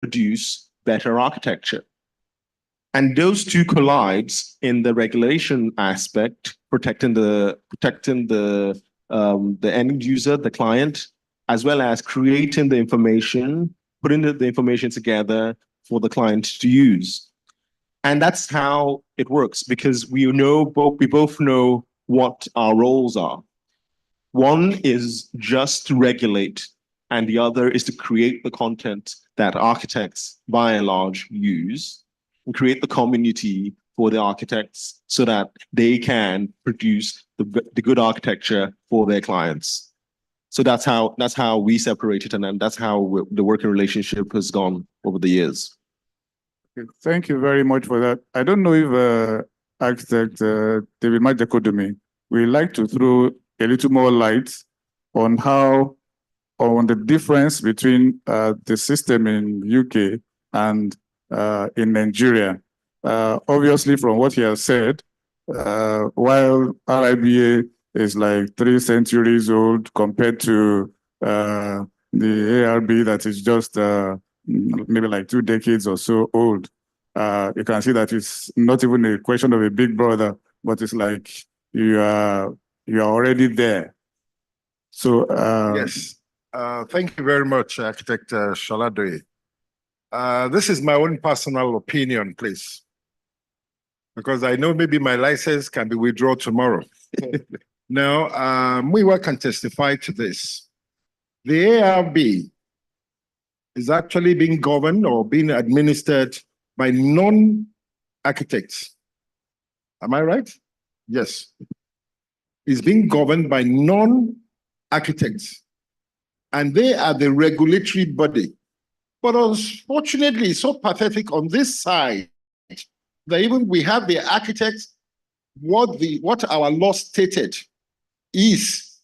produce better architecture. And those two collides in the regulation aspect, protecting the end user, the client, as well as creating the information, putting the information together for the client to use. And that's how it works, because we both know what our roles are. One is just to regulate, and the other is to create the content that architects, by and large, use, and create the community for the architects so that they can produce the good architecture for their clients. So that's how we separate it, and then that's how the working relationship has gone over the years. Thank you very much for that. I don't know if architect David Majakodomi would like to throw a little more light on the difference between the system in UK and in Nigeria. Obviously, from what he has said, while RIBA is like 3 centuries old compared to the ARB that is just maybe like 2 decades or so old, you can see that it's not even a question of a big brother, but it's like you are already there. So yes, thank you very much, Architect Shaladoye. This is my own personal opinion, please, because I know maybe my license can be withdrawn tomorrow. Now, Muyiwa can testify to this. The ARB is actually being governed or being administered by non-architects. Am I right? Yes. It's being governed by non-architects, and they are the regulatory body. But unfortunately, it's so pathetic on this side that even we have the architects, what our law stated is,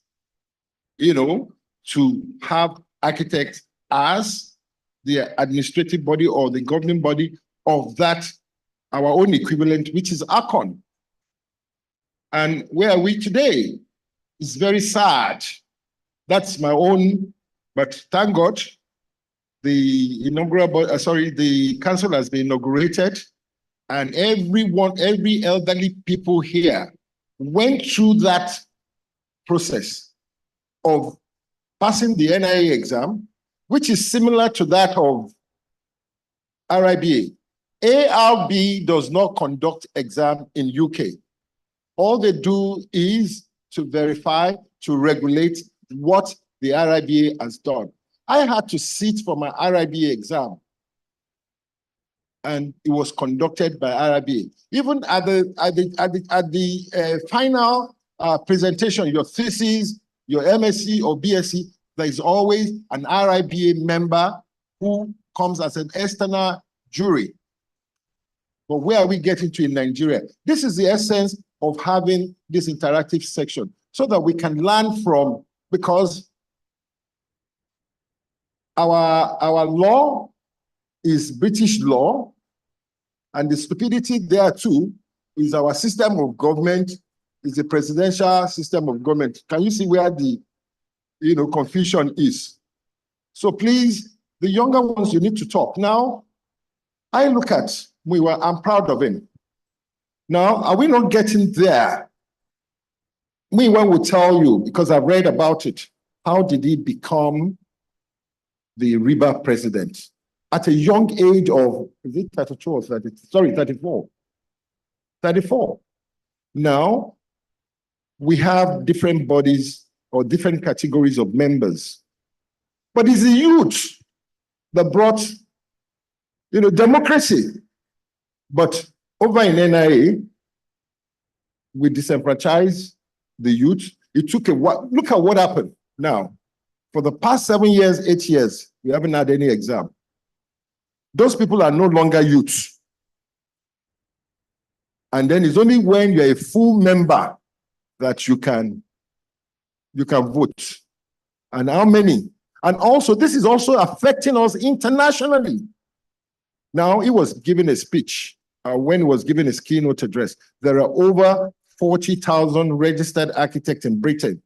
to have architects as the administrative body or the governing body of that, our own equivalent, which is ACON. And where are we today? It's very sad. That's my own, but thank God, the council has been inaugurated, and every elderly people here went through that process of passing the NIA exam, which is similar to that of RIBA. ARB does not conduct exam in UK. All they do is to verify, to regulate what the RIBA has done. I had to sit for my RIBA exam, and it was conducted by RIBA. Even at the final presentation, your thesis, your MSc or BSc, there is always an RIBA member who comes as an external jury. But where are we getting to in Nigeria? This is the essence of having this interactive section, so that we can learn from, because our law is British law, and the stupidity there too is our system of government is a presidential system of government. Can you see where the confusion is? So please, the younger ones, you need to talk. Now, I look at Muyiwa, I'm proud of him. Now, are we not getting there? Muyiwa will tell you, because I've read about it, how did he become the RIBA president? At a young age of, is it 32 or 30? Sorry, 34. 34. Now, we have different bodies or different categories of members. But it's the youth that brought, democracy. But over in NIA, we disenfranchised the youth. It took a while. Look at what happened now. For the past 7 years, 8 years, we haven't had any exam. Those people are no longer youths. And then it's only when you're a full member that you can vote. And how many? And also, this is also affecting us internationally. Now, he was giving a speech. When he was giving his keynote address, there are over 40,000 registered architects in Britain.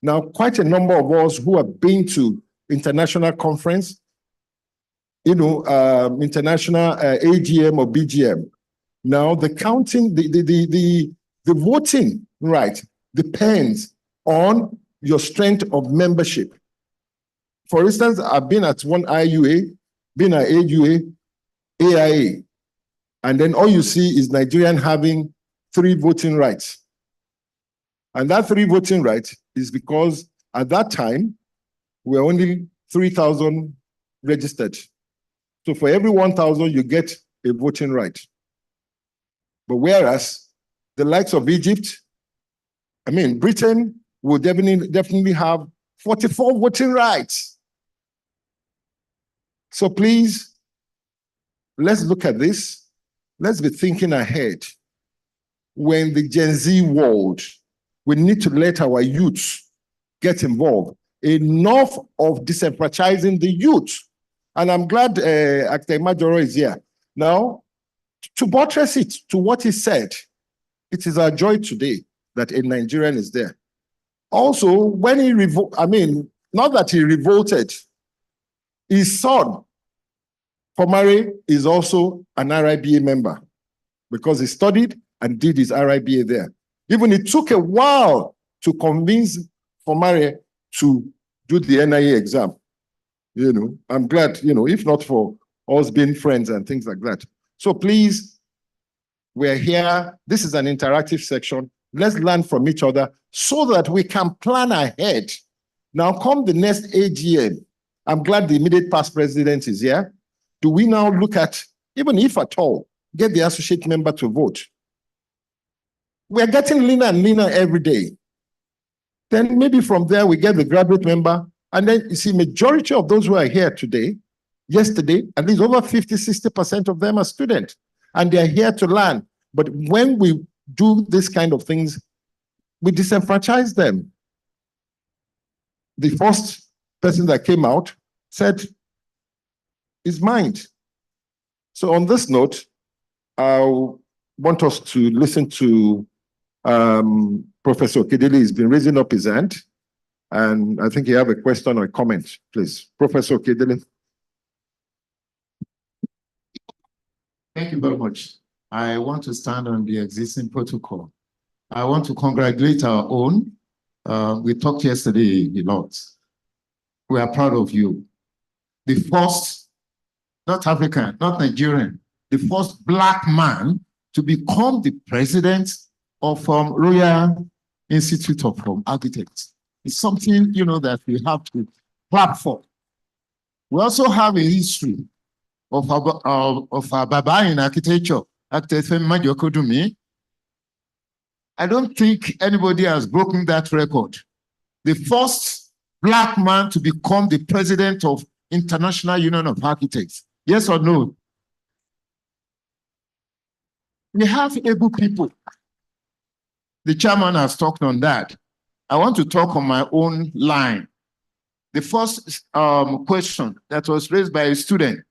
Now, quite a number of us who have been to international conference, international AGM or BGM. Now the counting, the voting right depends on your strength of membership. For instance, I've been at one IUA, been at AUA, AIA, and then all you see is Nigerian having 3 voting rights. And that 3 voting rights is because at that time, we were only 3,000 registered. So for every 1,000, you get a voting right. But whereas the likes of Egypt, Britain will definitely have 44 voting rights. So please, let's look at this. Let's be thinking ahead. When the Gen Z world, we need to let our youth get involved. Enough of disenfranchising the youth. And I'm glad Actor Majoro is here. Now, to buttress it to what he said, it is our joy today that a Nigerian is there. Also, when he not that he revolted, his son, Pomare, is also an RIBA member because he studied and did his RIBA there. Even it took a while to convince Pomare to do the NIA exam. I'm glad, if not for us being friends and things like that. So please, we're here. This is an interactive section. Let's learn from each other so that we can plan ahead. Now, come the next AGM, I'm glad the immediate past president is here. Do we now look at, even if at all, get the associate member to vote? We're getting leaner and leaner every day. Then maybe from there, we get the graduate member. And then you see, majority of those who are here today, yesterday, at least over 50, 60% of them are students. And they're here to learn. But when we do this kind of things, we disenfranchise them. The first person that came out said, his mind. So on this note, I want us to listen to Professor Okedele. He's been raising up his hand. And I think you have a question or a comment, please. Professor Okedele. Thank you very much. I want to stand on the existing protocol. I want to congratulate our own. We talked yesterday a lot. We are proud of you. The first, not African, not Nigerian, the first Black man to become the president of Royal Institute of Architects. It's something, that we have to clap for. We also have a history of our Baba in architecture, Architect Femi Majokodunmi. I don't think anybody has broken that record. The first Black man to become the president of International Union of Architects. Yes or no? We have able people. The chairman has talked on that. I want to talk on my own line. The first question that was raised by a student,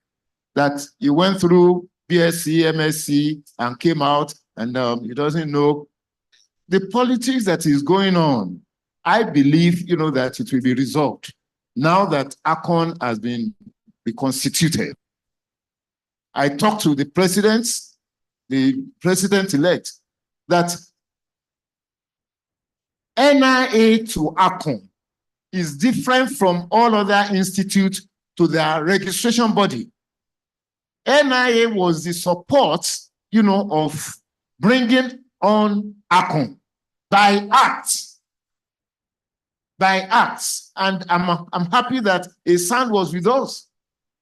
that he went through BSc, MSc, and came out, and he doesn't know the politics that is going on. I believe, that it will be resolved now that ACON has been reconstituted. I talked to the president-elect, that NIA to ACON is different from all other institutes to their registration body. NIA was the support, of bringing on ACON by acts. And I'm happy that a son was with us.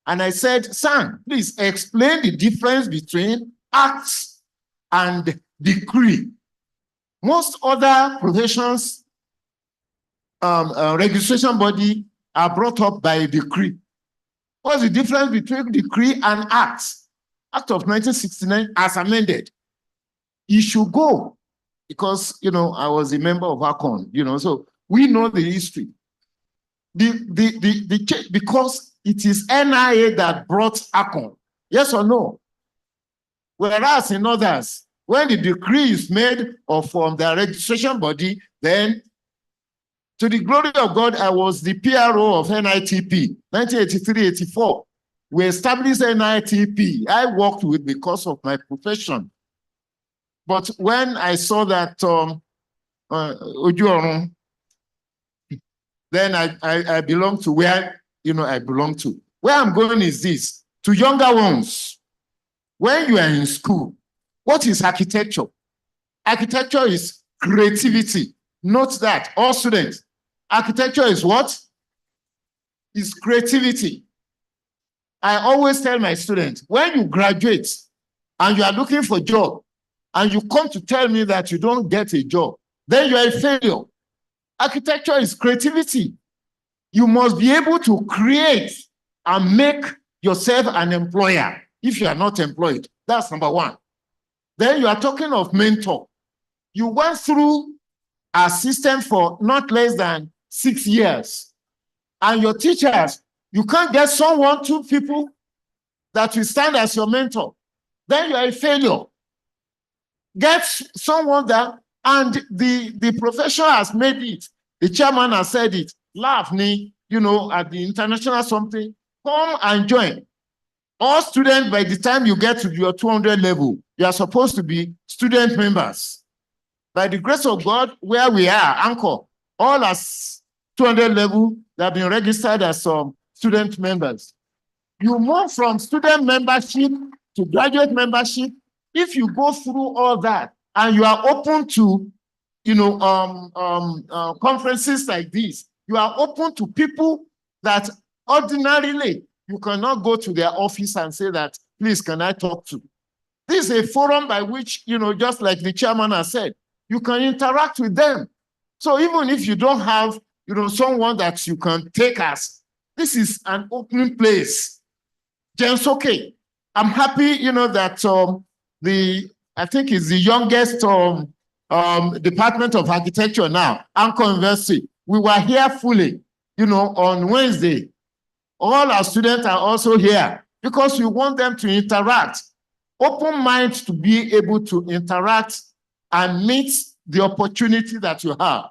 And I said, son, please explain the difference between acts and decree. Most other professions, registration body are brought up by a decree. What's the difference between decree and act? Act of 1969 as amended. You should go because, I was a member of ACON, so we know the history. Because it is NIA that brought ACON. Yes or no? Whereas in others, when the decree is made or from the registration body, then to the glory of God, I was the PRO of NITP, 1983-84. We established NITP. I worked with because of my profession. But when I saw that Ojuorun, then I belong to where I belong to. Where I'm going is this: to younger ones. When you are in school, what is architecture? Architecture is creativity. Note that, all students. Architecture is what? Is creativity. I always tell my students, when you graduate and you are looking for a job, and you come to tell me that you don't get a job, then you are a failure. Architecture is creativity. You must be able to create and make yourself an employer if you are not employed. That's number one. Then you are talking of mentor. You went through a system for not less than 6 years. And your teachers, you can't get someone, 2 people that will stand as your mentor. Then you are a failure. Get someone that, and the profession has made it. The chairman has said it. Laf, at the international something, come and join. All students, by the time you get to your 200 level, you are supposed to be student members. By the grace of God, where we are, Anchor, all as 200 level, they have been registered as student members. You move from student membership to graduate membership. If you go through all that and you are open to, conferences like this, you are open to people that ordinarily you cannot go to their office and say that, please, can I talk to? This is a forum by which, just like the chairman has said, you can interact with them. So even if you don't have, someone that you can take us, this is an open place. James, okay. I'm happy, that I think it's the youngest Department of Architecture now, Anchor University. We were here fully, on Wednesday. All our students are also here because we want them to interact. Open mind to be able to interact and meet the opportunity that you have.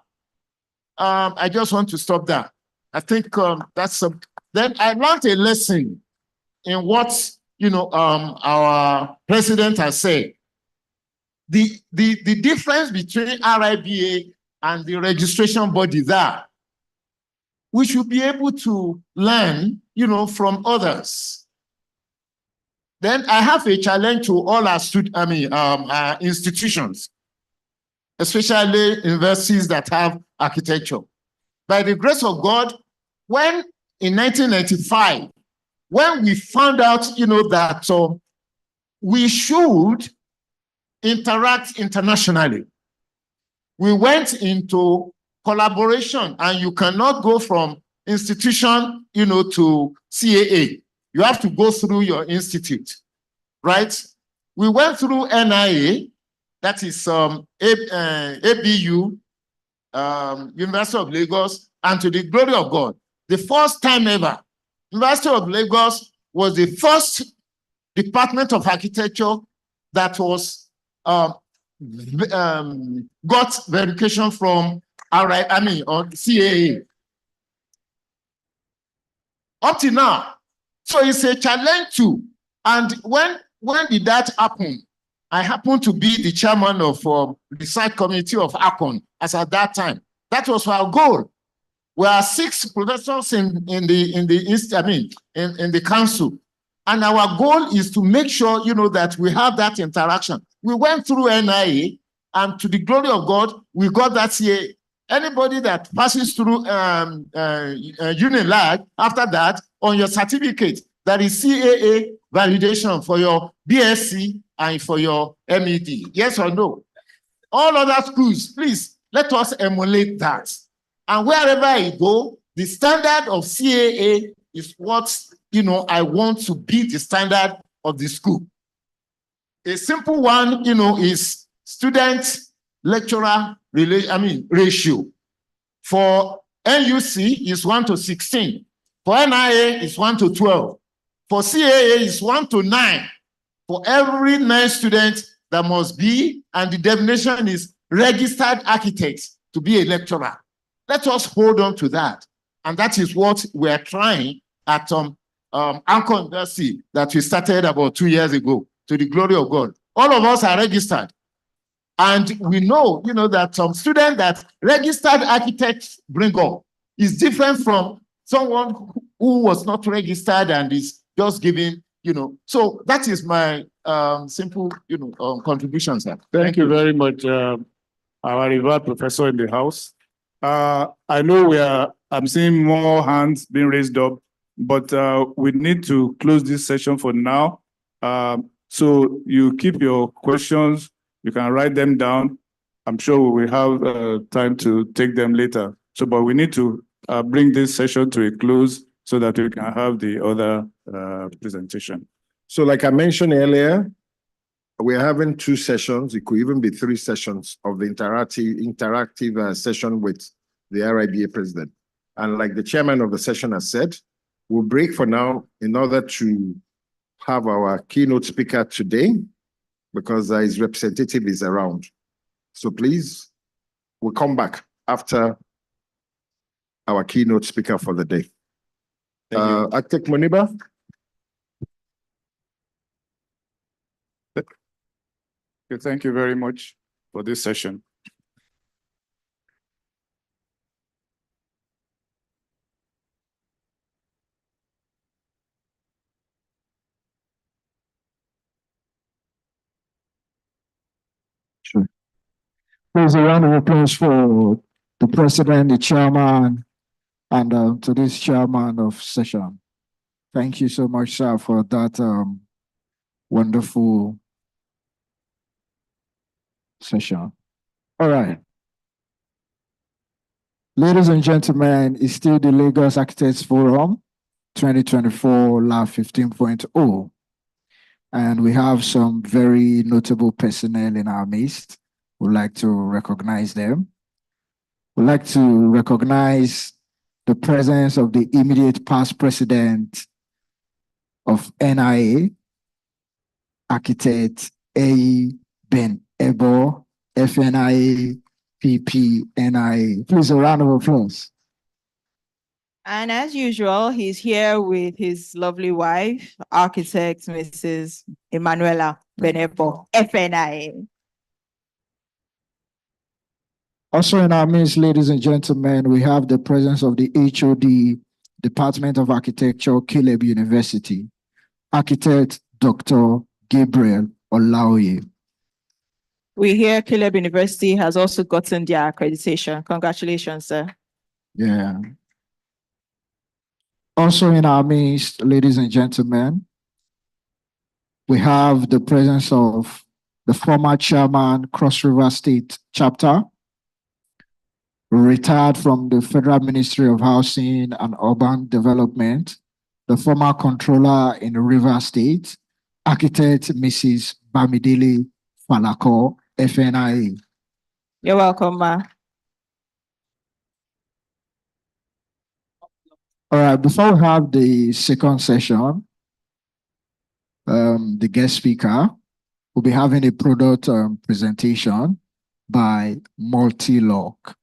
I just want to stop there. I think that's then I learned a lesson in what our president has said. The difference between RIBA and the registration body there, we should be able to learn, from others. Then I have a challenge to all our institutions, especially universities that have architecture. By the grace of God, when in 1995, when we found out, that we should interact internationally, we went into collaboration, and you cannot go from institution, to CAA. You have to go through your institute, right? We went through NIA, that is ABU, University of Lagos, and to the glory of God, the first time ever, University of Lagos was the first Department of Architecture that was got verification from or CAA. Up to now. So it's a challenge too. And when did that happen? I happened to be the chairman of the research committee of ACON as at that time. That was our goal. We are 6 professors in the council. And our goal is to make sure, that we have that interaction. We went through NIA, and to the glory of God, we got that CA. Anybody that passes through Nialsc, after that, on your certificate, that is CAA validation for your BSc and for your MED. Yes or no? All other schools, please, let us emulate that. And wherever I go, the standard of CAA is what, I want to be the standard of the school. A simple one, is student-lecturer ratio. For NUC is 1:16. For NIA is 1:12. For CAA is 1:9. For every 9 students, there must be, and the definition is registered architects to be a lecturer. Let us hold on to that. And that is what we're trying at Anchor University that we started about 2 years ago, to the glory of God. All of us are registered. And we know, that some student that registered architects bring up is different from someone who was not registered and is just giving, So that is my simple, contribution, sir. Thank you very much, our revered professor in the house. I know I'm seeing more hands being raised up, but we need to close this session for now. So you keep your questions, you can write them down. I'm sure we will have time to take them later. But we need to bring this session to a close so that we can have the other presentation. So like I mentioned earlier, we're having 2 sessions. It could even be 3 sessions of the interactive session with the RIBA president. And like the chairman of the session has said, we'll break for now in order to have our keynote speaker today, because his representative is around. So please, we'll come back after our keynote speaker for the day. Architect Muniba. Thank you very much for this session. Sure. Please, a round of applause for the president, the chairman, and today's chairman of session. Thank you so much, sir, for that wonderful session. All right. Ladies and gentlemen, it's still the Lagos Architects Forum 2024 Laf 15.0. And we have some very notable personnel in our midst. We'd like to recognize them. We'd like to recognize the presence of the immediate past president of NIA, Architect A. Ben Ebo, FNIA, PPNIA. Please, a round of applause. And as usual, he's here with his lovely wife, architect Mrs. Emanuela Benebo, FNIA. Also in our midst, ladies and gentlemen, we have the presence of the HOD, Department of Architecture, Caleb University, Architect Dr. Gabriel Olaoye. We hear Caleb University has also gotten their accreditation. Congratulations, sir. Yeah. Also in our midst, ladies and gentlemen, we have the presence of the former chairman, Cross River State Chapter, retired from the Federal Ministry of Housing and Urban Development, the former controller in River State, Architect Mrs. Bamidele Falako, FNIA. You're welcome, ma. All right, before we have the second session, the guest speaker will be having a product presentation by Multilock.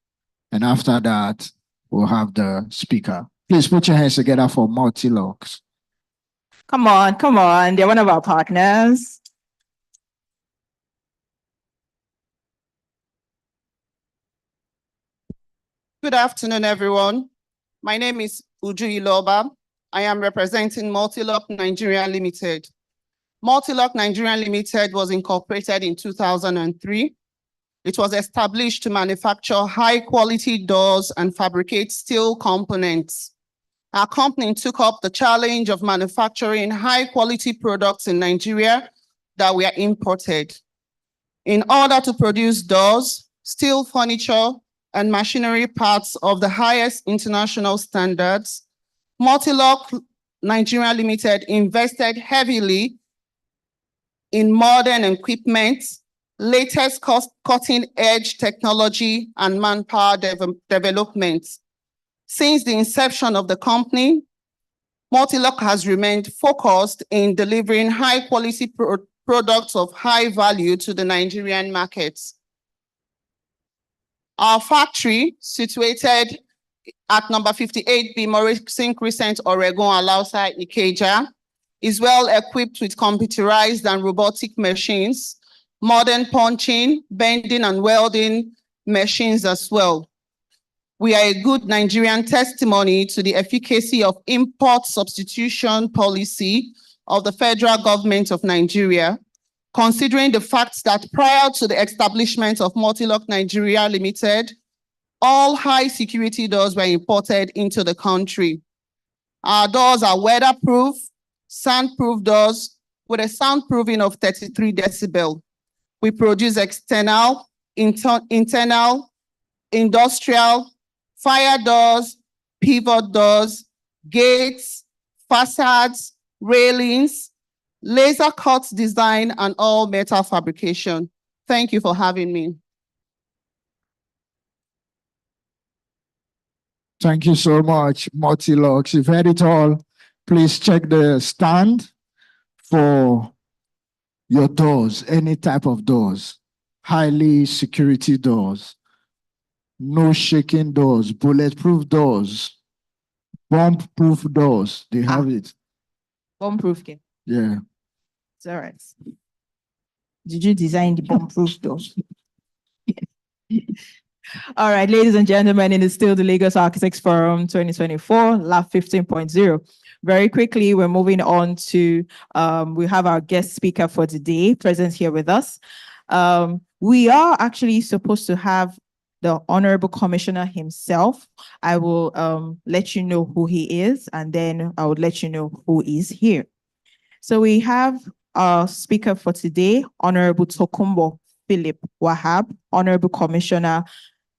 And after that, we'll have the speaker. Please put your hands together for Multilocks. Come on. They're one of our partners. Good afternoon, everyone. My name is Uju Iloba. I am representing Multilock Nigeria Limited. Multilock Nigeria Limited was incorporated in 2003. It was established to manufacture high-quality doors and fabricate steel components. Our company took up the challenge of manufacturing high-quality products in Nigeria that were imported. In order to produce doors, steel furniture, and machinery parts of the highest international standards, Multilock Nigeria Limited invested heavily in modern equipment, latest cutting-edge technology, and manpower development. Since the inception of the company, Multilock has remained focused in delivering high-quality products of high value to the Nigerian markets. Our factory, situated at number 58B, Morrison Crescent, Oregon, Alausa, Ikeja, is well equipped with computerized and robotic machines, modern punching, bending, and welding machines as well. We are a good Nigerian testimony to the efficacy of import substitution policy of the federal government of Nigeria, considering the fact that prior to the establishment of Multilock Nigeria Limited, all high security doors were imported into the country. Our doors are weatherproof, soundproof doors with a soundproofing of 33 decibel. We produce external, internal, industrial, fire doors, pivot doors, gates, facades, railings, laser cut design, and all metal fabrication. Thank you for having me. Thank you so much, Multilocks. You've heard it all. Please check the stand for your doors, any type of doors, highly security doors, no shaking doors, bulletproof doors, bomb-proof doors. They have it. Bomb-proof. Yeah. It's all right. Did you design the bomb-proof doors? All right, ladies and gentlemen, it is still the Lagos Architects Forum 2024, Laf 15.0. Very quickly, we're moving on to, we have our guest speaker for today present here with us. We are actually supposed to have the Honorable Commissioner himself. I will let you know who he is, and then I would let you know who is here. So we have our speaker for today, Honorable Tokunbo Philip Wahab, Honorable Commissioner,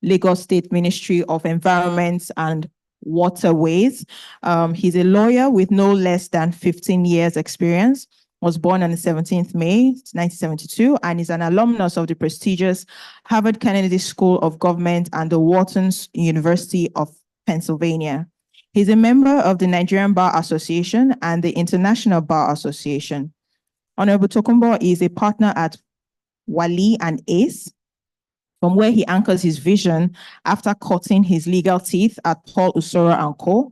Lagos State Ministry of Environment and Waterways. He's a lawyer with no less than 15 years experience, was born on the 17th May, 1972, and is an alumnus of the prestigious Harvard Kennedy School of Government and the Wharton University of Pennsylvania. He's a member of the Nigerian Bar Association and the International Bar Association. Honorable Tokunbo is a partner at Wali and Ace, from where he anchors his vision after cutting his legal teeth at Paul Usoro & Co.,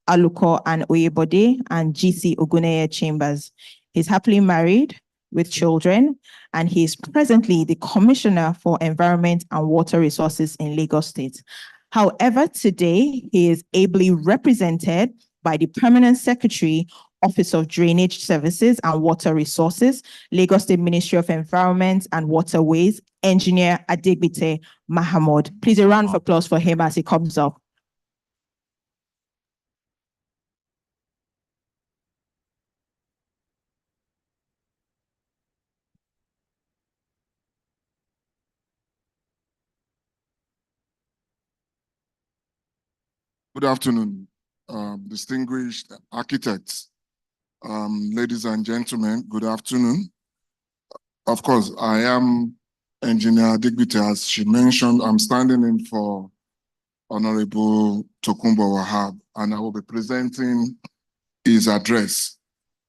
Aluko and Oyebode, and GC Oguneye Chambers. He's happily married with children, and he is presently the Commissioner for Environment and Water Resources in Lagos State. However, today he is ably represented by the Permanent Secretary, Office of Drainage Services and Water Resources, Lagos State Ministry of Environment and Waterways, Engineer Adegbite Mahamud. Please, a round of applause for him as he comes up. Good afternoon, distinguished architects, ladies and gentlemen, good afternoon. Of course, I am Engineer Adegbite, as she mentioned. I'm standing in for Honorable Tokunbo Wahab, and I will be presenting his address.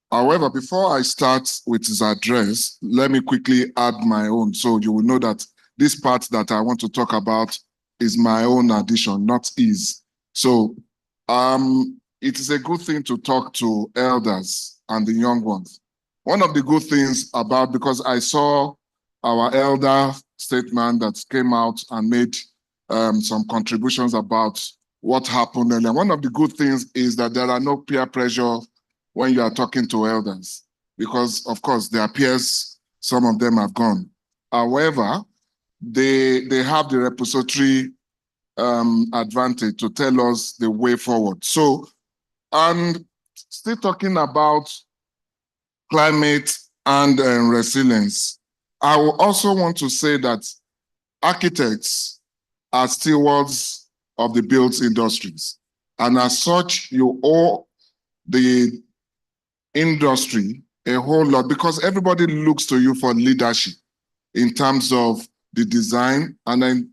However, before I start with his address, let me quickly add my own, so you will know that this part that I want to talk about is my own addition, not his. So it is a good thing to talk to elders and the young ones. One of the good things about, because I saw our elder statesman that came out and made some contributions about what happened earlier. One of the good things is that there are no peer pressure when you are talking to elders, because of course their peers, some of them have gone. However, they have the repository advantage to tell us the way forward. So, and still talking about climate and resilience, I will also want to say that architects are stewards of the built industries. And as such, you owe the industry a whole lot, because everybody looks to you for leadership in terms of the design. And then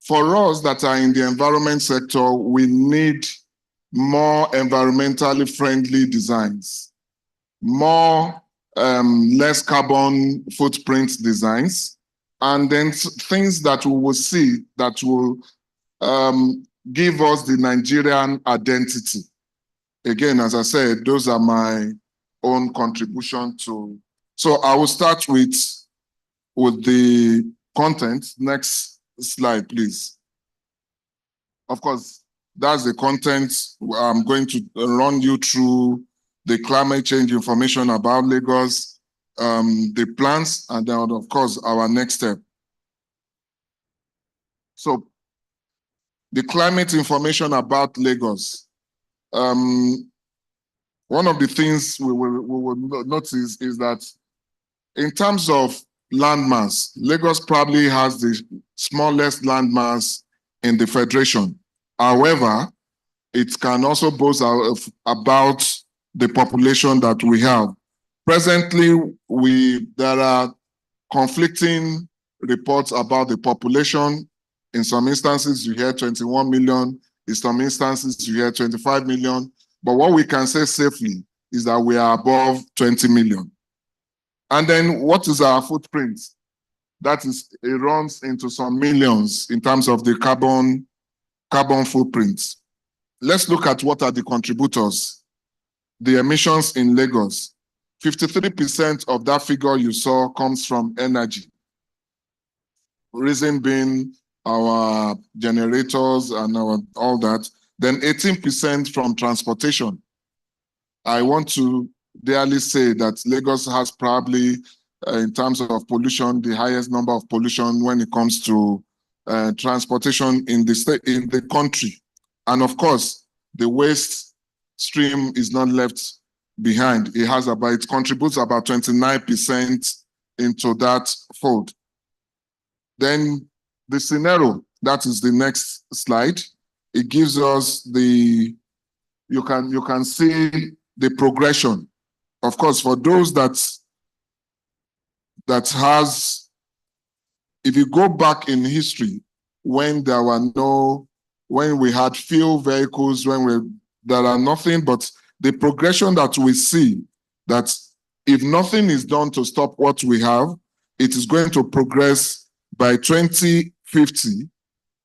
for us that are in the environment sector, we need more environmentally friendly designs, more less carbon footprint designs, and then things that we will see that will give us the Nigerian identity. Again, as I said, those are my own contribution to. So I will start with the content. Next slide, please. Of course, that's the content. I'm going to run you through the climate change information about Lagos, the plans, and then, of course, our next step. So the climate information about Lagos. One of the things we will notice is that in terms of landmass, Lagos probably has the smallest landmass in the Federation. However, it can also boast about the population that we have. Presently, there are conflicting reports about the population. In some instances, you hear 21 million. In some instances, you hear 25 million. But what we can say safely is that we are above 20 million. And then what is our footprint? That is, it runs into some millions in terms of the carbon footprint. Let's look at what are the contributors. The emissions in Lagos. 53% of that figure you saw comes from energy. Reason being our generators and all that. Then 18% from transportation. I want to barely say that Lagos has probably, in terms of pollution, the highest number of pollution when it comes to transportation in the state, in the country. And of course, the waste stream is not left behind. It contributes about 29% into that fold. Then the scenario, that is the next slide. It gives us you can see the progression. Of course, for those if you go back in history, when we had few vehicles, there are nothing, but the progression that we see, that if nothing is done to stop what we have, it is going to progress by 2050.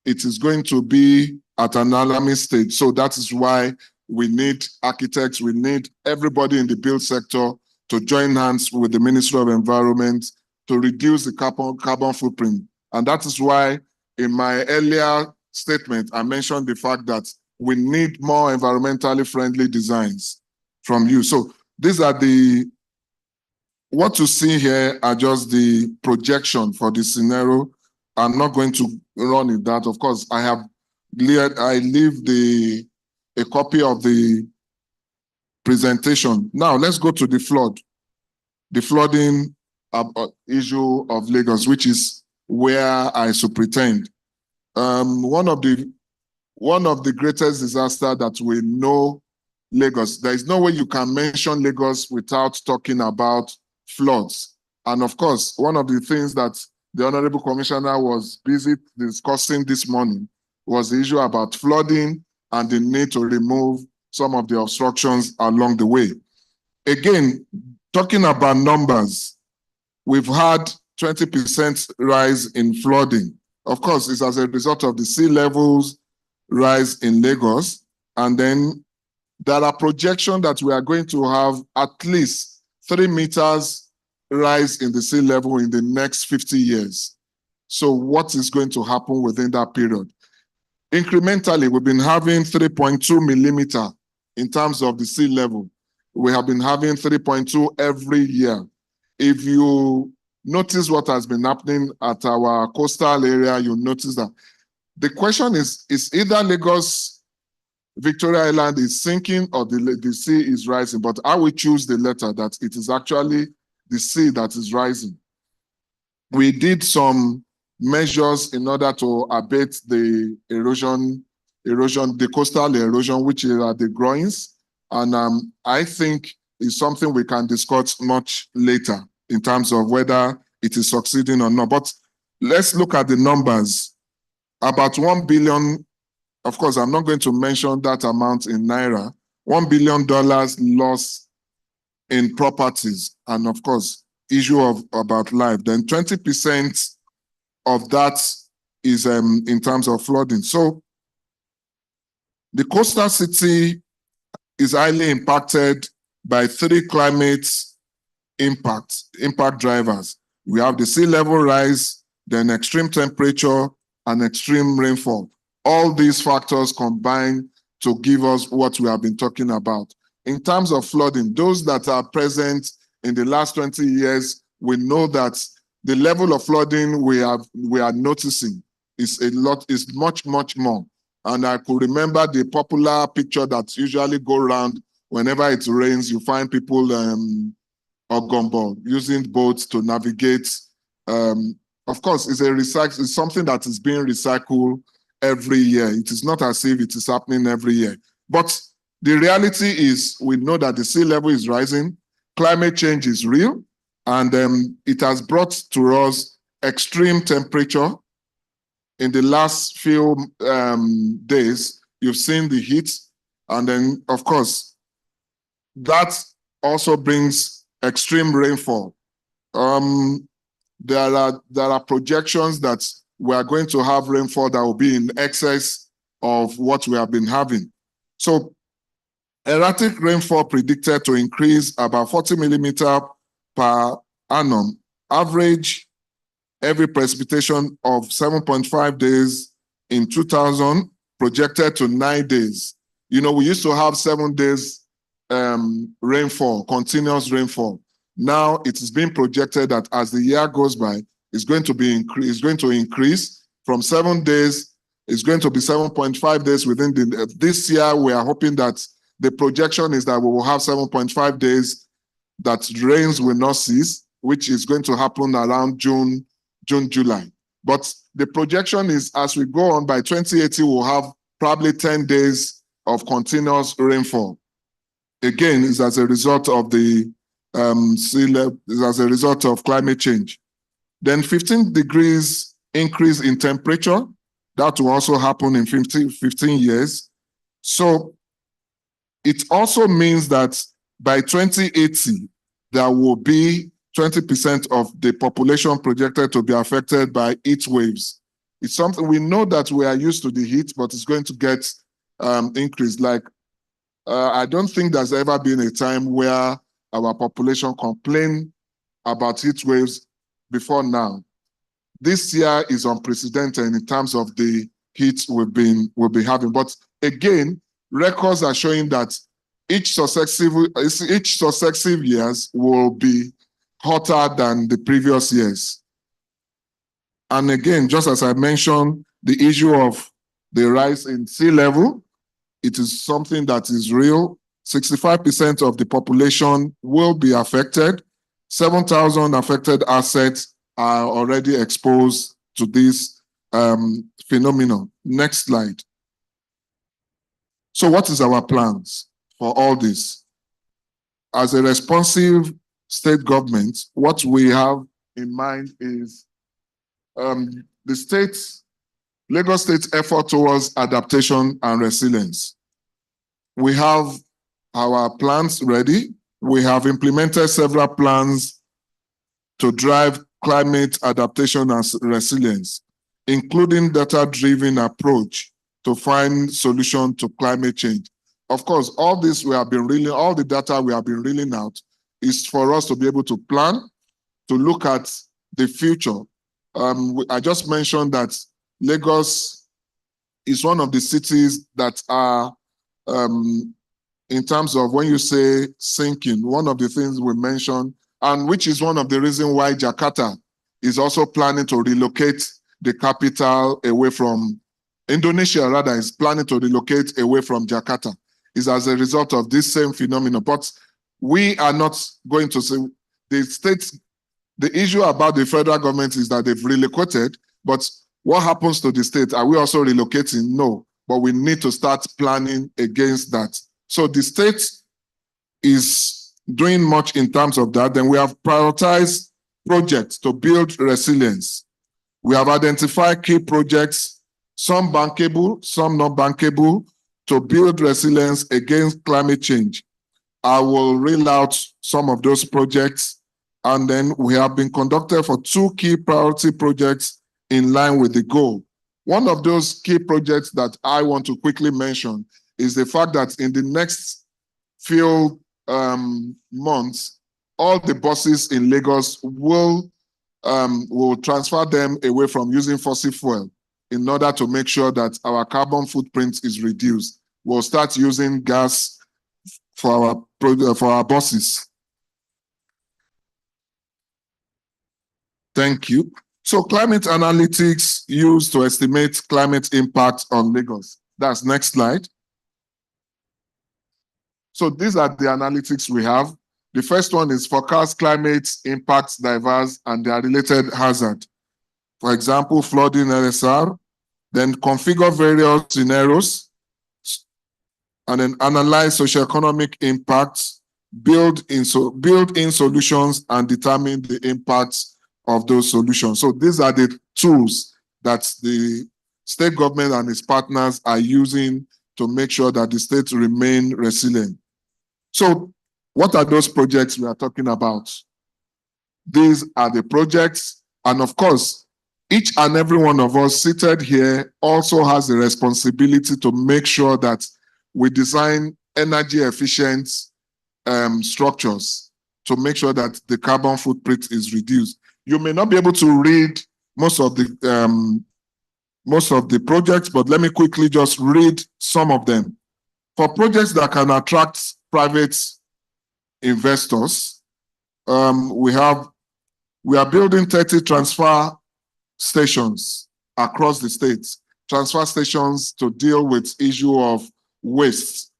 It is going to be at an alarming stage. So that is why we need architects, we need everybody in the build sector to join hands with the Ministry of Environment to reduce the carbon footprint. And that is why in my earlier statement, I mentioned the fact that we need more environmentally friendly designs from you. So these are what you see here are just the projection for the scenario. I'm not going to run in that. Of course, I leave a copy of the presentation. Now let's go to the flooding issue of Lagos, which is where I superintend. One of the greatest disaster that we know Lagos. There is no way you can mention Lagos without talking about floods. And of course, one of the things that the Honorable Commissioner was busy discussing this morning was the issue about flooding and the need to remove some of the obstructions along the way. Again, talking about numbers, we've had 20% rise in flooding. Of course, it's as a result of the sea levels rise in Lagos. And then there are projections that we are going to have at least 3 meters rise in the sea level in the next 50 years. So what is going to happen within that period? Incrementally, we've been having 3.2 millimeter in terms of the sea level. We have been having 3.2 every year. If you notice what has been happening at our coastal area, you'll notice that the question is either Lagos, Victoria Island is sinking or the sea is rising, but I will choose the letter that it is actually the sea that is rising. We did some measures in order to abate the erosion, the coastal erosion, which are the groins. And I think it's something we can discuss much later in terms of whether it is succeeding or not. But let's look at the numbers. About 1 billion, of course, I'm not going to mention that amount in Naira, $1 billion loss in properties. And of course, issue about life. Then 20% of that is in terms of flooding. So The coastal city is highly impacted by 3 climate impact drivers. We have the sea level rise, then extreme temperature, and extreme rainfall. All these factors combine to give us what we have been talking about. In terms of flooding, those that are present in the last 20 years, we know that the level of flooding we are noticing is much more. And I could remember the popular picture that usually go around whenever it rains. You find people Ogombo using boats to navigate. Of course, it's something that is being recycled every year. It is not as if it is happening every year. But the reality is we know that the sea level is rising, climate change is real, and it has brought to us extreme temperature. In the last few days, you've seen the heat, and then, of course, that also brings extreme rainfall. There are projections that we are going to have rainfall that will be in excess of what we have been having. So erratic rainfall predicted to increase about 40 millimeter per annum. Average heavy precipitation of 7.5 days in 2000 projected to 9 days. You know, we used to have 7 days rainfall, continuous rainfall. Now it is being projected that as the year goes by, it's going to increase from 7 days. It's going to be 7.5 days within this year. We are hoping that the projection is that we will have 7.5 days that rains will not cease, which is going to happen around June, July. But the projection is as we go on, by 2080, we'll have probably 10 days of continuous rainfall. Again, it's as a result of the sea level, as a result of climate change. Then 15 degrees increase in temperature. That will also happen in 15 years. So it also means that by 2080, there will be 20% of the population projected to be affected by heat waves. It's something we know that we are used to the heat, but it's going to get increased. Like, I don't think there's ever been a time where our population complained about heat waves before now. This year is unprecedented in terms of the heat we'll be having. But again, records are showing that each successive years will be hotter than the previous years. And again, just as I mentioned, the issue of the rise in sea level, it is something that is real. 65% of the population will be affected. 7,000 affected assets are already exposed to this phenomenon. Next slide. So what is our plans for all this? As a responsive state government, what we have in mind is Lagos State's effort towards adaptation and resilience. We have our plans ready. We have implemented several plans to drive climate adaptation and resilience, including data-driven approach to find solution to climate change. Of course, all the data we have been reeling out is for us to be able to plan, to look at the future. I just mentioned that Lagos is one of the cities that are, in terms of when you say sinking, one of the things we mentioned, and which is one of the reasons why Jakarta is also planning to relocate the capital away from, Indonesia rather, is planning to relocate away from Jakarta, is as a result of this same phenomenon. But we are not going to say, the issue about the federal government is that they've relocated, but what happens to the state? Are we also relocating? No, but we need to start planning against that. So the state is doing much in terms of that. Then we have prioritized projects to build resilience. We have identified key projects, some bankable, some not bankable, to build resilience against climate change. I will reel out some of those projects, and then we have been conducted for 2 key priority projects in line with the goal. One of those key projects that I want to quickly mention is the fact that in the next few months, all the buses in Lagos will transfer them away from using fossil fuel in order to make sure that our carbon footprint is reduced. We'll start using gas for our buses. Thank you. So climate analytics used to estimate climate impact on Lagos. That's next slide. So these are the analytics we have. The first one is forecast climate impacts diverse and their related hazard. For example, flooding LSR, then configure various scenarios, and then analyze socioeconomic impacts, build in solutions and determine the impacts of those solutions. So these are the tools that the state government and its partners are using to make sure that the state remain resilient. So what are those projects we are talking about? These are the projects, and of course, each and every one of us seated here also has the responsibility to make sure that we design energy efficient structures to make sure that the carbon footprint is reduced. You may not be able to read most of the projects, but let me quickly just read some of them. For projects that can attract private investors, we are building 30 transfer stations across the states, transfer stations to deal with issue of waste.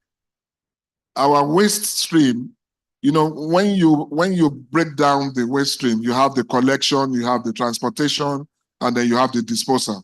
Our waste stream, you know, when you break down the waste stream, you have the collection, you have the transportation, and then you have the disposal.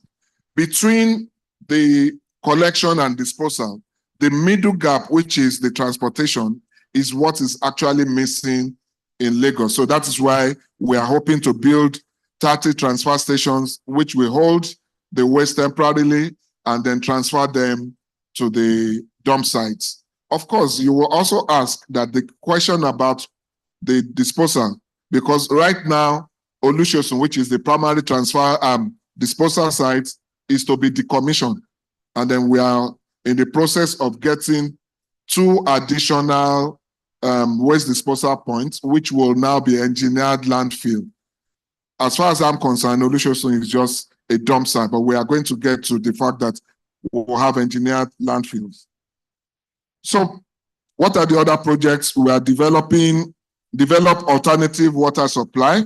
Between the collection and disposal, the middle gap, which is the transportation, is what is actually missing in Lagos. So that is why we are hoping to build 30 transfer stations, which will hold the waste temporarily and then transfer them to the dump sites. Of course, you will also ask that the question about the disposal, because right now, Olusegun, which is the primary transfer disposal site, is to be decommissioned. And then we are in the process of getting 2 additional waste disposal points, which will now be engineered landfill. As far as I'm concerned, Olusegun is just a dump site, but we are going to get to the fact that we'll have engineered landfills. So what are the other projects? We are develop alternative water supply.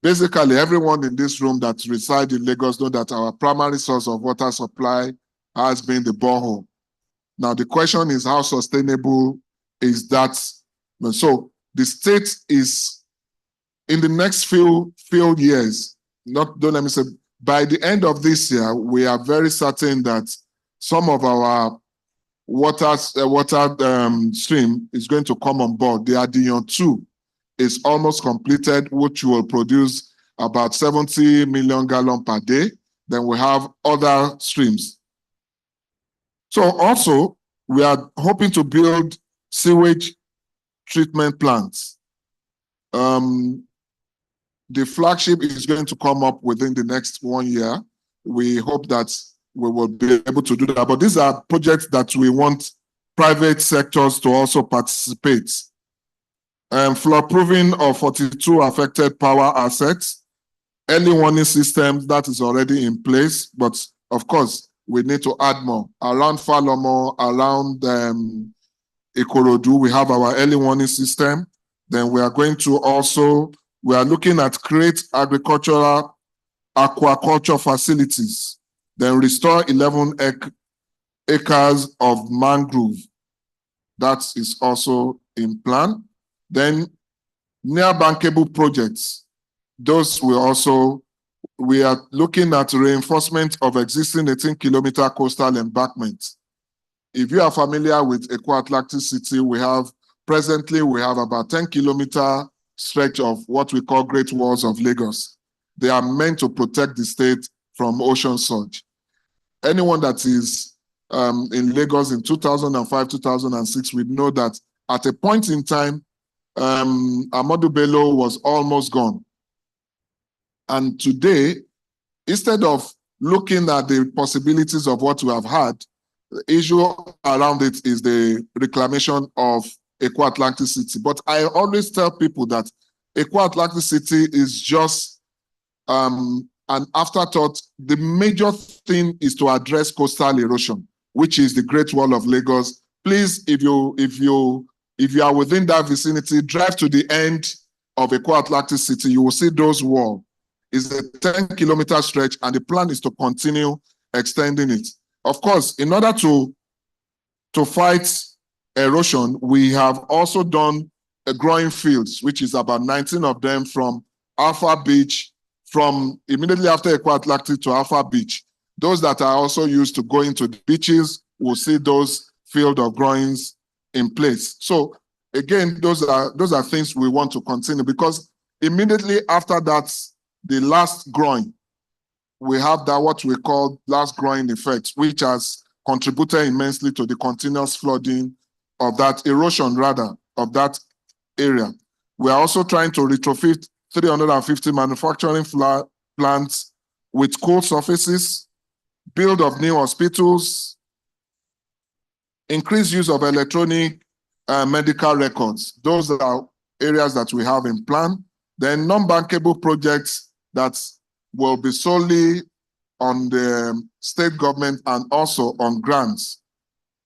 Basically, everyone in this room that resides in Lagos know that our primary source of water supply has been the borehole. Now, the question is, how sustainable is that? So the state is, in the next few years, by the end of this year, we are very certain that some of our water stream is going to come on board. The Adiyon 2 is almost completed, which will produce about 70 million gallons per day. Then we have other streams. So also, we are hoping to build sewage treatment plants. The flagship is going to come up within the next 1 year. We hope that we will be able to do that. But these are projects that we want private sectors to also participate. Flood proofing of 42 affected power assets, early warning systems that is already in place, but of course, we need to add more. Around Falomo, around Ikorodu, we have our early warning system. Then we are going to also, we are looking at create agricultural aquaculture facilities, then restore 11 acres of mangrove. That is also in plan. Then near bankable projects, those will also, we are looking at reinforcement of existing 18-kilometer coastal embankments. If you are familiar with Ekwa Atlantic City, presently we have about 10-kilometer stretch of what we call Great Walls of Lagos. They are meant to protect the state from ocean surge. Anyone that is in Lagos in 2005, 2006, we know that at a point in time, Ahmadu Bello was almost gone. And today, instead of looking at the possibilities of what we have had, The issue around it is the reclamation of Equa Atlantic City. But I always tell people that Equa Atlantic City is just an afterthought. The major thing is to address coastal erosion, which is the Great Wall of Lagos. Please, if you are within that vicinity, drive to the end of Equa Atlantic City. You will see those walls. It's a 10-kilometer stretch, and the plan is to continue extending it. Of course, in order to fight erosion, we have also done growing fields, which is about 19 of them from Alpha Beach, from immediately after Equa Atlantic to Alpha Beach. Those that are also used to go into the beaches will see those field of growings in place. So again, those are things we want to continue, because immediately after that, the last growing, we have that what we call last growing effect, which has contributed immensely to the continuous flooding of that erosion, rather, of that area. We are also trying to retrofit 350 manufacturing plants with cool surfaces, build of new hospitals, increased use of electronic medical records. Those are areas that we have in plan. Then non-bankable projects that will be solely on the state government and also on grants.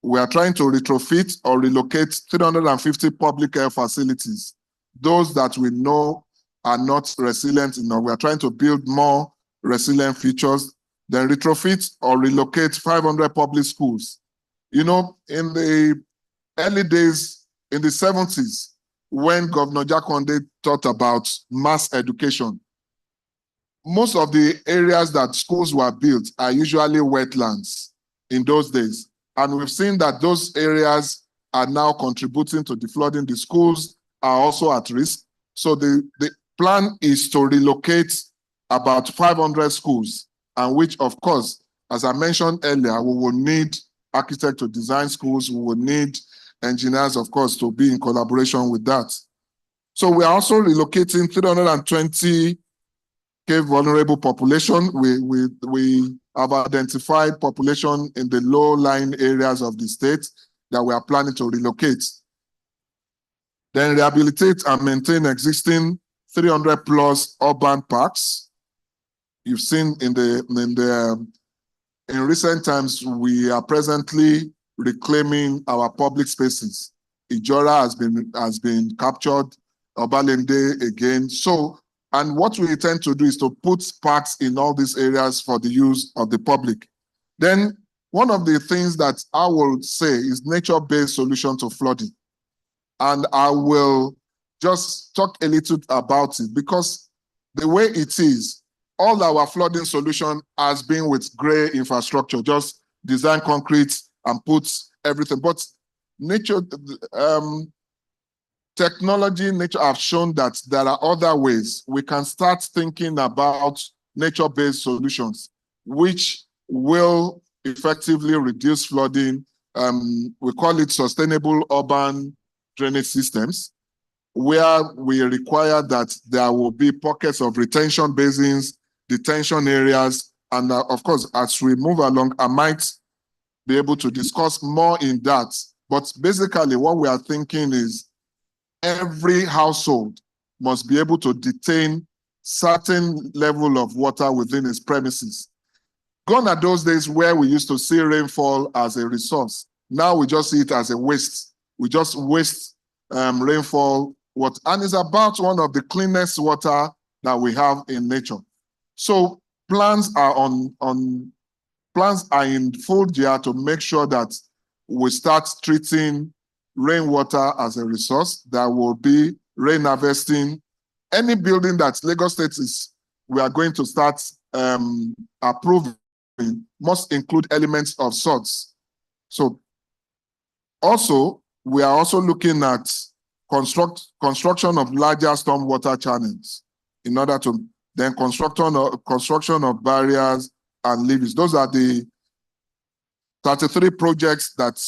We are trying to retrofit or relocate 350 public health facilities. Those that we know are not resilient enough, we are trying to build more resilient features. Then retrofit or relocate 500 public schools. You know, in the early days, in the 70s, when Governor Jakonde thought about mass education, most of the areas that schools were built are usually wetlands in those days. And we've seen that those areas are now contributing to the flooding. The schools are also at risk. So the plan is to relocate about 500 schools, and which, of course, as I mentioned earlier, we will need architects to design schools. We will need engineers, of course, to be in collaboration with that. So we are also relocating 320 vulnerable population. We have identified population in the low-lying areas of the state that we are planning to relocate. Then rehabilitate and maintain existing 300 plus urban parks. You've seen in recent times, we are presently reclaiming our public spaces. Ijora has been captured, Obalende again. So, and what we intend to do is to put parks in all these areas for the use of the public. Then one of the things that I will say is nature-based solution to flooding. And I will just talk a little about it, because the way it is, all our flooding solution has been with gray infrastructure, just design concrete and put everything. But nature, technology, nature have shown that there are other ways we can start thinking about nature-based solutions, which will effectively reduce flooding. We call it sustainable urban drainage systems, where we require that there will be pockets of retention basins, detention areas, and of course, as we move along, I might be able to discuss more in that. But basically, what we are thinking is every household must be able to detain certain level of water within its premises. Gone are those days where we used to see rainfall as a resource. Now we just see it as a waste. We just waste rainfall water, and it's about one of the cleanest water that we have in nature. So plans are in full gear to make sure that we start treating rainwater as a resource. That will be rain harvesting. Any building that Lagos State we are going to start approving must include elements of sorts. So also, we are also looking at construction of larger stormwater channels in order to then construction of barriers and levees. Those are the 33 projects that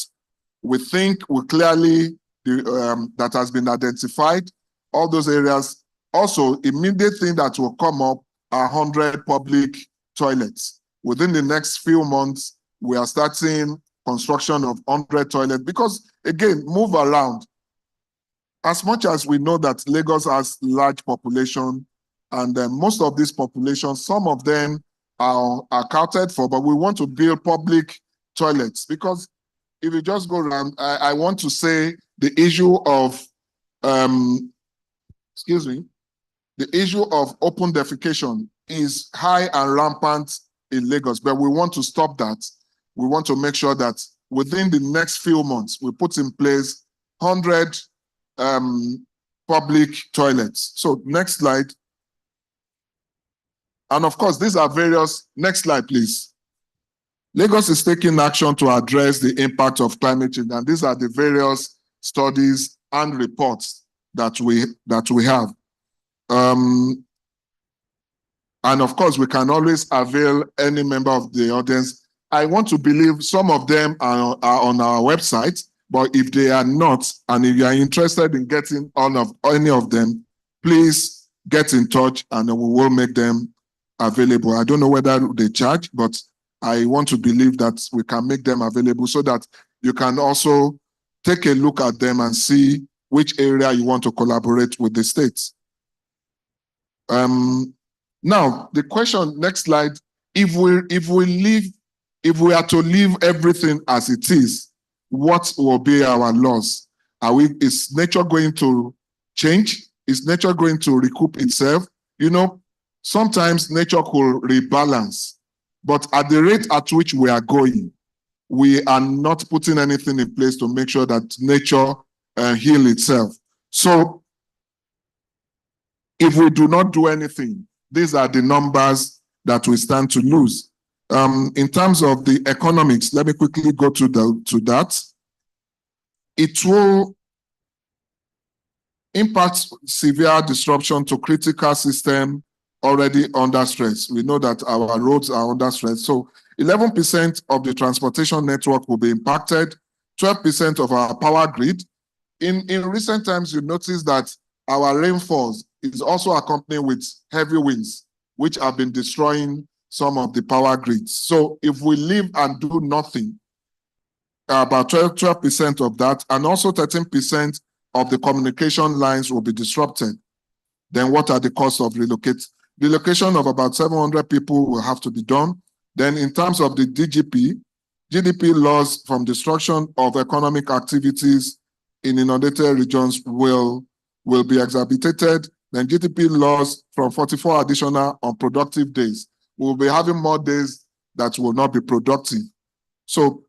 we think will clearly, that has been identified, all those areas. Also, immediate thing that will come up are 100 public toilets. Within the next few months, we are starting construction of 100 toilets, because again, move around. As much as we know that Lagos has large population, and most of this population, some of them are accounted for, but we want to build public toilets, because if you just go around, I want to say the issue of, the issue of open defecation is high and rampant in Lagos, but we want to stop that. We want to make sure that within the next few months, we put in place 100 public toilets. So next slide. And of course, these are various, next slide, please. Lagos is taking action to address the impact of climate change, and these are the various studies and reports that we have. And of course, we can always avail any member of the audience. I want to believe some of them are on our website, but if they are not, and if you are interested in getting any of them, please get in touch and we will make them available. I don't know whether they charge, but I want to believe that we can make them available so that you can also take a look at them and see which area you want to collaborate with the states. Now, the question, next slide, if we are to leave everything as it is, what will be our loss? Is nature going to change? Is nature going to recoup itself? You know, sometimes nature could rebalance, but at the rate at which we are going, we are not putting anything in place to make sure that nature heal itself. So if we do not do anything, these are the numbers that we stand to lose. In terms of the economics, let me quickly go to that. It will impact severe disruption to critical system already under stress. We know that our roads are under stress. So 11% of the transportation network will be impacted, 12% of our power grid. In recent times, you notice that our rainfalls is also accompanied with heavy winds, which have been destroying some of the power grids. So if we leave and do nothing, about 12% of that, and also 13% of the communication lines will be disrupted. Then what are the costs of relocation of about 700 people will have to be done. Then in terms of the GDP loss from destruction of economic activities in inundated regions will be exacerbated. Then GDP loss from 44 additional unproductive days. We'll be having more days that will not be productive. So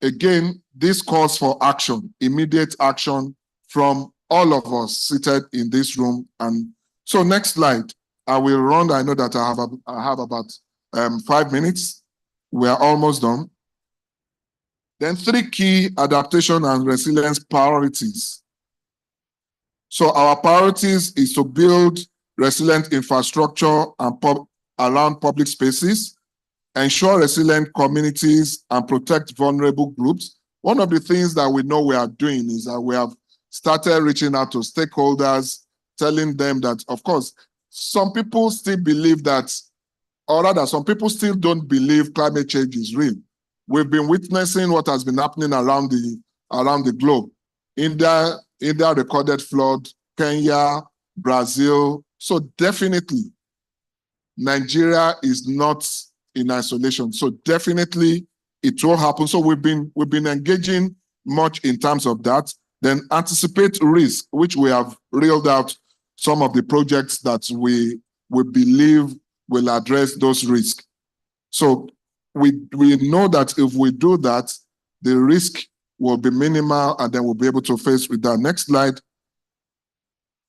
again, this calls for action, immediate action from all of us seated in this room. And so next slide, I will run. I know that I have about 5 minutes. We are almost done. Then 3 key adaptation and resilience priorities. So our priorities is to build resilient infrastructure and around public spaces, ensure resilient communities, and protect vulnerable groups. One of the things that we know we are doing is that we have started reaching out to stakeholders, telling them that, of course, some people still believe that, or rather, some people still don't believe climate change is real. We've been witnessing what has been happening around the globe. India recorded flood, Kenya, Brazil. So definitely, Nigeria is not in isolation. So definitely it will happen. So we've been engaging much in terms of that. Then anticipate risk, which we have reeled out some of the projects that we believe will address those risks. So we know that if we do that, the risk will be minimal and then we'll be able to face with that. Next slide.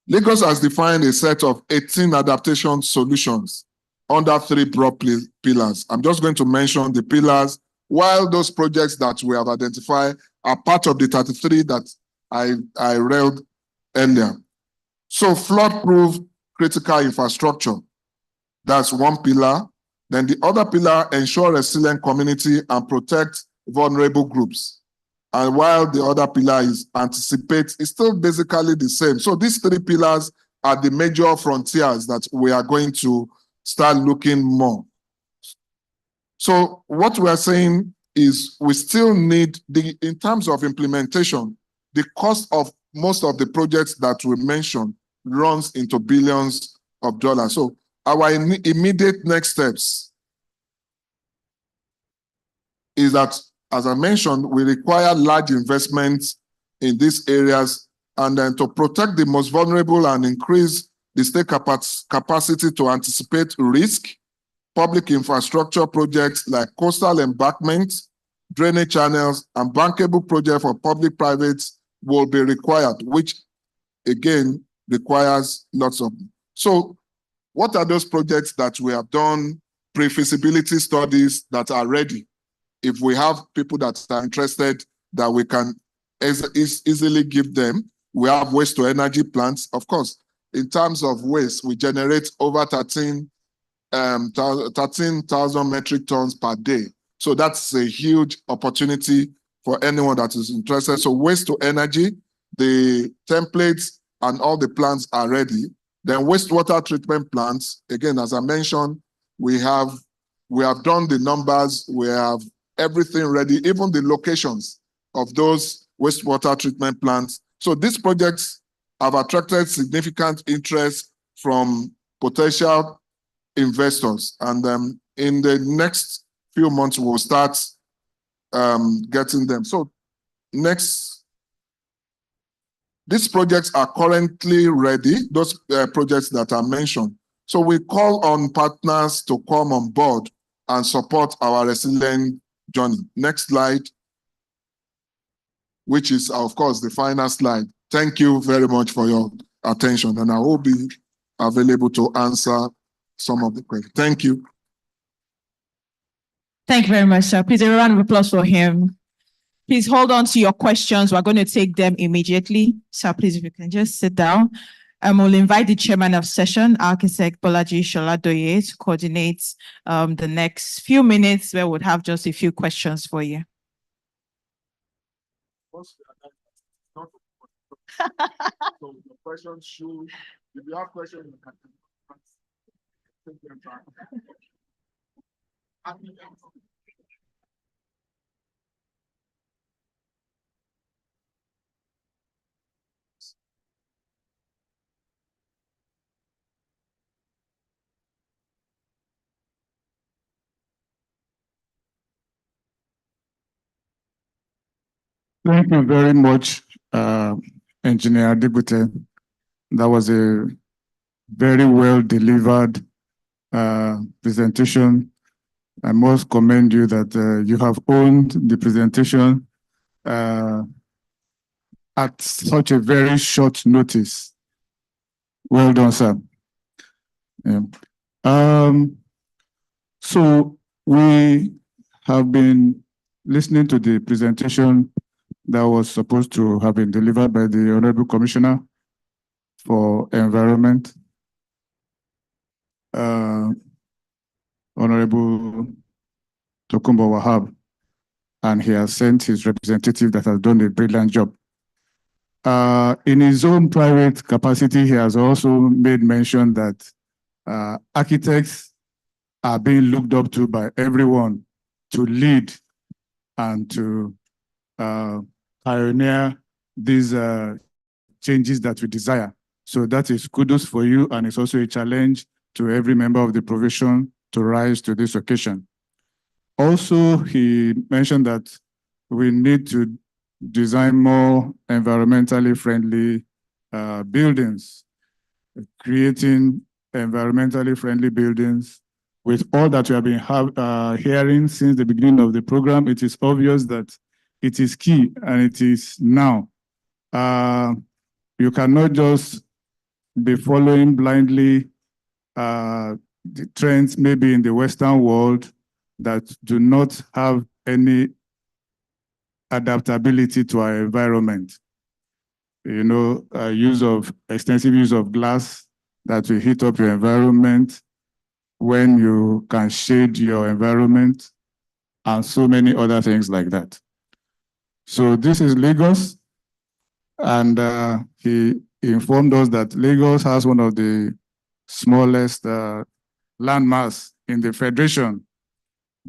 Lagos has defined a set of 18 adaptation solutions under 3 broad pillars. I'm just going to mention the pillars, while those projects that we have identified are part of the 33 that I read earlier. So flood-proof critical infrastructure, that's one pillar. Then the other pillar, ensure resilient community and protect vulnerable groups. And while the other pillar is anticipate, it's still basically the same. So these 3 pillars are the major frontiers that we are going to start looking more. So what we are saying is we still need in terms of implementation, the cost of most of the projects that we mentioned runs into billions of dollars. So our immediate next steps is that, as I mentioned, we require large investments in these areas, and then to protect the most vulnerable and increase the state capacity to anticipate risk, public infrastructure projects like coastal embankments, drainage channels, and bankable projects for public-private will be required, which again requires lots of. So what are those projects that we have done, pre-feasibility studies that are ready? If we have people that are interested, that we can easily give them. We have waste to energy plants. Of course, in terms of waste, we generate over 13,000 metric tons per day. So that's a huge opportunity for anyone that is interested. So waste to energy, the templates and all the plants are ready. Then wastewater treatment plants, again, as I mentioned, we have done the numbers, we have everything ready, even the locations of those wastewater treatment plants. So these projects have attracted significant interest from potential investors. And in the next few months, we'll start getting them. So next, these projects are currently ready, those projects that are mentioned. So we call on partners to come on board and support our resilient journey. Next slide, which is, of course, the final slide. Thank you very much for your attention, and I will be available to answer some of the questions. Thank you. Thank you very much, sir. Please, a round of applause for him. Please hold on to your questions. We're going to take them immediately. So please, if you can just sit down. We'll invite the chairman of session, Architect Bolaji Sholadoye, to coordinate the next few minutes where we'll have just a few questions for you. So the questions should, if you have questions, you can take them back. Thank you very much, Engineer Adibute. That was a very well delivered presentation. I must commend you that you have owned the presentation at such a very short notice. Well done, sir. Yeah. So we have been listening to the presentation that was supposed to have been delivered by the Honorable Commissioner for Environment, Honorable Tokumbo Wahab, and he has sent his representative that has done a brilliant job. In his own private capacity, he has also made mention that architects are being looked up to by everyone to lead and to pioneer these changes that we desire. So that is kudos for you, and it's also a challenge to every member of the profession to rise to this occasion. Also, he mentioned that we need to design more environmentally friendly buildings, creating environmentally friendly buildings. With all that we have been hearing since the beginning of the program, it is obvious that it is key, and it is now. You cannot just be following blindly the trends maybe in the Western world that do not have any adaptability to our environment. You know, extensive use of glass that will heat up your environment when you can shade your environment, and so many other things like that. So this is Lagos, and he informed us that Lagos has one of the smallest landmass in the Federation.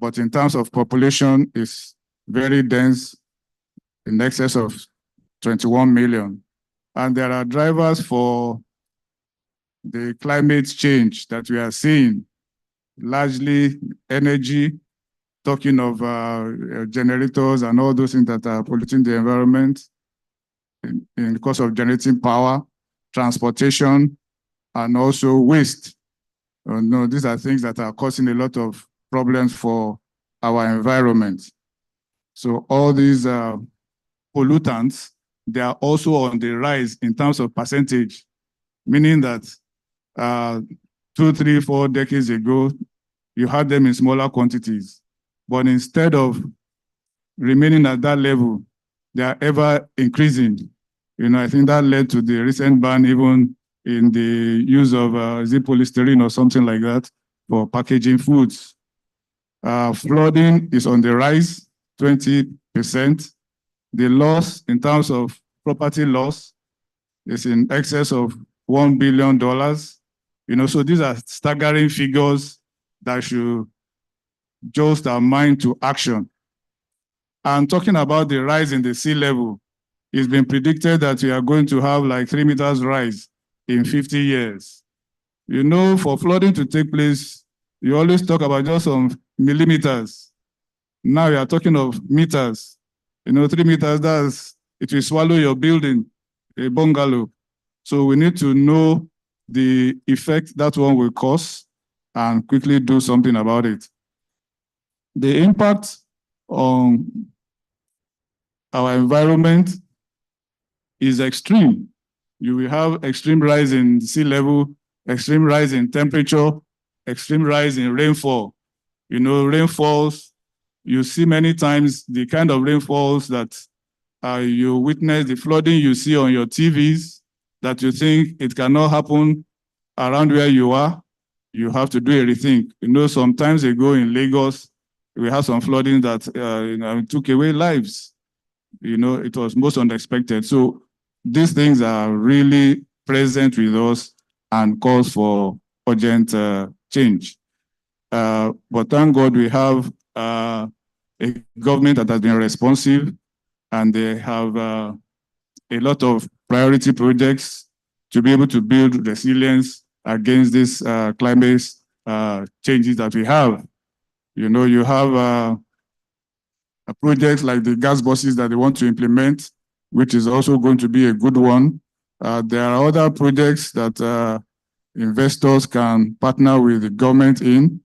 but in terms of population, is very dense, in excess of 21 million. And there are drivers for the climate change that we are seeing, largely energy, talking of generators and all those things that are polluting the environment in the course of generating power, transportation, and also waste. No, these are things that are causing a lot of problems for our environment. So all these pollutants, they are also on the rise in terms of percentage, meaning that 2, 3, 4 decades ago, you had them in smaller quantities. But instead of remaining at that level, they are ever increasing. I think that led to the recent ban even in the use of polystyrene or something like that for packaging foods. Flooding is on the rise, 20%. The loss in terms of property loss is in excess of $1 billion. So these are staggering figures that should jolt our mind to action. And talking about the rise in the sea level, it's been predicted that we are going to have like 3 meters rise in 50 years. For flooding to take place, you always talk about just some millimeters. Now you are talking of meters. 3 meters, it will swallow your building, a bungalow. So we need to know the effect that one will cause and quickly do something about it. The impact on our environment is extreme. You will have extreme rise in sea level, extreme rise in temperature, extreme rise in rainfall. Rainfalls, you see many times the kind of rainfalls that you witness, the flooding you see on your TVs, that you think it cannot happen around where you are. You have to do a rethink. Some times ago in Lagos, we had some flooding that took away lives. It was most unexpected. So these things are really present with us and calls for urgent change. But thank God we have a government that has been responsive, and they have a lot of priority projects to be able to build resilience against these climate changes that we have. You have projects like the gas buses that they want to implement, which is also going to be a good one. There are other projects that investors can partner with the government in,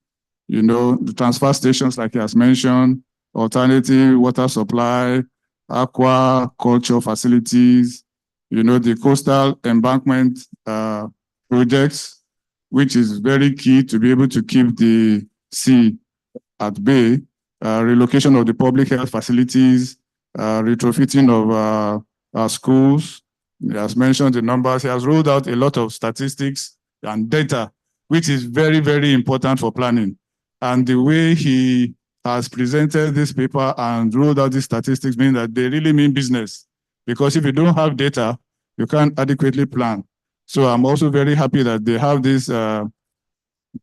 the transfer stations like he has mentioned, alternative water supply, aquaculture facilities, the coastal embankment projects, which is very key to be able to keep the sea at bay, relocation of the public health facilities, retrofitting of our schools. He has mentioned the numbers. He has rolled out a lot of statistics and data, which is very, very important for planning. And the way he has presented this paper and rolled out these statistics mean that they really mean business. Because if you don't have data, you can't adequately plan. So I'm also very happy that they have this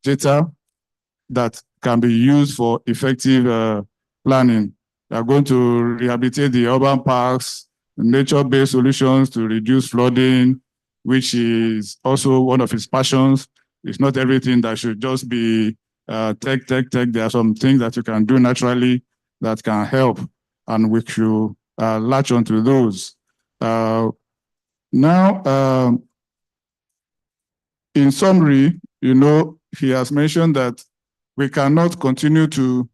data that can be used for effective planning. They are going to rehabilitate the urban parks, nature-based solutions to reduce flooding, which is also one of his passions. It's not everything that should just be tech. There are some things that you can do naturally that can help, and we should latch onto those. Now, in summary, he has mentioned that we cannot continue to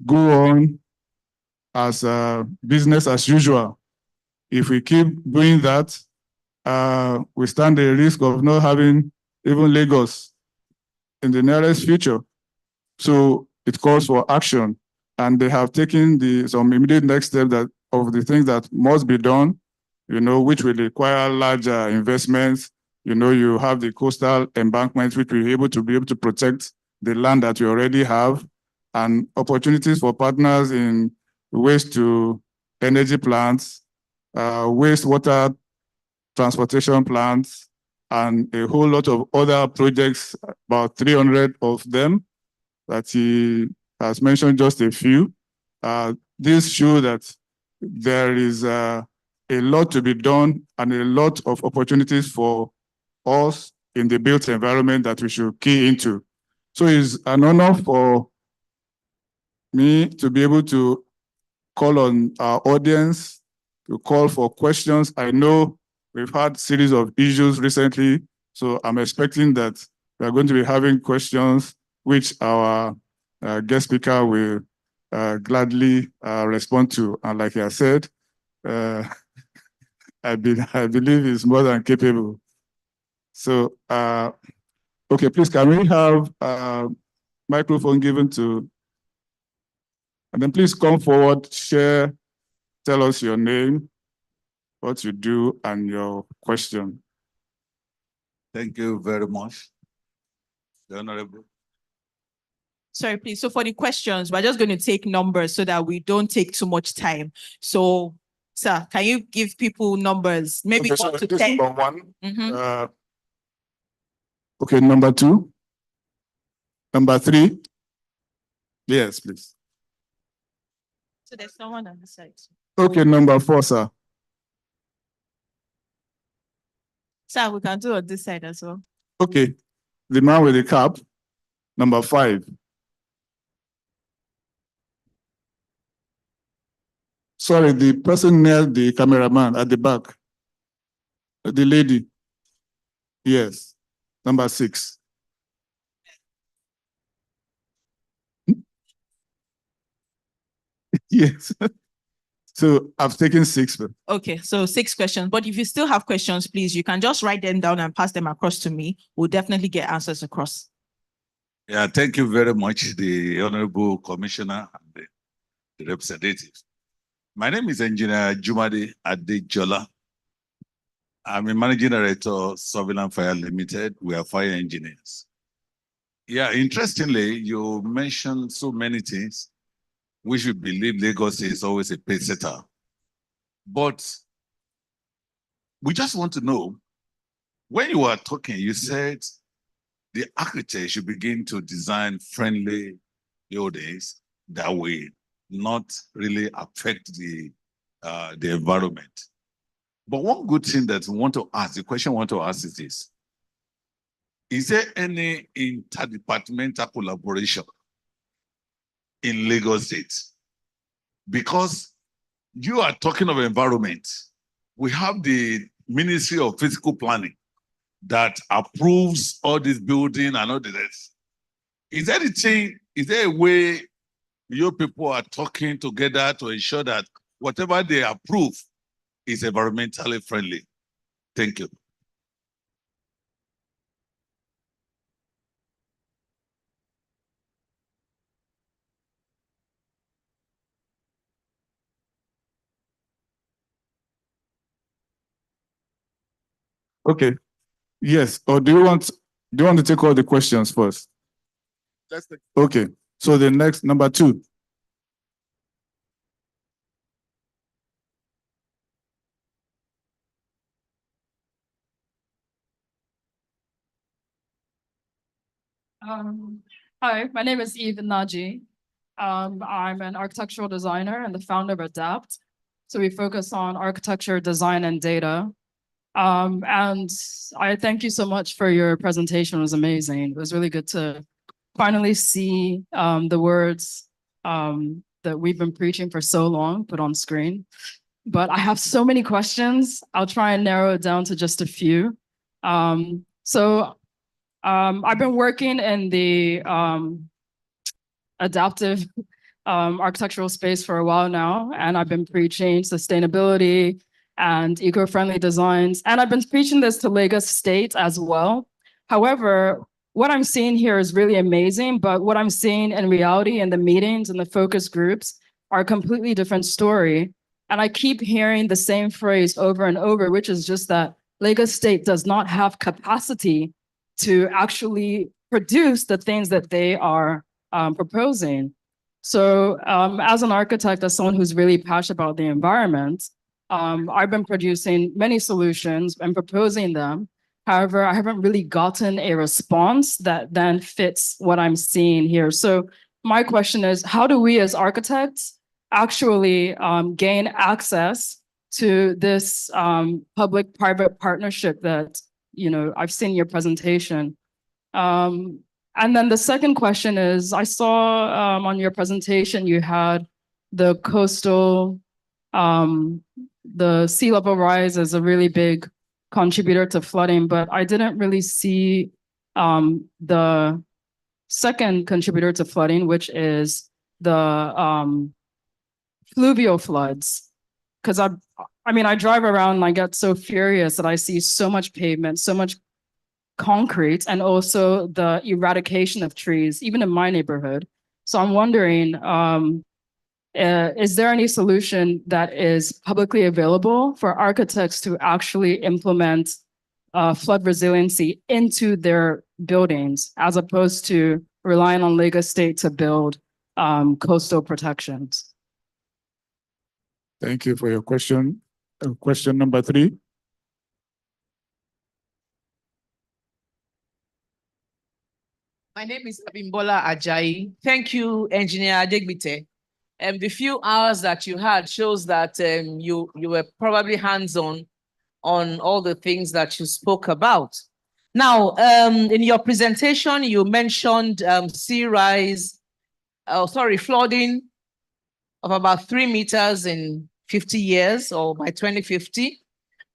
go on as business as usual. If we keep doing that, we stand the risk of not having even Lagos in the nearest future. So it calls for action, and they have taken some immediate next step of the things that must be done, which will require larger investments. You have the coastal embankments, which will be able to protect the land that you already have, and opportunities for partners in waste to energy plants, wastewater transportation plants, and a whole lot of other projects, about 300 of them that he has mentioned just a few. This shows that there is a lot to be done and a lot of opportunities for us in the built environment that we should key into. So it's an honor for me to be able to call on our audience to call for questions. I know we've had series of issues recently, so I'm expecting that we are going to be having questions which our guest speaker will gladly respond to. And like I said, I believe he's more than capable. So, okay, please, can we have microphone given to, and then please come forward, share, tell us your name, what you do, and your question. Thank you very much, the Honorable. Sorry, please. So for the questions, we're just going to take numbers so that we don't take too much time. So, sir, can you give people numbers? Maybe Okay, so 1 to this 10. number one. Mhm. Okay, number two. Number three. Yes, please. So there's someone on the side. Okay, number four, sir. Sir, we can do on this side as well. Okay, the man with the cap. Number five. Sorry, the person near the cameraman at the back. The lady. Yes. Number six. Yes. So I've taken six. Okay, so 6 questions. But if you still have questions, please, you can just write them down and pass them across to me. We'll definitely get answers across. Yeah, thank you very much, the Honorable Commissioner and the representatives. My name is Engineer Jumade Adejola. I'm a Managing Director, Surveillance Fire Limited. We are fire engineers. Yeah, interestingly, you mentioned so many things, which we believe Lagos is always a pace setter. But we just want to know, when you were talking, you said the architect should begin to design friendly buildings that will not really affect the environment. But one good thing that we want to ask, the question I want to ask is this: is there any interdepartmental collaboration in Lagos State? Because you are talking of environment. We have the Ministry of Physical Planning that approves all this building and all the rest. Is there a way your people are talking together to ensure that whatever they approve is environmentally friendly? Thank you. Okay. Yes. Or do you want to take all the questions first? Let's take. Okay. So the next, number two. Hi, my name is Eve Naji. I'm an architectural designer and the founder of Adapt. So we focus on architecture, design, and data. And I thank you so much for your presentation. It was amazing. It was really good to finally see the words that we've been preaching for so long put on screen. But I have so many questions. I'll try and narrow it down to just a few. I've been working in the adaptive architectural space for a while now, and I've been preaching sustainability and eco-friendly designs, and I've been preaching this to Lagos State as well. However, what I'm seeing here is really amazing, but what I'm seeing in reality in the meetings and the focus groups are a completely different story. And I keep hearing the same phrase over and over, which is just that Lagos State does not have capacity to actually produce the things that they are proposing. So as an architect, as someone who's really passionate about the environment, I've been producing many solutions and proposing them. However, I haven't really gotten a response that then fits what I'm seeing here. So my question is, how do we as architects actually gain access to this public-private partnership that, I've seen your presentation? And then the second question is, I saw on your presentation you had the coastal, the sea level rise as a really big contributor to flooding, but I didn't really see the second contributor to flooding, which is the fluvial floods. Because I drive around and I get so furious that I see so much pavement, so much concrete, and also the eradication of trees, even in my neighborhood. So I'm wondering, is there any solution that is publicly available for architects to actually implement flood resiliency into their buildings, as opposed to relying on Lagos State to build coastal protections? Thank you for your question. Question number 3. My name is Abimbola Ajayi. Thank you, Engineer Adegbite. The few hours that you had shows that you were probably hands-on on all the things that you spoke about. Now, in your presentation, you mentioned sea rise, flooding of about 3 meters in 50 years or by 2050.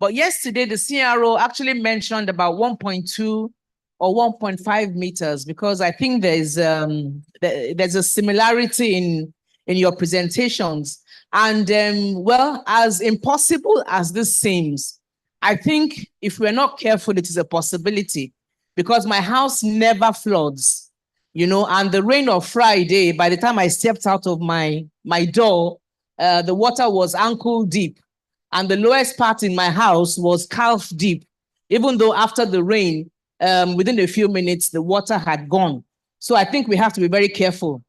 But yesterday, the CRO actually mentioned about 1.2 or 1.5 meters, because I think there's a similarity in your presentations. And well, as impossible as this seems, I think if we're not careful, it is a possibility, because my house never floods, and the rain of Friday, by the time I stepped out of my door, the water was ankle deep, and the lowest part in my house was calf deep, even though after the rain, within a few minutes, the water had gone. So I think we have to be very careful.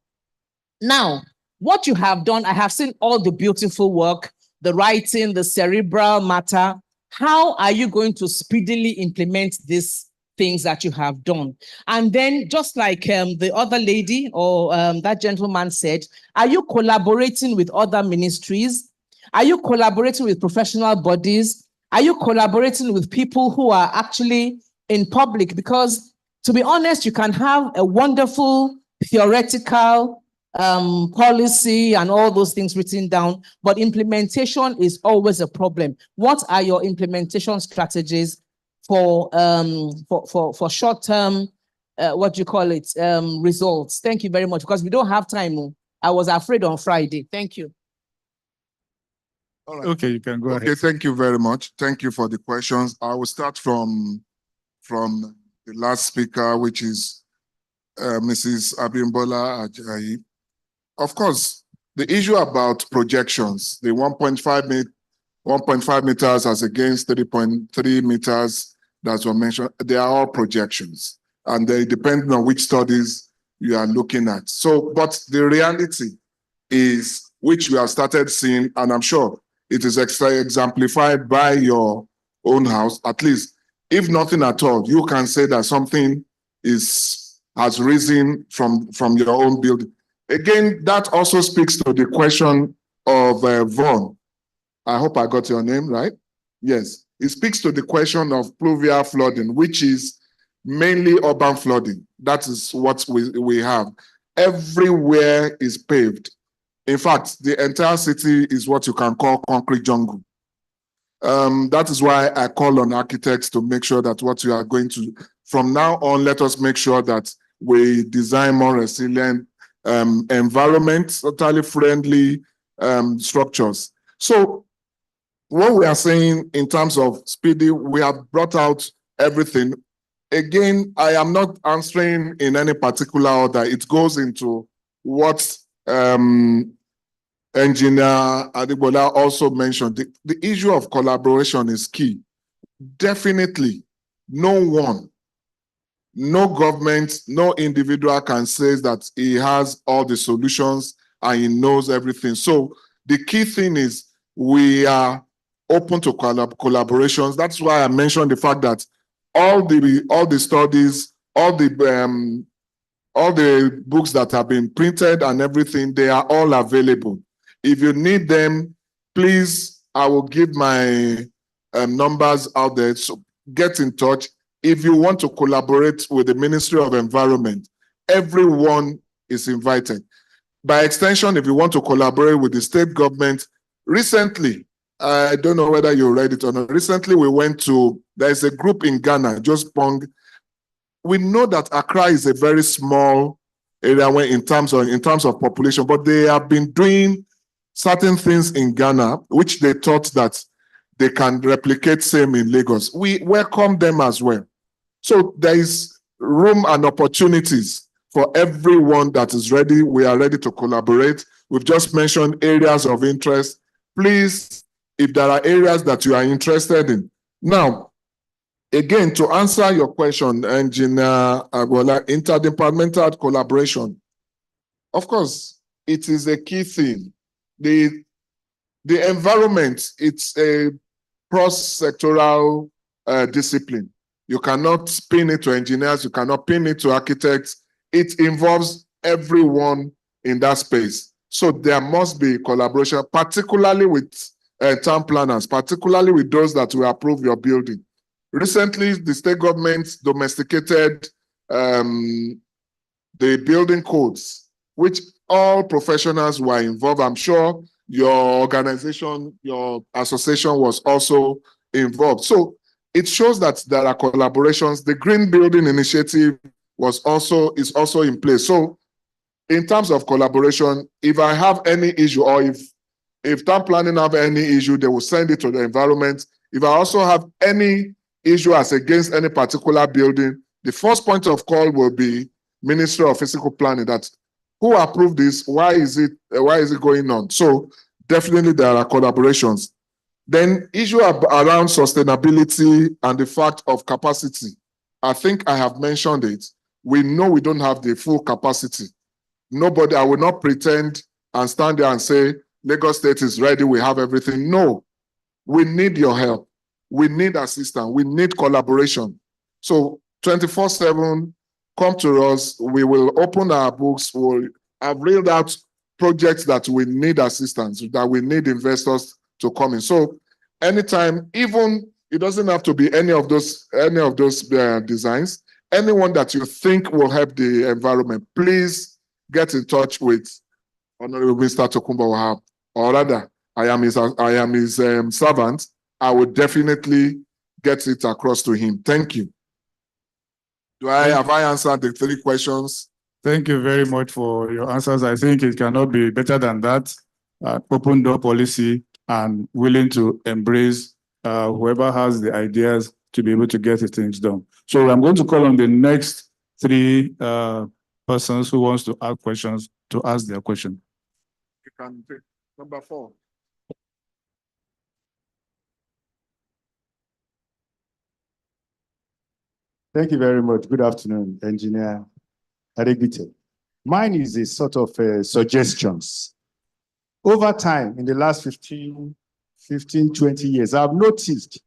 Now, what you have done, I have seen all the beautiful work, the writing, the cerebral matter. How are you going to speedily implement these things that you have done? And then, just like the other lady or that gentleman said, are you collaborating with other ministries? Are you collaborating with professional bodies? Are you collaborating with people who are actually in public? Because, to be honest, you can have a wonderful theoretical policy and all those things written down, but implementation is always a problem. What are your implementation strategies for short-term, results? Thank you very much, because we don't have time. I was afraid on Friday. Thank you. All right. Okay, you can go ahead. Okay, thank you very much. Thank you for the questions. I will start from the last speaker, which is Mrs. Abimbola Ajayi. Of course, the issue about projections, the 1.5 meters as against 3.3 meters that were mentioned, they are all projections, and they depend on which studies you are looking at. So, but the reality is, which we have started seeing, and I'm sure it is exemplified by your own house, at least, if nothing at all, you can say that something has risen from your own building. Again, that also speaks to the question of Vaughn. I hope I got your name right. Yes, it speaks to the question of pluvial flooding, which is mainly urban flooding. That is what we have. Everywhere is paved. In fact, the entire city is what you can call concrete jungle. That is why I call on architects to make sure that what you are going to, from now on, let us make sure that we design more resilient environment, totally friendly structures. So what we are saying in terms of speedy, we have brought out everything. Again, I am not answering in any particular order. It goes into what Engineer Adegbola also mentioned. The issue of collaboration is key. Definitely, no one, no government, no individual can say that he has all the solutions and he knows everything. So the key thing is we are open to collaborations. That's why I mentioned the fact that all the studies, all the all the books that have been printed and everything, they are all available. If you need them, please, I will give my numbers out there. So get in touch. If you want to collaborate with the Ministry of Environment, everyone is invited. By extension, if you want to collaborate with the state government, recently, I don't know whether you read it or not. Recently, we went to, there's a group in Ghana, just Pong. We know that Accra is a very small area in terms of population, but they have been doing certain things in Ghana, which they thought that they can replicate same in Lagos. We welcome them as well. So there is room and opportunities for everyone that is ready. We are ready to collaborate. We've just mentioned areas of interest. Please, if there are areas that you are interested in. Now, again, to answer your question, Engineer Agbola, interdepartmental collaboration. Of course, it is a key thing. The environment, it's a cross-sectoral discipline. You cannot pin it to engineers, you cannot pin it to architects. It involves everyone in that space. So there must be collaboration, particularly with town planners, particularly with those that will approve your building. Recently, the state government domesticated the building codes, which all professionals were involved. I'm sure your organization, your association was also involved. So it shows that there are collaborations. The Green Building Initiative is also in place. So in terms of collaboration, if I have any issue or if town planning have any issue, they will send it to the environment. If I also have any issue as against any particular building, the first point of call will be Ministry of Physical Planning. That who approved this? Why is it going on? So definitely there are collaborations. Then issue around sustainability and the fact of capacity. I think I have mentioned it. We know we don't have the full capacity. Nobody, I will not pretend and stand there and say, Lagos State is ready, we have everything. No, we need your help. We need assistance. We need collaboration. So 24/7, come to us. We will open our books. I've reeled out projects that we need assistance, that we need investors to come in. So anytime, even it doesn't have to be any of those designs. Anyone that you think will help the environment, please get in touch with Honorable Mr. Tokumba Wahab, or rather, I am his servant. I will definitely get it across to him. Thank you. Have I answered the 3 questions? Thank you very much for your answers. I think it cannot be better than that. Open door policy and willing to embrace whoever has the ideas to be able to get the things done. So I'm going to call on the next 3 persons who wants to ask questions to ask their question. You can take number 4. Thank you very much. Good afternoon, Engineer Adegbite. Mine is a sort of suggestions. Over time, in the last 15, 20 years, I've noticed,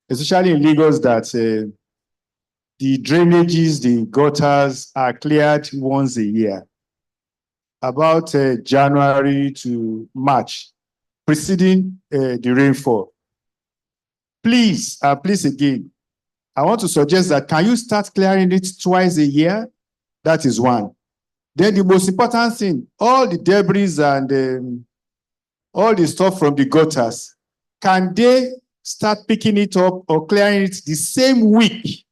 especially in Lagos, that the drainages, the gutters are cleared once a year, about January to March, preceding the rainfall. Please, please again, I want to suggest that can you start clearing it twice a year? That is one. Then the most important thing, all the debris and all the stuff from the gutters, can they start picking it up or clearing it the same week?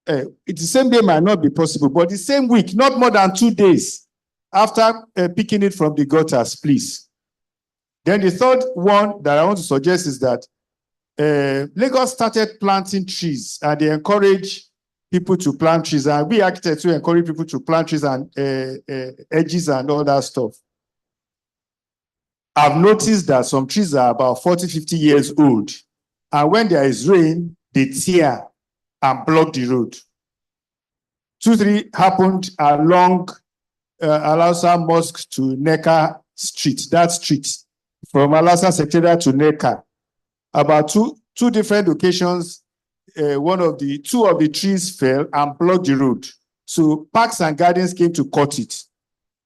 The same day might not be possible, but the same week, not more than 2 days after picking it from the gutters, please. Then the third one that I want to suggest is that Lagos started planting trees, and they encourage people to plant trees, and we architects will encourage people to plant trees and edges and all that stuff. I've noticed that some trees are about 40, 50 years old, and when there is rain, they tear and block the road. 2, 3 happened along Alausa Mosque to Neka Street, that street, from Alausa Secretariat to Neka. About two different occasions, two of the trees fell and blocked the road. So parks and gardens came to cut it.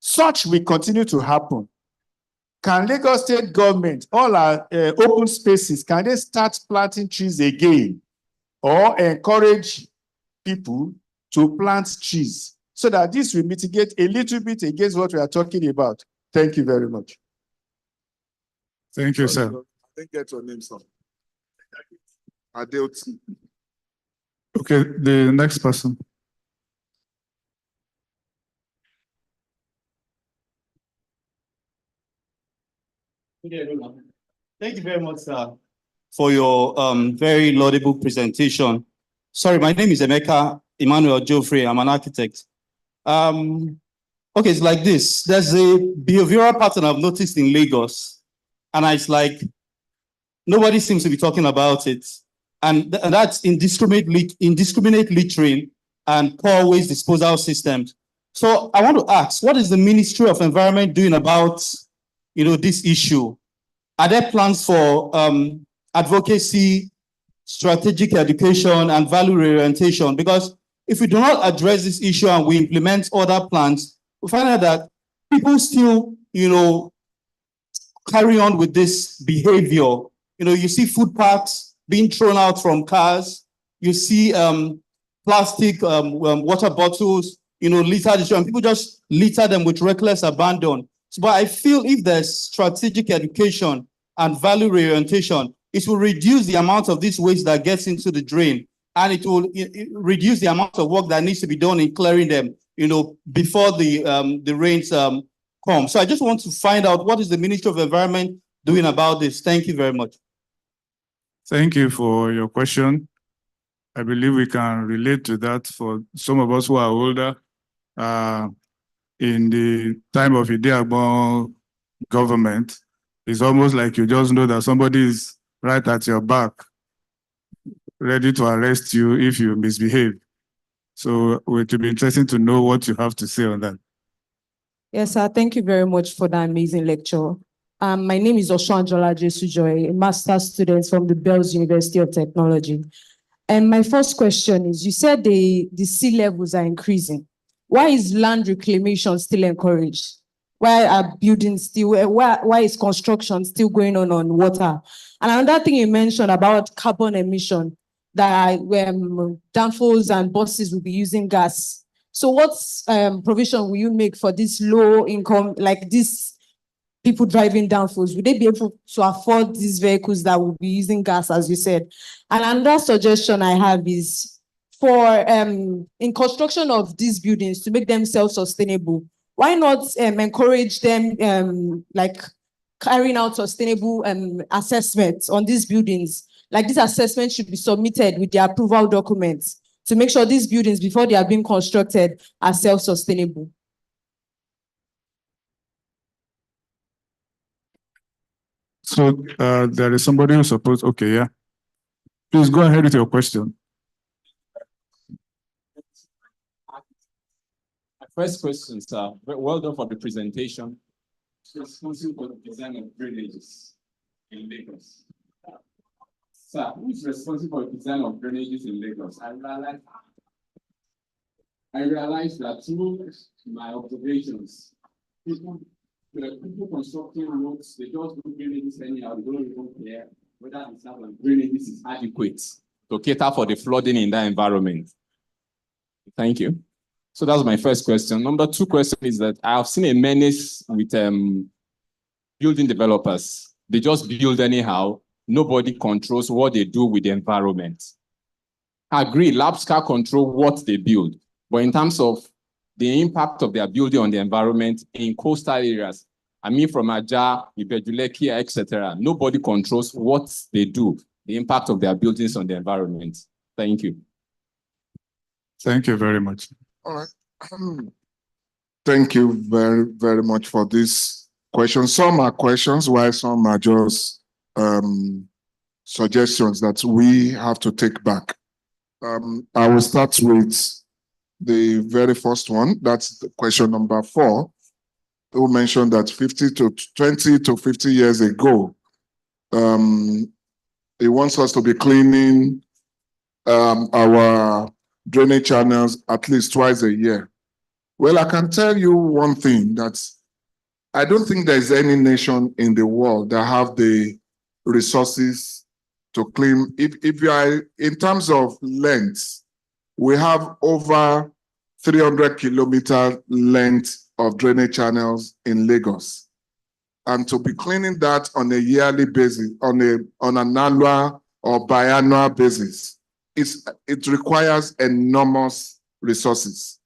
Such will continue to happen. Can Lagos State government, all our open spaces, can they start planting trees again or encourage people to plant trees so that this will mitigate a little bit against what we are talking about? Thank you very much. Thank you, sir. I didn't get your name, sir. Adeoti. Okay, the next person. Good day, everyone. Thank you very much, sir, for your very laudable presentation. Sorry, my name is Emeka Emmanuel Geoffrey. I'm an architect. Okay, it's like this. There's a behavioral pattern I've noticed in Lagos, and it's like nobody seems to be talking about it. And that's indiscriminate littering and poor waste disposal systems. So I want to ask, what is the Ministry of Environment doing about this issue? Are there plans for advocacy, strategic education, and value orientation? Because if we do not address this issue and we implement other plans, we find out that people still, carry on with this behavior. You see food parks being thrown out from cars. You see plastic water bottles, littered, and people just litter them with reckless abandon. But I feel if there's strategic education and value orientation, it will reduce the amount of this waste that gets into the drain, and it will reduce the amount of work that needs to be done in clearing them, before the rains come. So I just want to find out, what is the Ministry of Environment doing about this? Thank you very much. Thank you for your question. I believe we can relate to that for some of us who are older. In the time of Idiagbon government, it's almost like you just know that somebody is right at your back, ready to arrest you if you misbehave. So it will be interesting to know what you have to say on that. Yes, sir. Thank you very much for that amazing lecture. My name is Oshoanjola Jesujoy, a master's student from the Bells University of Technology. And my first question is, you said the sea levels are increasing. Why is land reclamation still encouraged? Why are buildings still, why is construction still going on water? And another thing you mentioned about carbon emission, that danfos and buses will be using gas. So what provision will you make for this low income, like these people driving danfos? Will they be able to afford these vehicles that will be using gas, as you said? And another suggestion I have is, for in construction of these buildings, to make them self-sustainable, why not encourage them like carrying out sustainable assessments on these buildings? Like, these assessments should be submitted with their approval documents to make sure these buildings, before they are being constructed, are self-sustainable. So there is somebody who's supposed, okay, yeah. Please go ahead with your question. First question, sir. Well done for the presentation. Responsible for the design of drainages in Lagos. Sir, who is responsible for the design of drainages in Lagos? I realized that through my observations, people constructing roads, they just do drainages anyhow. They don't even care whether the type of drainages is adequate to cater for the flooding in that environment. Thank you. So that's my first question. Number two question is that I have seen a menace with building developers. They just build anyhow. Nobody controls what they do with the environment. I agree, labs can control what they build, but in terms of the impact of their building on the environment in coastal areas, I mean from Aja, Ibejuleki, etc., nobody controls what they do, the impact of their buildings on the environment. Thank you. Thank you very much. All right. Thank you very, very much for this question. Some are questions, while some are just suggestions that we have to take back. I will start with the very first one. That's the question number 4. Who mentioned that 20 to 50 years ago, he wants us to be cleaning our drainage channels at least twice a year. Well, I can tell you one thing, that I don't think there's any nation in the world that have the resources to clean. If you are in terms of length, we have over 300-kilometer length of drainage channels in Lagos. And to be cleaning that on a yearly basis, on an annual or biannual basis, it requires enormous resources.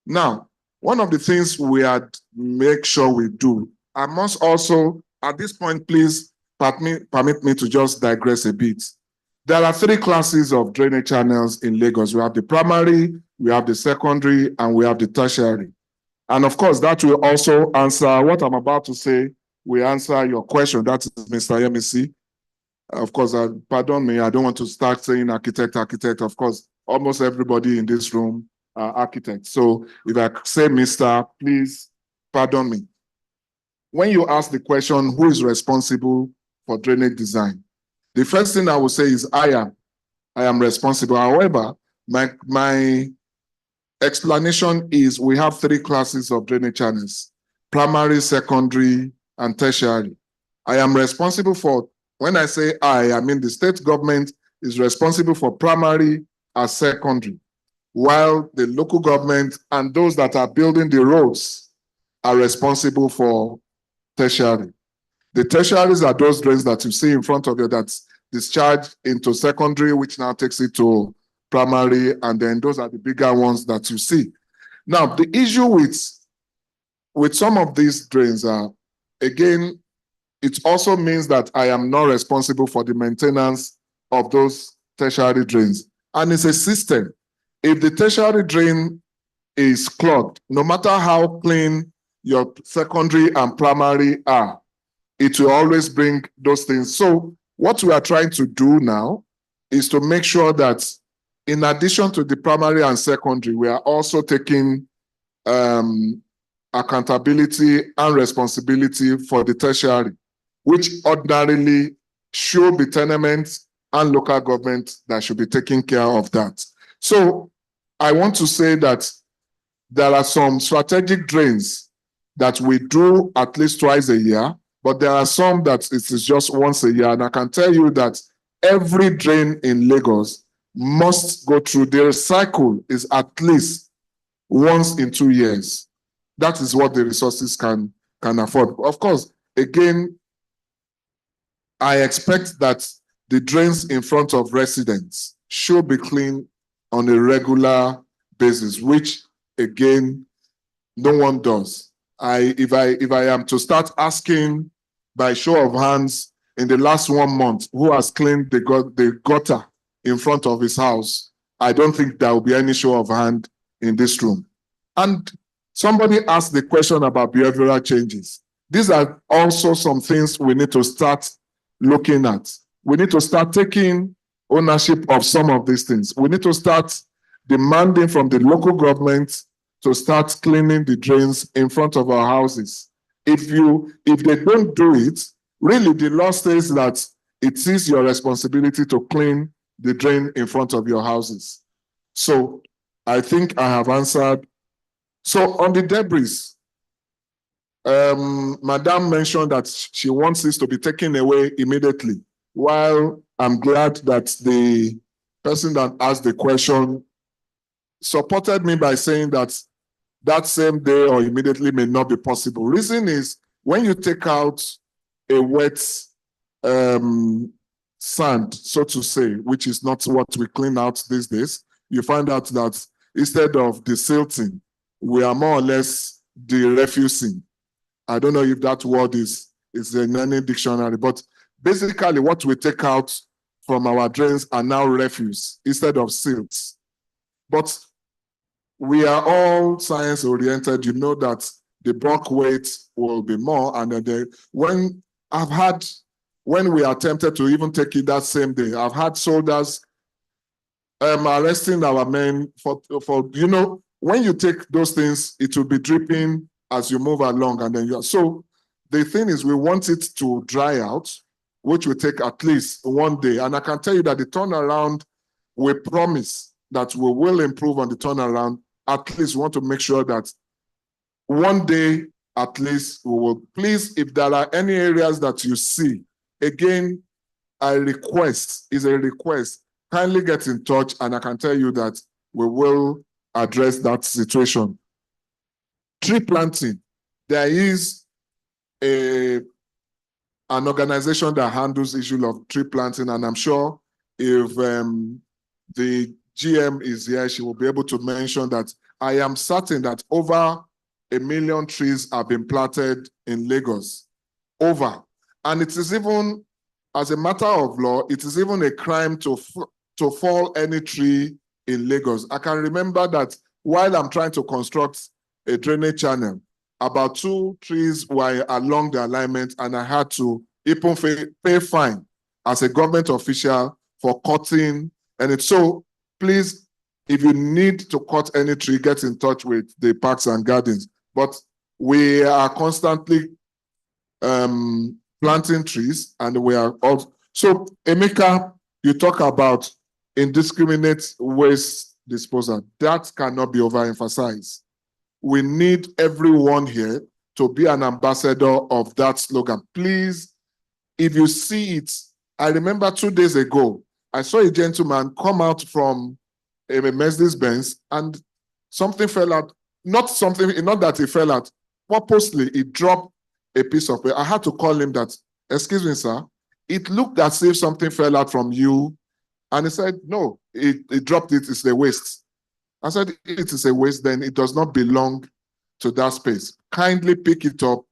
Now, one of the things we had make sure we do, I must also, at this point, please permit me to just digress a bit. There are 3 classes of drainage channels in Lagos. We have the primary, we have the secondary, and we have the tertiary. And of course, that will also answer what I'm about to say, will answer your question. That is Mr. Yemisi. Of course, pardon me, I don't want to start saying architect. Of course, almost everybody in this room are architects. So if I say Mr., please pardon me. When you ask the question, who is responsible for drainage design? The first thing I will say is I am responsible. However, my explanation is we have 3 classes of drainage channels: primary, secondary, and tertiary. I am responsible for, when I say I mean the state government is responsible for primary and secondary, while the local government and those that are building the roads are responsible for tertiary. The tertiaries are those drains that you see in front of you that's discharged into secondary, which now takes it to primary, and then those are the bigger ones that you see. Now, the issue with some of these drains are, again, it also means that I am not responsible for the maintenance of those tertiary drains. And it's a system. If the tertiary drain is clogged, no matter how clean your secondary and primary are, it will always bring those things. So what we are trying to do now is to make sure that in addition to the primary and secondary, we are also taking accountability and responsibility for the tertiary, which ordinarily should be tenements and local government that should be taking care of that. So I want to say that there are some strategic drains that we do at least twice a year, but there are some that it is just once a year. And I can tell you that every drain in Lagos must go through, their cycle is at least once in 2 years. That is what the resources can afford. Of course, again, I expect that the drains in front of residents should be cleaned on a regular basis, which again, no one does. If I am to start asking by show of hands in the last 1 month who has cleaned the gutter in front of his house, I don't think there will be any show of hand in this room. And somebody asked the question about behavioral changes. These are also some things we need to start looking at. We need to start taking ownership of some of these things. We need to start demanding from the local government to start cleaning the drains in front of our houses. If they don't do it, really the law says that it is your responsibility to clean the drain in front of your houses. So I think I have answered. So on the debris, Madam mentioned that she wants this to be taken away immediately. While I'm glad that the person that asked the question supported me by saying that that same day or immediately may not be possible. Reason is, when you take out a wet sand, so to say, which is not what we clean out these days, you find out that instead of desilting, we are more or less derefusing. I don't know if that word is in any dictionary, but basically what we take out from our drains are now refuse instead of silts. But we are all science oriented. You know that the bulk weight will be more. And then when we are tempted to even take it that same day, I've had soldiers arresting our men for when you take those things, it will be dripping as you move along. And then so the thing is, we want it to dry out, which will take at least 1 day. And I can tell you that the turnaround, we promise that we will improve on the turnaround, at least we want to make sure that one day, at least we will. Please, if there are any areas that you see, again, a request, kindly get in touch and I can tell you that we will address that situation. Tree planting, there is an organization that handles the issue of tree planting, and I'm sure if the GM is here, she will be able to mention that. I am certain that over 1 million trees have been planted in Lagos. Over. And it is even, as a matter of law, it is even a crime to fall any tree in Lagos. I can remember that while I'm trying to construct a drainage channel, about 2 trees were along the alignment and I had to even pay fine as a government official for cutting. And so please, if you need to cut any tree, get in touch with the Parks and Gardens. But we are constantly planting trees and we are also. So Emeka, you talk about indiscriminate waste disposal. That cannot be overemphasized. We need everyone here to be an ambassador of that slogan. Please, if you see it, I remember 2 days ago, I saw a gentleman come out from a Mercedes-Benz and something fell out. Not that he fell out. Purposely, he dropped a piece of paper. I had to call him that, excuse me, sir, it looked as if something fell out from you. And he said, no, it dropped it, it's a waste. I said, it is a waste, then it does not belong to that space. Kindly pick it up,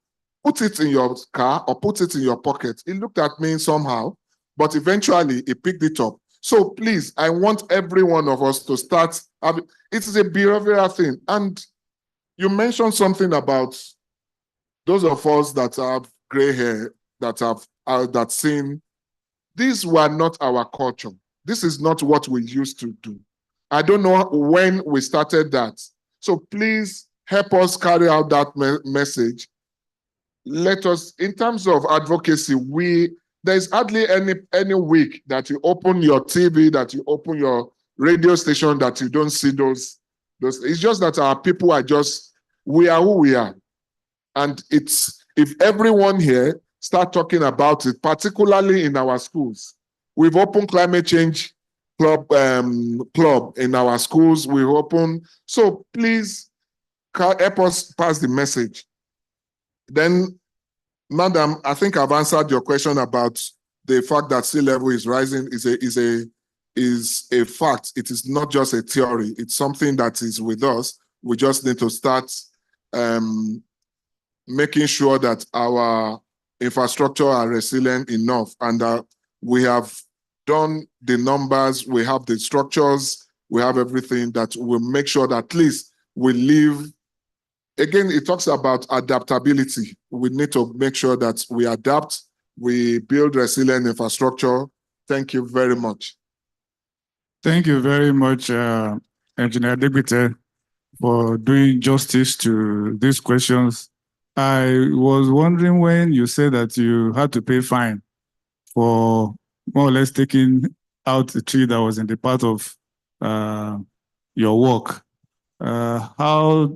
put it in your car or put it in your pocket. He looked at me somehow, but eventually he picked it up. So please, I want every one of us to start. It is a behavioral thing. And you mentioned something about those of us that have gray hair, that seen. These were not our culture. This is not what we used to do. I don't know when we started that. So please help us carry out that message. Let us, in terms of advocacy, there's hardly any week that you open your TV, that you open your radio station, that you don't see those. It's just that our people are we are who we are. And if everyone here start talking about it, particularly in our schools. We've opened climate change club in our schools. We've opened, so please help us pass the message. Then, Madam, I think I've answered your question about the fact that sea level is rising is a fact. It is not just a theory. It's something that is with us. We just need to start making sure that our infrastructure are resilient enough, and we have done the numbers, we have the structures, we have everything that will make sure that at least we live. Again, it talks about adaptability. We need to make sure that we adapt, we build resilient infrastructure. Thank you very much. Thank you very much, Engineer Degbite, for doing justice to these questions. I was wondering when you said that you had to pay fine for more or less taking out the tree that was in the path of your work. How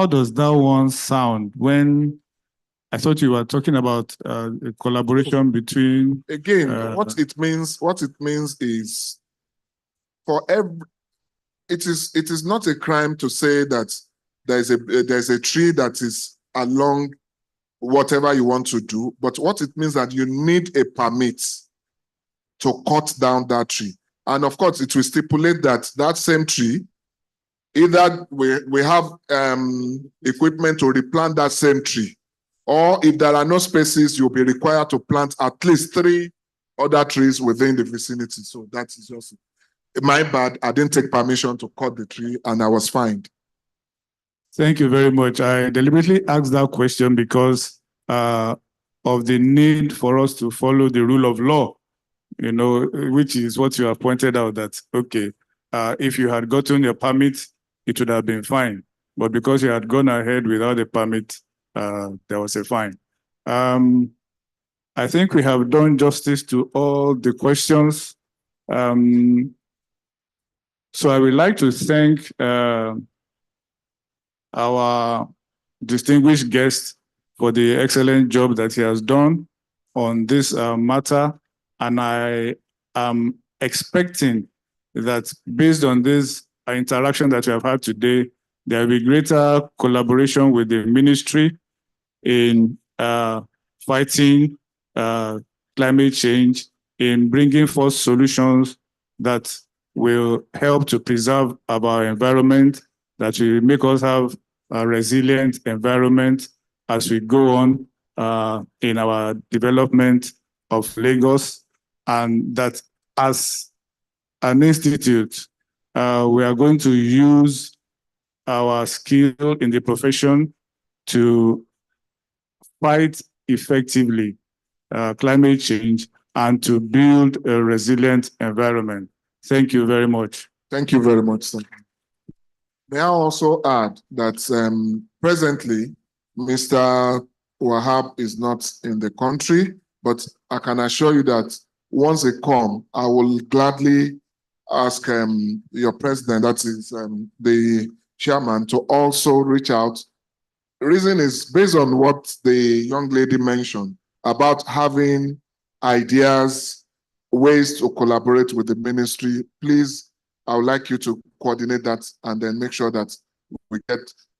does that one sound when I thought you were talking about a collaboration between? Again, what it means is it is not a crime to say that there's a tree that is along whatever you want to do, but what it means that you need a permit to cut down that tree. And of course, it will stipulate that same tree, either we have equipment to replant that same tree, or if there are no spaces, you'll be required to plant at least 3 other trees within the vicinity. So that is just my bad. I didn't take permission to cut the tree and I was fined. Thank you very much. I deliberately asked that question because of the need for us to follow the rule of law, which is what you have pointed out that, okay, if you had gotten your permit, it would have been fine. But because you had gone ahead without a permit, there was a fine. I think we have done justice to all the questions. So I would like to thank our distinguished guest for the excellent job that he has done on this matter. And I am expecting that based on this interaction that we have had today, there will be greater collaboration with the ministry in fighting climate change, in bringing forth solutions that will help to preserve our environment, that will make us have a resilient environment as we go on in our development of Lagos, and that as an institute, we are going to use our skill in the profession to fight effectively climate change and to build a resilient environment. Thank you very much. Thank you very much, sir. May I also add that presently, Mr. Wahab is not in the country, but I can assure you that once they come, I will gladly ask your president, that is the chairman, to also reach out. The reason is based on what the young lady mentioned about having ideas, ways to collaborate with the ministry. Please, I would like you to coordinate that and then make sure that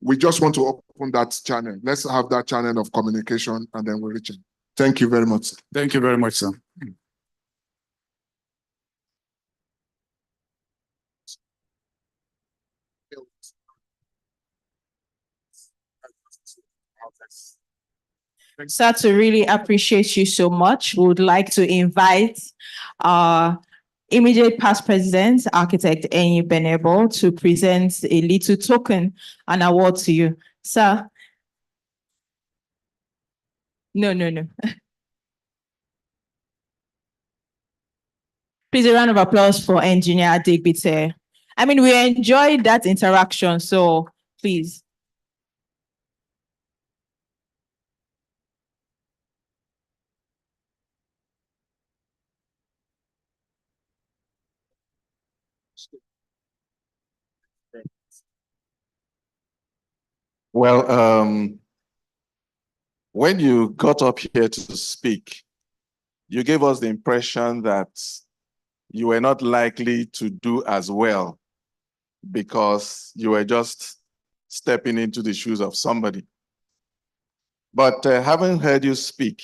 we just want to open that channel. Let's have that channel of communication and then we'll reach it. Thank you very much, sir. Thank you very much, sir. Sir, to really appreciate you so much, we would like to invite our immediate past president, Architect Enyi Benebo, to present a little token, an award to you. Sir. No. Please, a round of applause for Engineer Adegbite. I mean, we enjoyed that interaction, so please. Well, when you got up here to speak, you gave us the impression that you were not likely to do as well because you were just stepping into the shoes of somebody. But having heard you speak,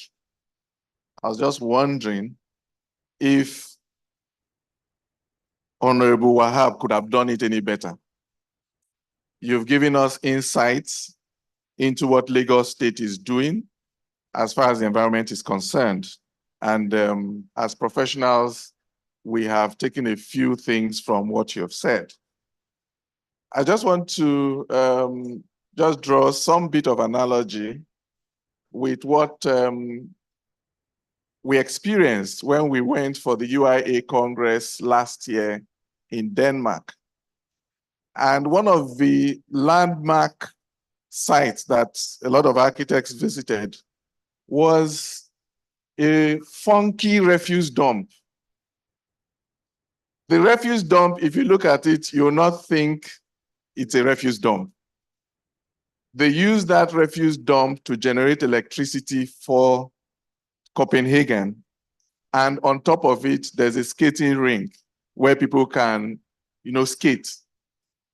I was just wondering if Honorable Wahab could have done it any better. You've given us insights into what Lagos State is doing as far as the environment is concerned. And as professionals, we have taken a few things from what you have said. I just want to just draw some bit of analogy with what we experienced when we went for the UIA Congress last year in Denmark. And one of the landmark sites that a lot of architects visited was a funky refuse dump. The refuse dump, if you look at it, you'll not think it's a refuse dump. They use that refuse dump to generate electricity for Copenhagen. And on top of it, there's a skating rink where people can, skate.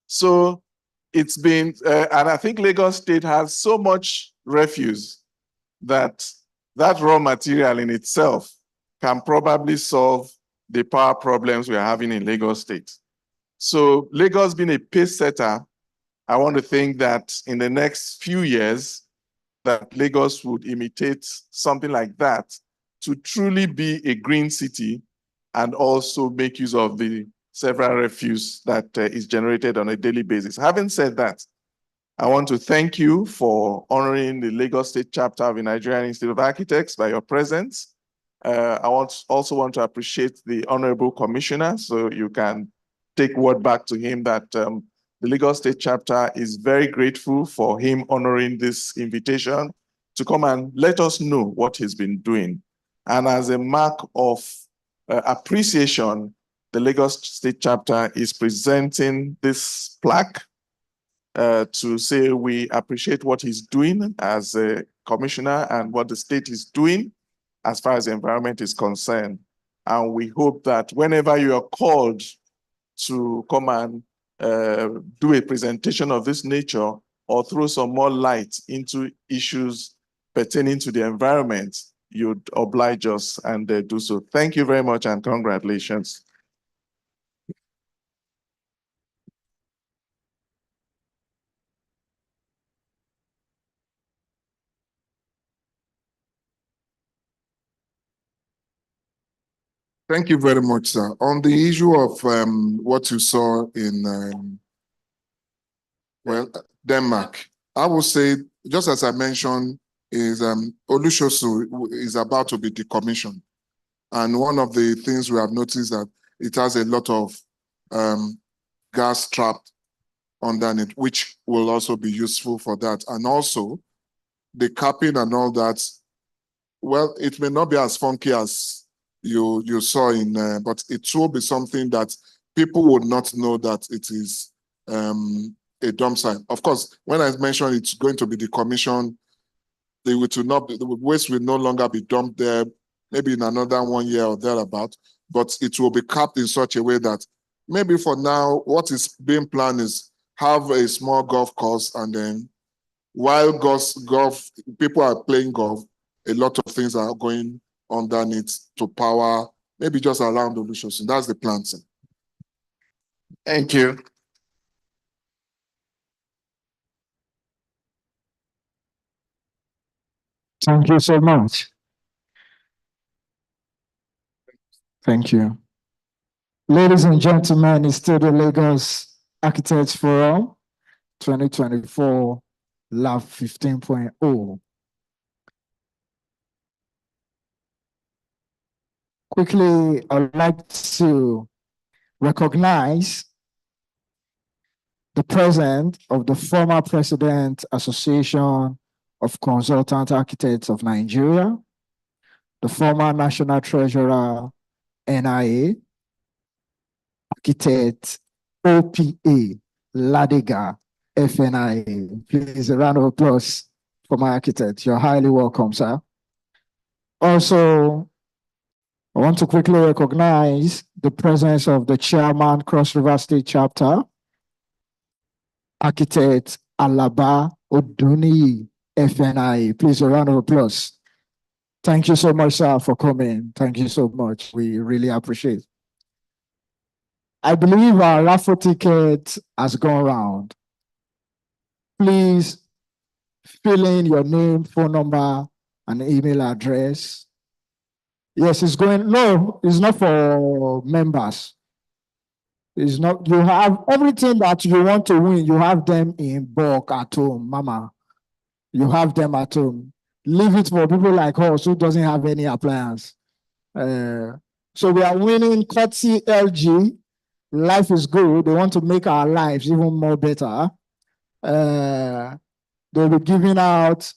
So it's been, and I think Lagos State has so much refuse that raw material in itself can probably solve the power problems we are having in Lagos State. So Lagos being a pace setter, I want to think that in the next few years, that Lagos would imitate something like that to truly be a green city and also make use of the several refuse that is generated on a daily basis. Having said that, I want to thank you for honoring the Lagos State chapter of the Nigerian Institute of Architects by your presence. I also want to appreciate the Honorable Commissioner, so you can take word back to him that the Lagos State chapter is very grateful for him honoring this invitation to come and let us know what he's been doing. And as a mark of appreciation, the Lagos State Chapter is presenting this plaque to say we appreciate what he's doing as a commissioner and what the state is doing as far as the environment is concerned. And we hope that whenever you are called to come and do a presentation of this nature or throw some more light into issues pertaining to the environment, you'd oblige us and do so. Thank you very much and congratulations. Thank you very much, sir. On the issue of what you saw in, Denmark, I will say, just as I mentioned, is Olushosu is about to be decommissioned. And one of the things we have noticed that it has a lot of gas trapped underneath, which will also be useful for that. And also, the capping and all that, well, it may not be as funky as you saw in, but it will be something that people would not know that it is a dump site. Of course, when I mentioned it's going to be decommissioned, the waste will no longer be dumped there, maybe in another 1 year or thereabout, but it will be capped in such a way that maybe for now, what is being planned is have a small golf course, and then while people are playing golf, a lot of things are going underneath to power, maybe just around the Olusosun. That's the plan, sir. Thank you. Thank you so much. Thank you. Ladies and gentlemen, it's still the Lagos Architects Forum 2024 Lab 15.0. Quickly, I'd like to recognize the presence of the former President, Association of Consultant Architects of Nigeria, the former National Treasurer, NIA, Architect OPA, Ladega, FNIA. Please, a round of applause for my architect. You're highly welcome, sir. Also, I want to quickly recognize the presence of the chairman, Cross River State Chapter, Architect Alaba Oduni, FNIA. Please, a round of applause. Thank you so much, sir, for coming. Thank you so much. We really appreciate it. I believe our raffle ticket has gone round. Please fill in your name, phone number, and email address. Yes, it's going, no, it's not for members. It's not, you have everything that you want to win, you have them in bulk at home, mama. You have them at home. Leave it for people like us who doesn't have any appliance. So we are winning courtesy LG. Life is good. They want to make our lives even more better. They'll be giving out.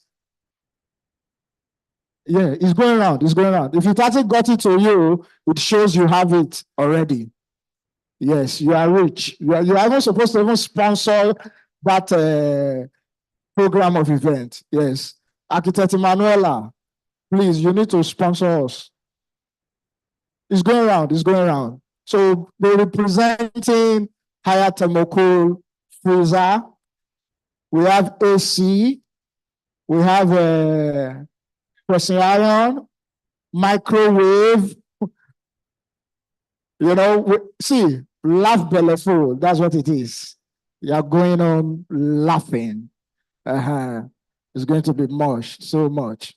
Yeah, it's going around. It's going around. If it hasn't got it to you, it shows you have it already. Yes, you are rich. You are even supposed to even sponsor that program of event. Yes. Architect Emanuela, please, you need to sponsor us. It's going around. It's going around. So they're representing higher thermocool freezer. We have AC. We have pressing iron, microwave. You know, see, laugh belly full. That's what it is. You are going on laughing. It's going to be much, so much.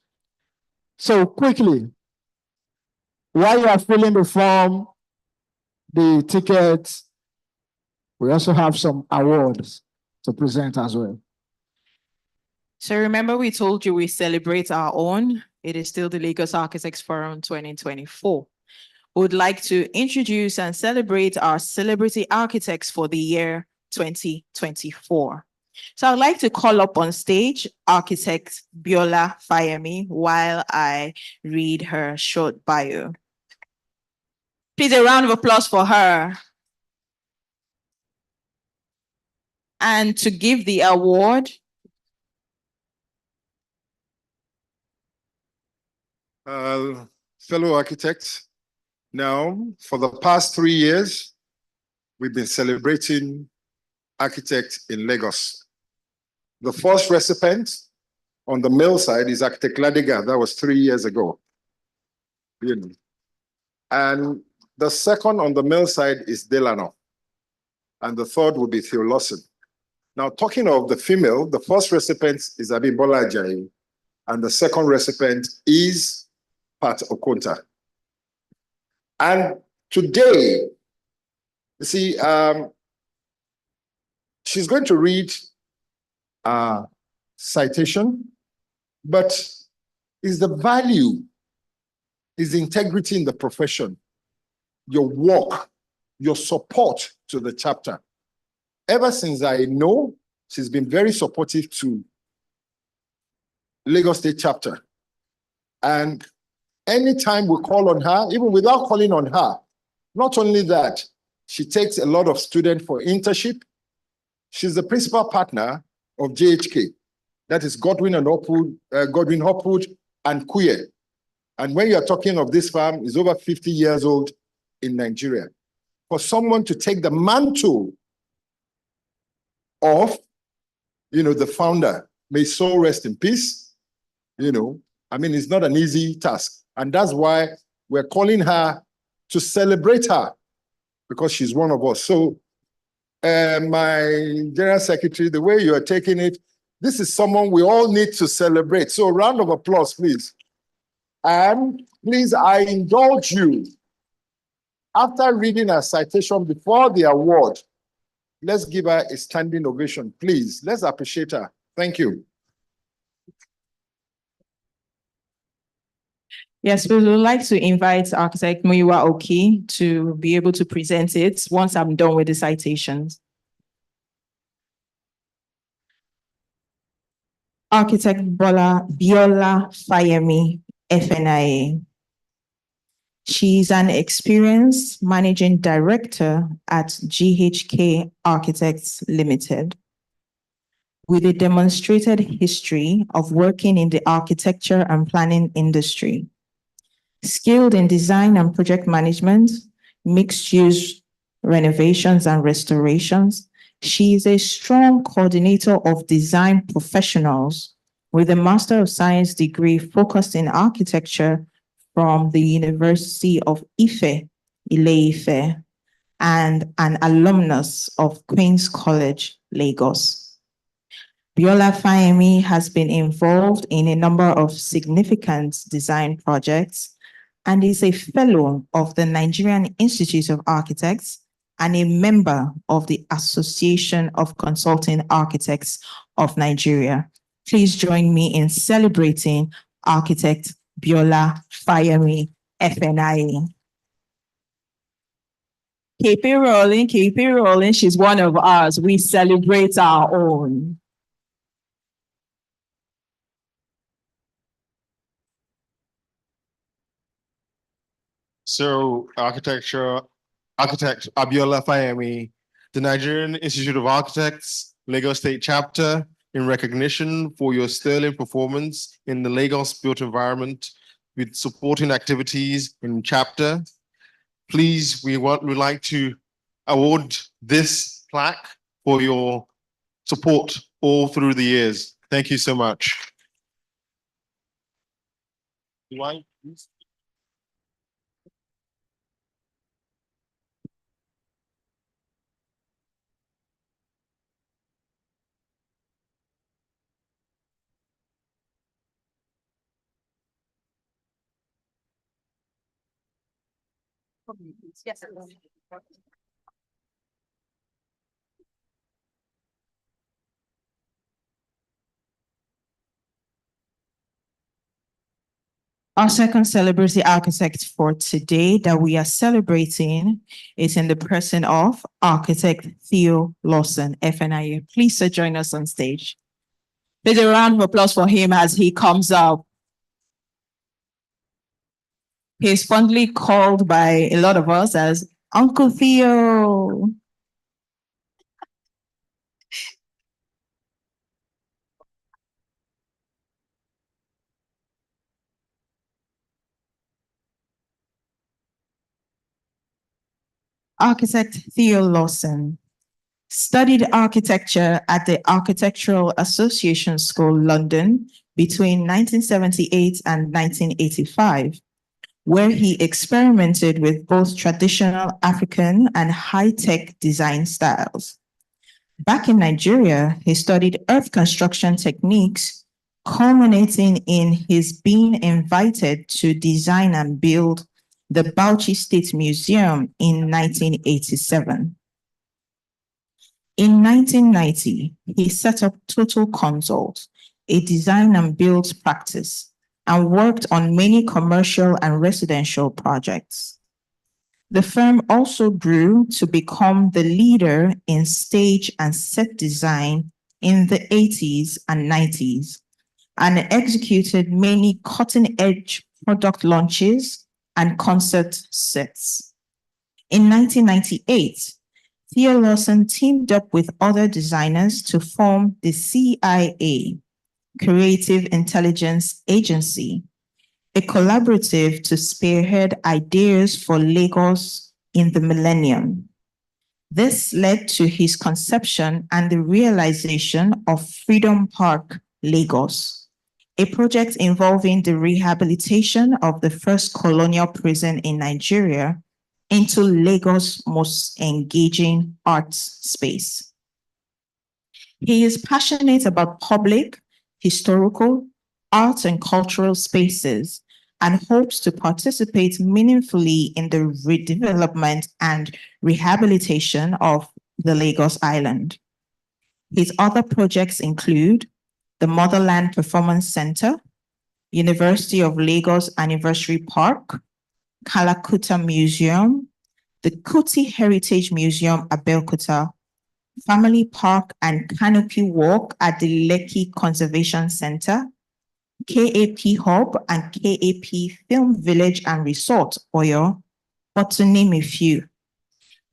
So quickly, while you are filling the form, the tickets, we also have some awards to present as well. So remember, we told you we celebrate our own. It is still the Lagos Architects Forum 2024. We would like to introduce and celebrate our celebrity architects for the year 2024. So I'd like to call up on stage architect Biola Fayemi while I read her short bio. Please, a round of applause for her. And to give the award, fellow architects, now for the past 3 years, we've been celebrating architects in Lagos. The first recipient on the male side is architect Ladiga. That was 3 years ago. You know. And the second on the male side is Delano. And the third will be Theo Lawson. Now, talking of the female, the first recipient is Abimbola Ajayi, and the second recipient is Pat Okonta. And today, you see, she's going to read a citation, but is the value, is the integrity in the profession, your work, your support to the chapter. Ever since I know, she's been very supportive to Lagos State chapter. And anytime we call on her, even without calling on her, not only that, she takes a lot of students for internship. She's the principal partner of JHK. That is Godwin Hopwood and Kuye. And when you're talking of this farm, is over 50 years old in Nigeria. For someone to take the mantle of, the founder, may soul rest in peace, I mean, it's not an easy task. And that's why we're calling her to celebrate her, because she's one of us. So my General Secretary, the way you are taking it, this is someone we all need to celebrate. So a round of applause, please. And please, I indulge you. After reading a citation before the award, let's give her a standing ovation, please. Let's appreciate her. Thank you. yes, we would like to invite Architect Muyiwa Oki to be able to present it once I'm done with the citations. Architect Biola Fayemi, FNIA. She's an experienced managing director at GHK Architects Limited, with a demonstrated history of working in the architecture and planning industry. Skilled in design and project management, mixed-use renovations and restorations, she is a strong coordinator of design professionals with a Master of Science degree focused in architecture from the University of Ife, Ile-Ife, and an alumnus of Queen's College, Lagos. Biola Fayemi has been involved in a number of significant design projects and is a fellow of the Nigerian Institute of Architects and a member of the Association of Consulting Architects of Nigeria. Please join me in celebrating Architect Biola Fayemi, FNIA. Keep it rolling, keep it rolling. She's one of ours. We celebrate our own. So, architect Abiola Fayemi, the Nigerian Institute of Architects, Lagos State Chapter, in recognition for your sterling performance in the Lagos built environment with supporting activities in chapter. Please, we'd like to award this plaque for your support all through the years. Thank you so much. Yes. Our second celebrity architect for today that we are celebrating is in the person of architect Theo Lawson, FNIA. Please join us on stage. There's a round of applause for him as he comes up. He's fondly called by a lot of us as Uncle Theo. Architect Theo Lawson studied architecture at the Architectural Association School, London, between 1978 and 1985, where he experimented with both traditional African and high-tech design styles. Back in Nigeria, he studied earth construction techniques, culminating in his being invited to design and build the Bauchi State Museum in 1987. In 1990, he set up Total Consult, a design and build practice, and worked on many commercial and residential projects. The firm also grew to become the leader in stage and set design in the 80s and 90s, and executed many cutting-edge product launches and concert sets. In 1998, Theo Lawson teamed up with other designers to form the CIA, Creative Intelligence Agency, a collaborative to spearhead ideas for Lagos in the millennium. This led to his conception and the realization of Freedom Park, Lagos, a project involving the rehabilitation of the first colonial prison in Nigeria into Lagos' most engaging arts space. He is passionate about public, historical, arts and cultural spaces, and hopes to participate meaningfully in the redevelopment and rehabilitation of the Lagos Island. His other projects include the Motherland Performance Center, University of Lagos Anniversary Park, Kalakuta Museum, the Kuti Heritage Museum, Abeokuta, Family Park and Canopy Walk at the Lekki Conservation Center, KAP Hub and KAP Film Village and Resort, Oyo, but to name a few.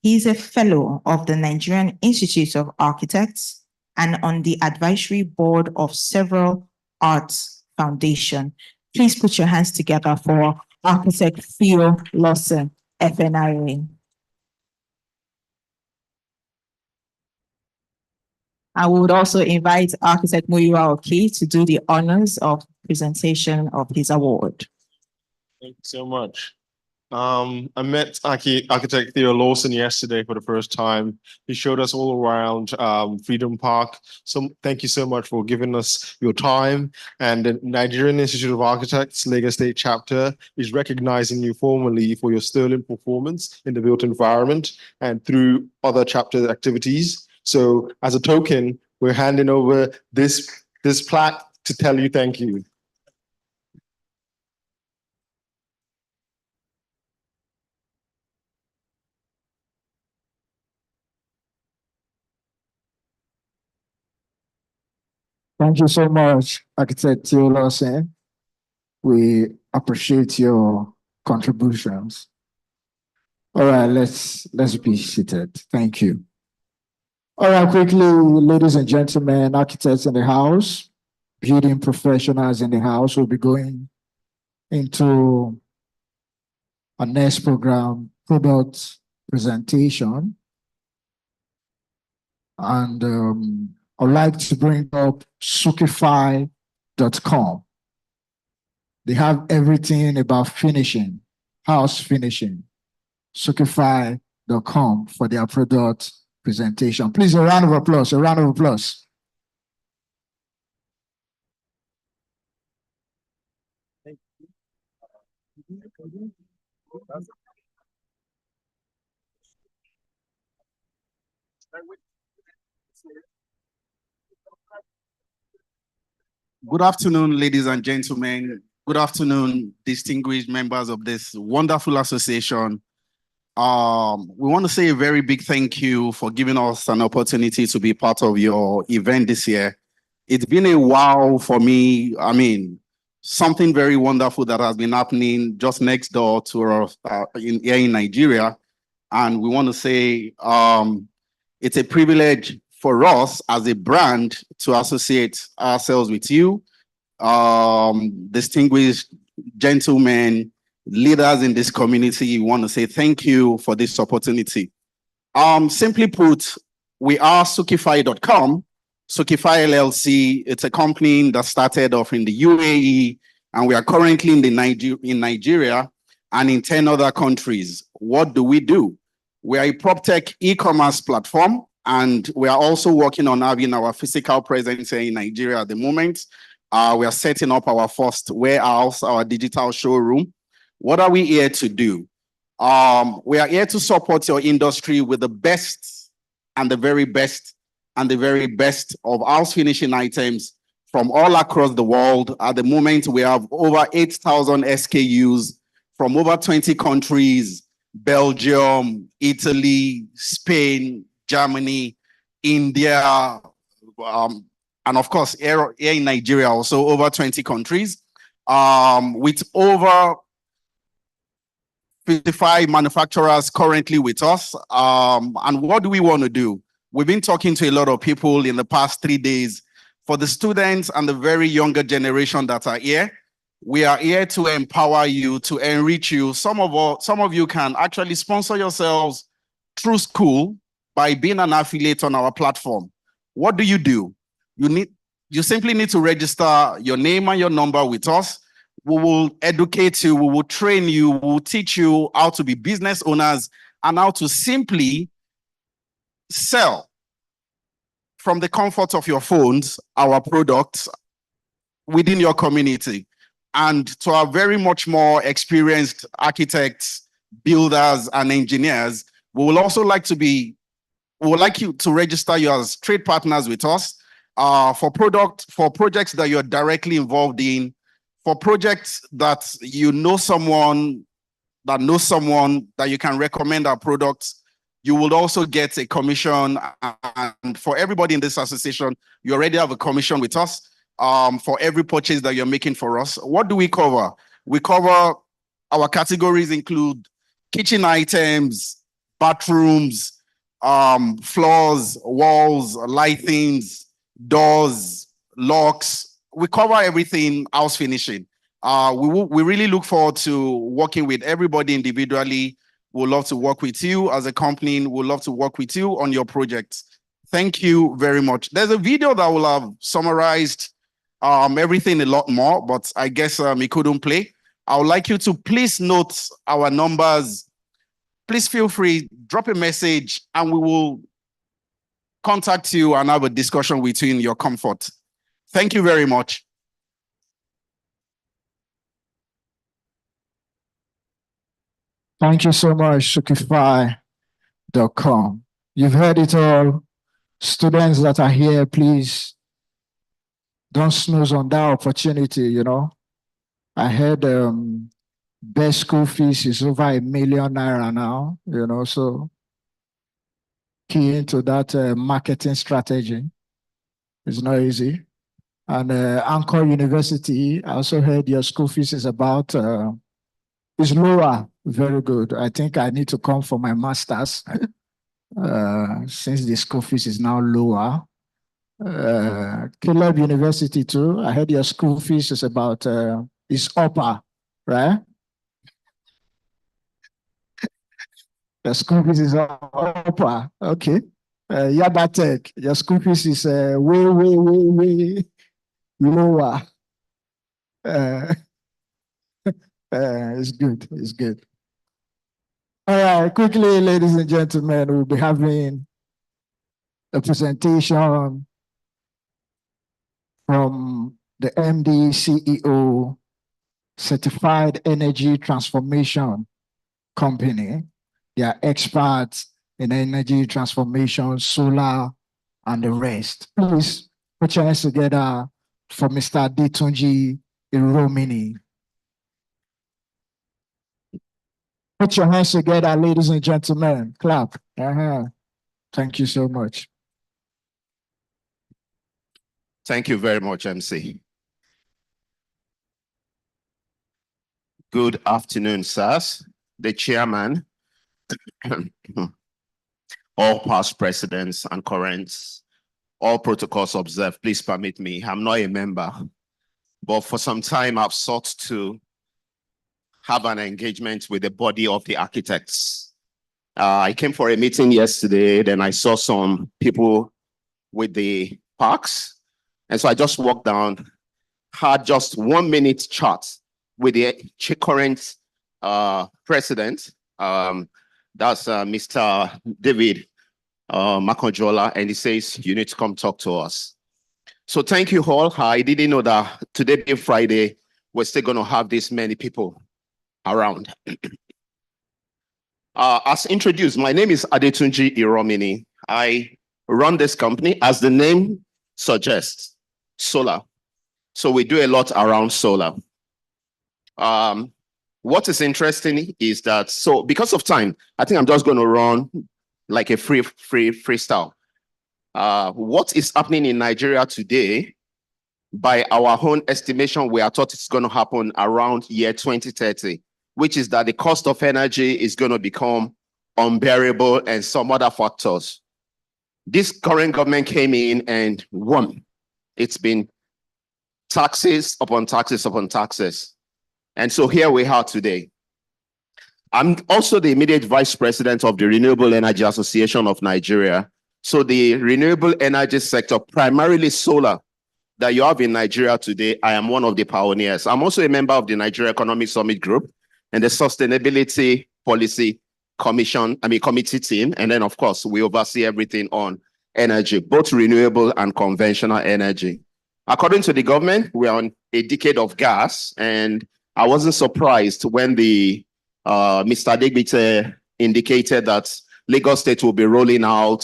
He is a fellow of the Nigerian Institute of Architects and on the advisory board of several arts foundations. Please put your hands together for Architect Theo Lawson, FNIA. I would also invite Architect Muyiwa Oki to do the honors of presentation of his award. Thank you so much. I met Architect Theo Lawson yesterday for the first time. He showed us all around Freedom Park. So thank you so much for giving us your time. And the Nigerian Institute of Architects, Lagos State Chapter, is recognizing you formally for your sterling performance in the built environment and through other chapter activities. So as a token, we're handing over this plaque to tell you thank you. Thank you so much, Architect Theo Lawson. We appreciate your contributions. All right, let's be seated. Thank you. All right, quickly, ladies and gentlemen, architects in the house, building professionals in the house, will be going into our next program, product presentation. And I'd like to bring up Sukify.com. They have everything about finishing, house finishing. Sukify.com for their product presentation. Please, a round of applause, a round of applause. Good afternoon, ladies and gentlemen. Good afternoon, distinguished members of this wonderful association. We want to say a very big thank you for giving us an opportunity to be part of your event this year. It's been a while for me. I mean, something very wonderful that has been happening just next door to us here in Nigeria. And we want to say it's a privilege for us as a brand to associate ourselves with you, distinguished gentlemen, leaders in this community. We want to say thank you for this opportunity. Simply put, we are Sukify.com. Sukify LLC, it's a company that started off in the UAE, and we are currently in Nigeria and in 10 other countries. What do? We are a prop tech e-commerce platform, and we are also working on having our physical presence here in Nigeria at the moment. We are setting up our first warehouse, our digital showroom. What are we here to do? We are here to support your industry with the best and the very best and the very best of house finishing items from all across the world. At the moment, we have over 8,000 SKUs from over 20 countries: Belgium, Italy, Spain, Germany, India, and of course, here in Nigeria, also over 20 countries, with over 55 manufacturers currently with us. And what do we want to do? We've been talking to a lot of people in the past 3 days. For the students and the very younger generation that are here, we are here to empower you, to enrich you. Some of you can actually sponsor yourselves through school by being an affiliate on our platform. What do? You simply need to register your name and your number with us. We will educate you, we will train you, we will teach you how to be business owners and how to simply sell from the comfort of your phones our products within your community. And to our very much more experienced architects, builders, and engineers, we would like you to register you as trade partners with us for projects that you're directly involved in, for projects that you know someone that knows someone that you can recommend our products. You will also get a commission, and for everybody in this association, you already have a commission with us for every purchase that you're making for us. What do we cover? We cover, our categories include kitchen items, bathrooms, floors, walls, lightings, doors, locks. We cover everything house finishing. We really look forward to working with everybody individually. We'd love to work with you as a company. We'd love to work with you on your projects. Thank you very much. There's a video that will have summarized everything a lot more, but I guess it couldn't play. I would like you to please note our numbers. Please feel free, drop a message, and we will contact you and have a discussion with you in your comfort. Thank you very much. Thank you so much, Sukify.com. You've heard it all. Students that are here, please don't snooze on that opportunity, I heard best school fees is over ₦1 million now, so key into that marketing strategy. It's not easy. And Anchor University, I also heard your school fees is about, is lower. Very good. I think I need to come for my master's since the school fees is now lower. Caleb University too. I heard your school fees is about, is upper, right? The school fees is upper. Okay. Yaba Tech, your school fees is way lower. It's good. It's good. All right, quickly, ladies and gentlemen, we'll be having a presentation from the MD, CEO, Certified Energy Transformation Company. They are experts in energy transformation, solar, and the rest. Please put your hands together for Mr. Adetunji Iromini. Put your hands together, ladies and gentlemen. Clap. Thank you so much. Thank you very much, MC. Good afternoon, sirs, the chairman, all past presidents and current, all protocols observed. Please permit me. I'm not a member, but for some time I've sought to have an engagement with the body of the architects. I came for a meeting yesterday, then I saw some people with the parks. And so I just walked down, had just 1 minute chat with the current president. That's Mr. David Makonjola, and he says, you need to come talk to us. So thank you all. I didn't know that today being Friday, we're still going to have this many people around. As introduced, my name is Adetunji Iromini. I run this company, as the name suggests, solar. So we do a lot around solar. What is interesting is that, so because of time, I think I'm just going to run like a freestyle. What is happening in Nigeria today, by our own estimation, we are thought it's going to happen around year 2030, which is that the cost of energy is going to become unbearable and some other factors. This current government came in and won. It's been taxes upon taxes upon taxes. And so here we are today. I'm also the immediate vice president of the Renewable Energy Association of Nigeria. So the renewable energy sector, primarily solar, that you have in Nigeria today, I am one of the pioneers. I'm also a member of the Nigeria Economic Summit Group and the Sustainability Policy Committee team. And then, of course, we oversee everything on energy, both renewable and conventional energy. According to the government, we are on a decade of gas, and I wasn't surprised when the Mr. Adegbite indicated that Lagos State will be rolling out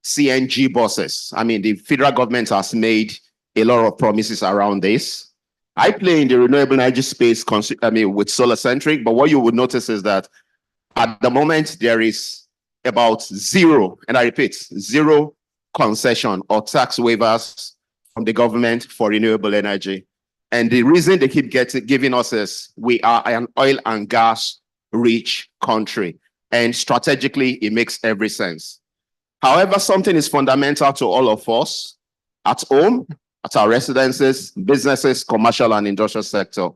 CNG buses. I mean, the federal government has made a lot of promises around this. I play in the renewable energy space, with solar centric, but what you would notice is that at the moment there is about zero, and I repeat, zero concession or tax waivers from the government for renewable energy. And the reason they keep giving us is we are an oil and gas rich country, and strategically it makes every sense. However, something is fundamental to all of us at home, at our residences, businesses, commercial and industrial sector.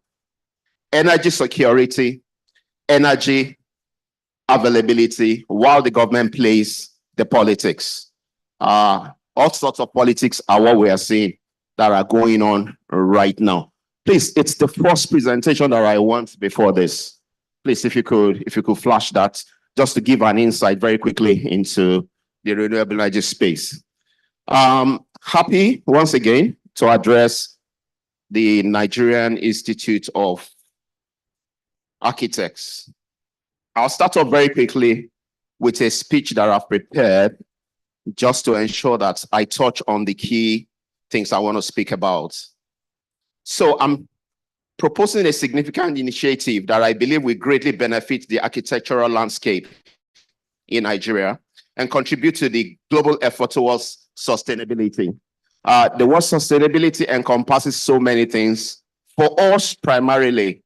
Energy security, energy availability, while the government plays the politics. All sorts of politics are what we are seeing that are going on right now. Please, it's the first presentation that I want before this. Please, if you could flash that, just to give an insight very quickly into the renewable energy space. Happy once again to address the Nigerian Institute of Architects. I'll start off very quickly with a speech that I've prepared just to ensure that I touch on the key things I want to speak about. So I'm proposing a significant initiative that I believe will greatly benefit the architectural landscape in Nigeria and contribute to the global effort towards sustainability. The word sustainability encompasses so many things. For us, primarily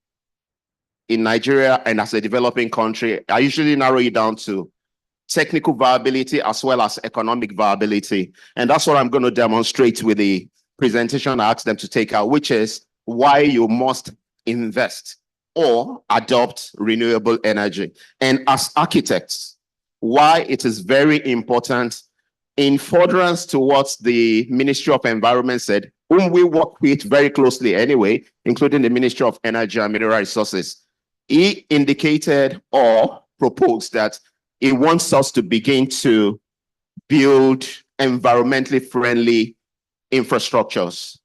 in Nigeria and as a developing country, I usually narrow it down to technical viability as well as economic viability. And that's what I'm going to demonstrate with the presentation I asked them to take out, which is why you must invest or adopt renewable energy. And as architects, why it is very important in furtherance to what the Ministry of Environment said, whom we work with very closely anyway, including the Ministry of Energy and Mineral Resources. He indicated or proposed that he wants us to begin to build environmentally friendly infrastructures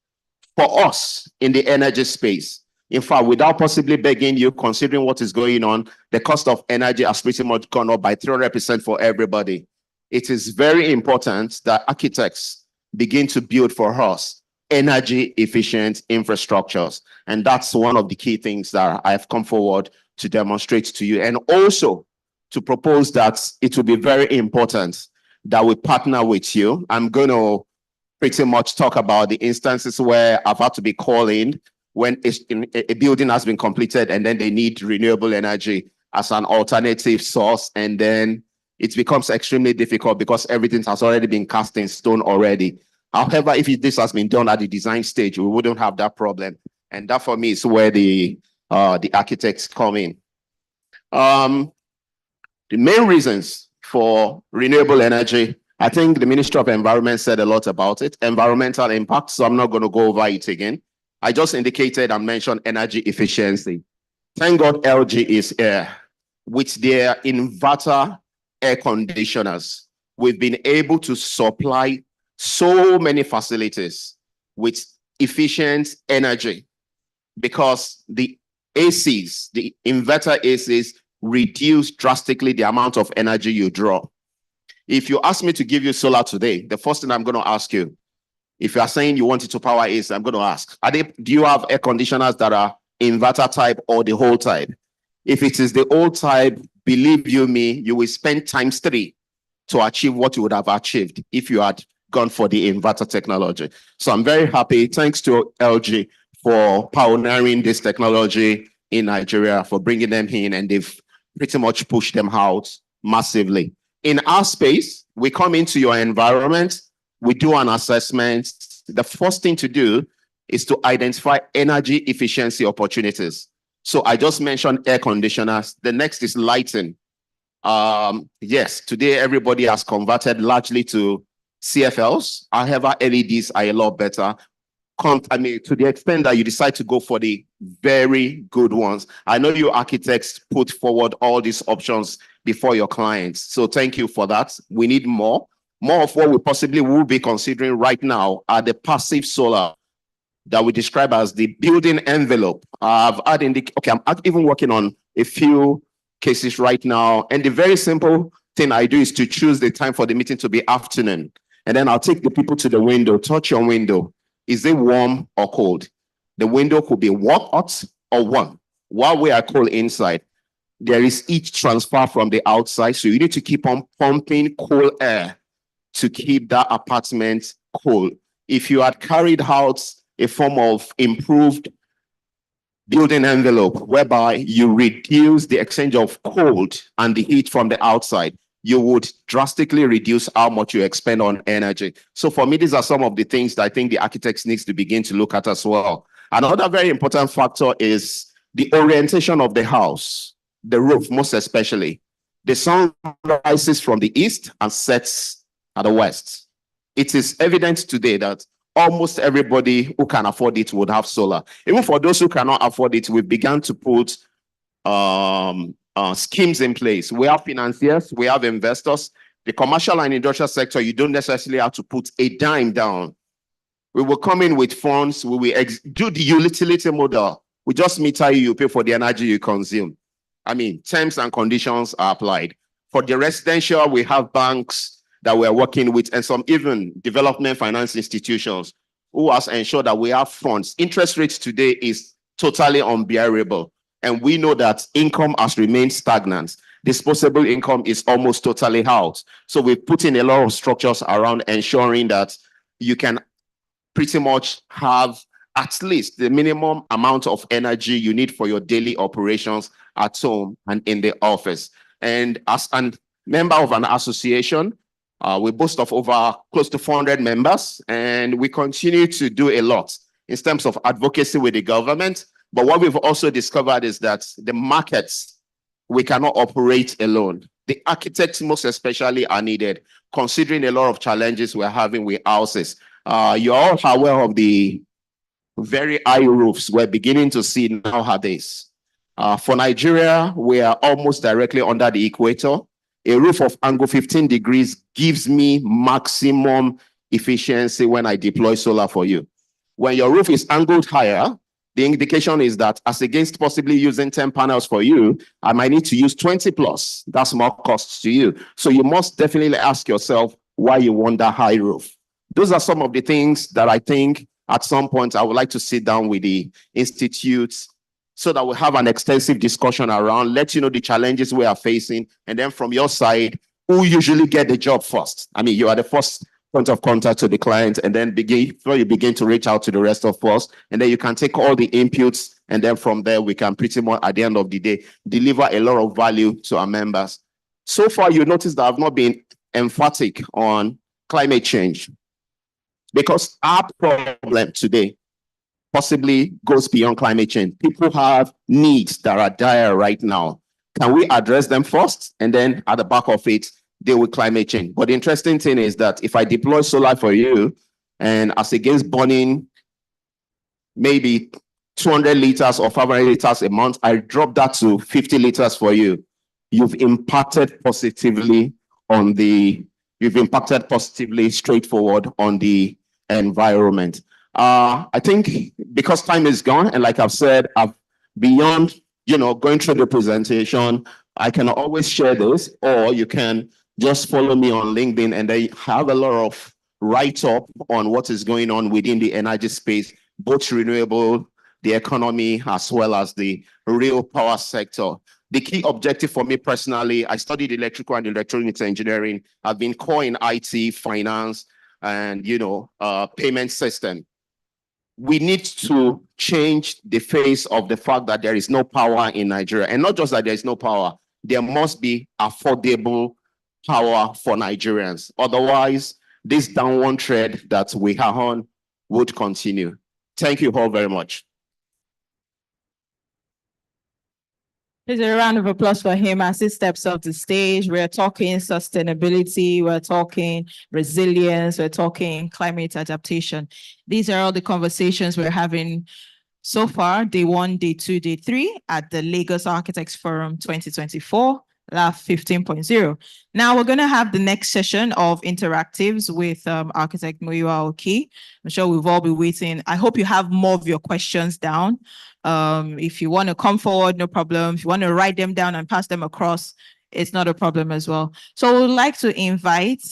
for us in the energy space. In fact, without possibly begging you, considering what is going on, the cost of energy has pretty much gone up by 300% for everybody. It is very important that architects begin to build for us energy efficient infrastructures. And that's one of the key things that I have come forward to demonstrate to you. And also to propose that it will be very important that we partner with you. I'm going to pretty much talk about the instances where I've had to be called in when a building has been completed and then they need renewable energy as an alternative source, and then it becomes extremely difficult because everything has already been cast in stone already. However, if this has been done at the design stage, we wouldn't have that problem. And that for me is where the architects come in. The main reasons for renewable energy, I think the Ministry of Environment said a lot about it, environmental impact, so I'm not going to go over it again. I just indicated and mentioned energy efficiency. Thank God LG is here. With their inverter air conditioners, we've been able to supply so many facilities with efficient energy because the ACs, the inverter ACs, reduce drastically the amount of energy you draw. If you ask me to give you solar today, the first thing I'm going to ask you, if you are saying you want it to power AC, I'm going to ask, do you have air conditioners that are inverter type or the whole type? If it is the old type, believe you me, you will spend times 3 to achieve what you would have achieved if you had gone for the inverter technology. So I'm very happy. Thanks to LG for pioneering this technology in Nigeria, for bringing them in, and they've pretty much pushed them out massively. In our space, we come into your environment, we do an assessment. The first thing to do is to identify energy efficiency opportunities. So I just mentioned air conditioners. The next is lighting. Yes, today everybody has converted largely to CFLs. However, LEDs are a lot better. To the extent that you decide to go for the very good ones. I know you architects put forward all these options before your clients. So thank you for that. We need more. More of what we possibly will be considering right now are the passive solar that we describe as the building envelope. I'm even working on a few cases right now. And the very simple thing I do is to choose the time for the meeting to be afternoon. And then I'll take the people to the window, touch your window. Is it warm or cold? The window could be hot or warm. While we are cold inside, there is heat transfer from the outside. So you need to keep on pumping cool air to keep that apartment cool. If you had carried out a form of improved building envelope whereby you reduce the exchange of cold and the heat from the outside, you would drastically reduce how much you expend on energy. So for me, these are some of the things that I think the architects needs to begin to look at as well. Another very important factor is the orientation of the house, the roof most especially. The sun rises from the east and sets at the west. It is evident today that almost everybody who can afford it would have solar. Even for those who cannot afford it, we've begun to put schemes in place. We have financiers, we have investors. The commercial and industrial sector, you don't necessarily have to put a dime down. We will come in with funds. We will do the utility model. We just meter you, you pay for the energy you consume. I mean, terms and conditions are applied. For the residential, we have banks that we're working with and some even development finance institutions who has ensured that we have funds. Interest rates today is totally unbearable. And we know that income has remained stagnant. Disposable income is almost totally out. So we've put in a lot of structures around ensuring that you can pretty much have at least the minimum amount of energy you need for your daily operations at home and in the office. And as a member of an association, we boast of over close to 400 members, and we continue to do a lot in terms of advocacy with the government. But what we've also discovered is that the markets, we cannot operate alone. The architects most especially are needed, considering a lot of challenges we're having with houses. You're all aware of the very high roofs we're beginning to see nowadays. For Nigeria, we are almost directly under the equator. A roof of angle 15 degrees gives me maximum efficiency when I deploy solar for you. When your roof is angled higher, the indication is that as against possibly using 10 panels for you, I might need to use 20 plus. That's more costs to you. So you must definitely ask yourself why you want that high roof. Those are some of the things that I think at some point I would like to sit down with the institutes so that we have an extensive discussion around, let you know the challenges we are facing. And then from your side, who usually get the job first? I mean, you are the first point of contact to the client, and then before you begin to reach out to the rest of us, and then you can take all the inputs, and then from there we can pretty much at the end of the day deliver a lot of value to our members. So far, you notice that I've not been emphatic on climate change because our problem today possibly goes beyond climate change. People have needs that are dire right now. Can we address them first? And then at the back of it, deal with climate change. But the interesting thing is that if I deploy solar for you, and as against burning maybe 200 liters or 500 liters a month, I drop that to 50 liters for you. You've impacted positively straightforward on the environment. I think because time is gone, and like I've said, beyond going through the presentation, I can always share this, or you can just follow me on LinkedIn, and they have a lot of write-up on what is going on within the energy space, both renewable, the economy, as well as the real power sector. The key objective for me personally, I studied electrical and electronics engineering. I've been core in IT, finance, and payment system. We need to change the face of the fact that there is no power in Nigeria. And not just that there is no power, there must be affordable power for Nigerians. Otherwise, this downward trend that we are on would continue. Thank you all very much. There's a round of applause for him as he steps off the stage. We're talking sustainability, we're talking resilience, we're talking climate adaptation. These are all the conversations we're having so far, day 1, day 2, day 3 at the Lagos Architects Forum 2024, LAF 15.0. Now we're going to have the next session of interactives with architect Muyiwa Oki. I'm sure we've all been waiting. I hope you have more of your questions down. If you want to come forward, no problem. If you want to write them down and pass them across, it's not a problem as well. So we'd like to invite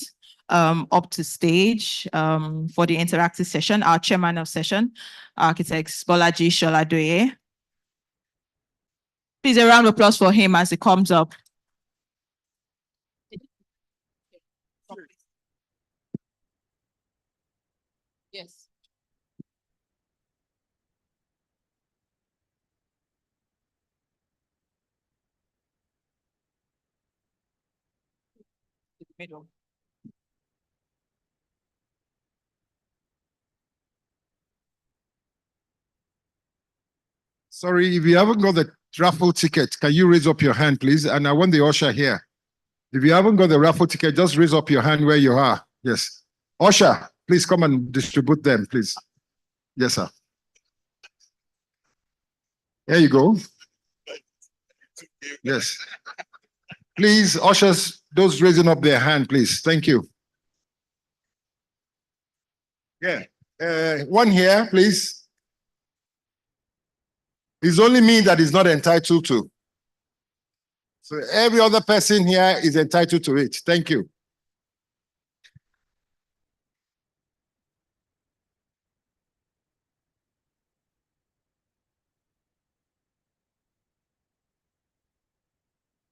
up to stage for the interactive session, our chairman of session, architect Bolaji Sholadoye. Please, a round of applause for him as he comes up. Yes. Middle. Sorry, if you haven't got the raffle ticket, can you raise up your hand, please? And I want the usher here. If you haven't got the raffle ticket, just raise up your hand where you are. Yes. Usher, please come and distribute them, please. Yes, sir. There you go. Yes. Please, ushers, those raising up their hand, please. Thank you. Yeah. One here, please. It's only me that is not entitled to. So every other person here is entitled to it. Thank you.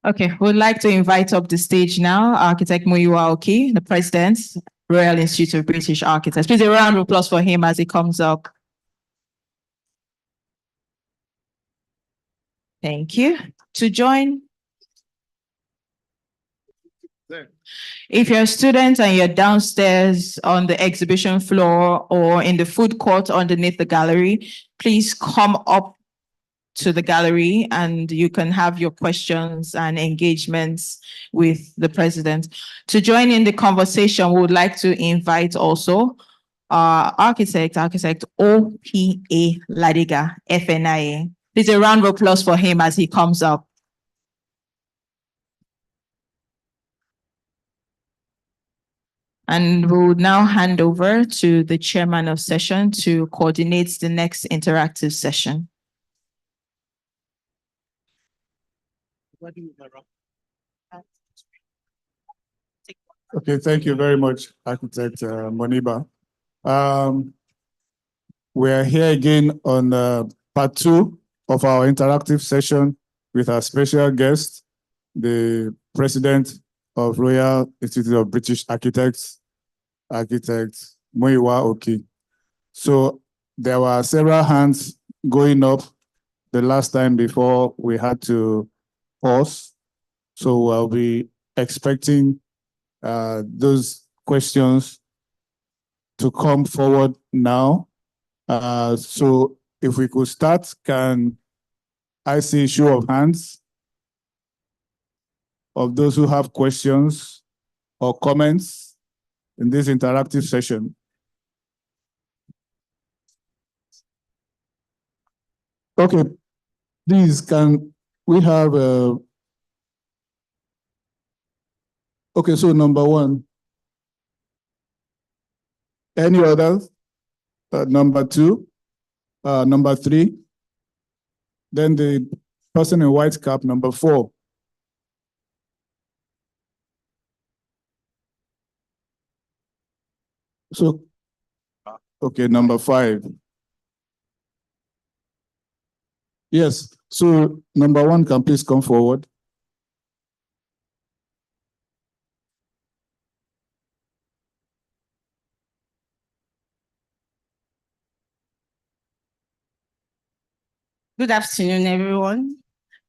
Okay, we'd like to invite up the stage now, architect Muyiwa Oki, the president, Royal Institute of British Architects. Please, a round of applause for him as he comes up. Thank you. To join, if you're a student and you're downstairs on the exhibition floor or in the food court underneath the gallery, please come up to the gallery and you can have your questions and engagements with the president. To join in the conversation, we would like to invite also architect OPA Ladiga, FNIA. Please, a round of applause for him as he comes up. And we will now hand over to the chairman of session to coordinate the next interactive session. Okay, thank you very much, Architect Moniba. We're here again on part 2 of our interactive session with our special guest, the President of Royal Institute of British Architects, architect Muyiwa Oki. So there were several hands going up the last time before we had to pause. So I'll be expecting those questions to come forward now. So if we could start, can I see a show of hands of those who have questions or comments in this interactive session? Okay, please, can we have okay, so number one. Any others? Number two, number three. Then the person in white cap, number four. So, okay, number five. Yes, so number one, can please come forward. Good afternoon, everyone.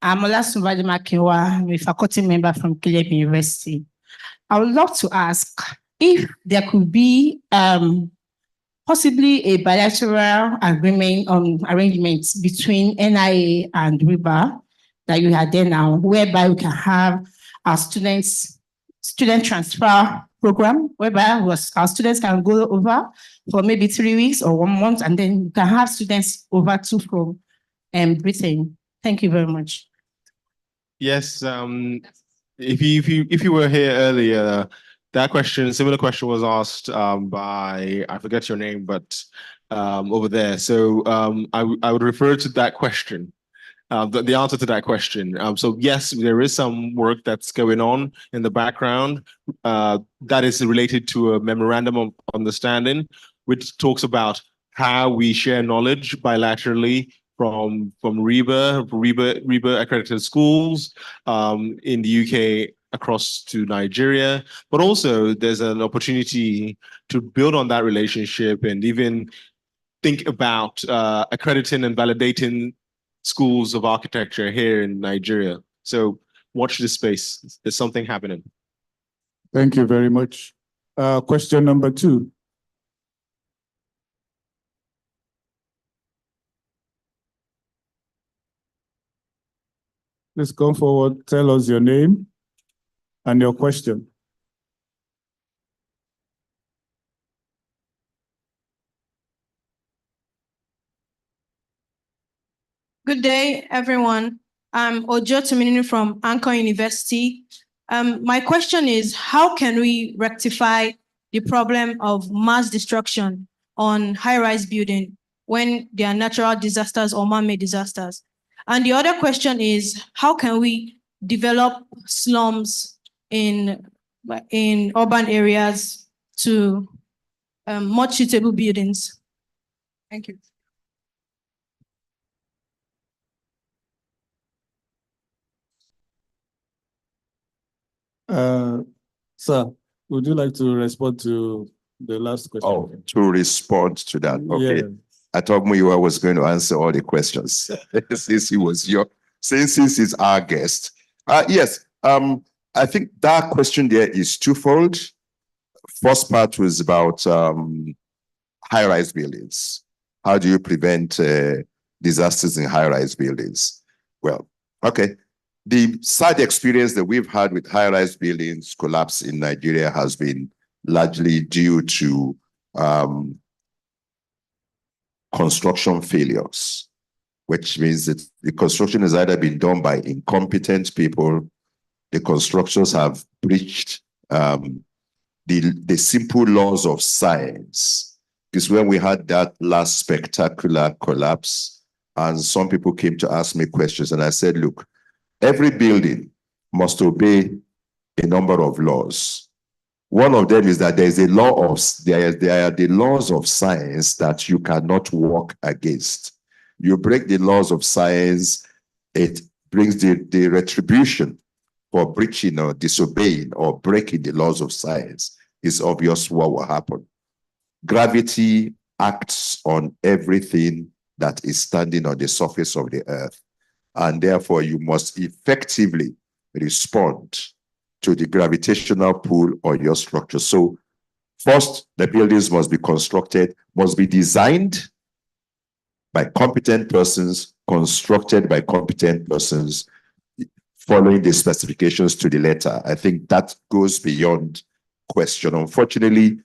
I'm Olasumbaji Makinwa. I'm a faculty member from Caleb University. I would love to ask if there could be possibly a bilateral agreement on arrangements between NIA and RIBA that you are there now, whereby we can have our student transfer program, whereby our students can go over for maybe 3 weeks or 1 month, and then you can have students over to from Britain. Thank you very much. Yes, if you were here earlier, that question, similar question was asked by, I forget your name, but over there. So I would refer to that question, the answer to that question. So yes, there is some work that's going on in the background that is related to a memorandum of understanding, which talks about how we share knowledge bilaterally from RIBA accredited schools in the UK across to Nigeria, but also there's an opportunity to build on that relationship and even think about accrediting and validating schools of architecture here in Nigeria. So watch this space. There's something happening. Thank you very much. Question number two. Please come forward, tell us your name and your question. Good day, everyone. I'm Ojo Tumininu from Anchor University. My question is, how can we rectify the problem of mass destruction on high-rise building when there are natural disasters or man-made disasters? And the other question is, how can we develop slums in urban areas to more suitable buildings? Thank you. Sir, would you like to respond to the last question? Oh, to respond to that. Okay. Yeah. I thought Muyiwa was going to answer all the questions since he's our guest. Yes, I think that question there is twofold. First part was about high-rise buildings. How do you prevent disasters in high-rise buildings? Well, okay. The sad experience that we've had with high-rise buildings collapse in Nigeria has been largely due to construction failures, which means that the construction has either been done by incompetent people, the constructors have breached the simple laws of science. Because when we had that last spectacular collapse, and some people came to ask me questions, and I said, look, every building must obey a number of laws. One of them is that there are the laws of science that you cannot work against. You break the laws of science, it brings the retribution for breaching or disobeying or breaking the laws of science it's obvious what will happen. Gravity acts on everything that is standing on the surface of the earth. And therefore, you must effectively respond to the gravitational pull on your structure. So first, the buildings must be constructed, must be designed by competent persons, constructed by competent persons, following the specifications to the letter. I think that goes beyond question. Unfortunately,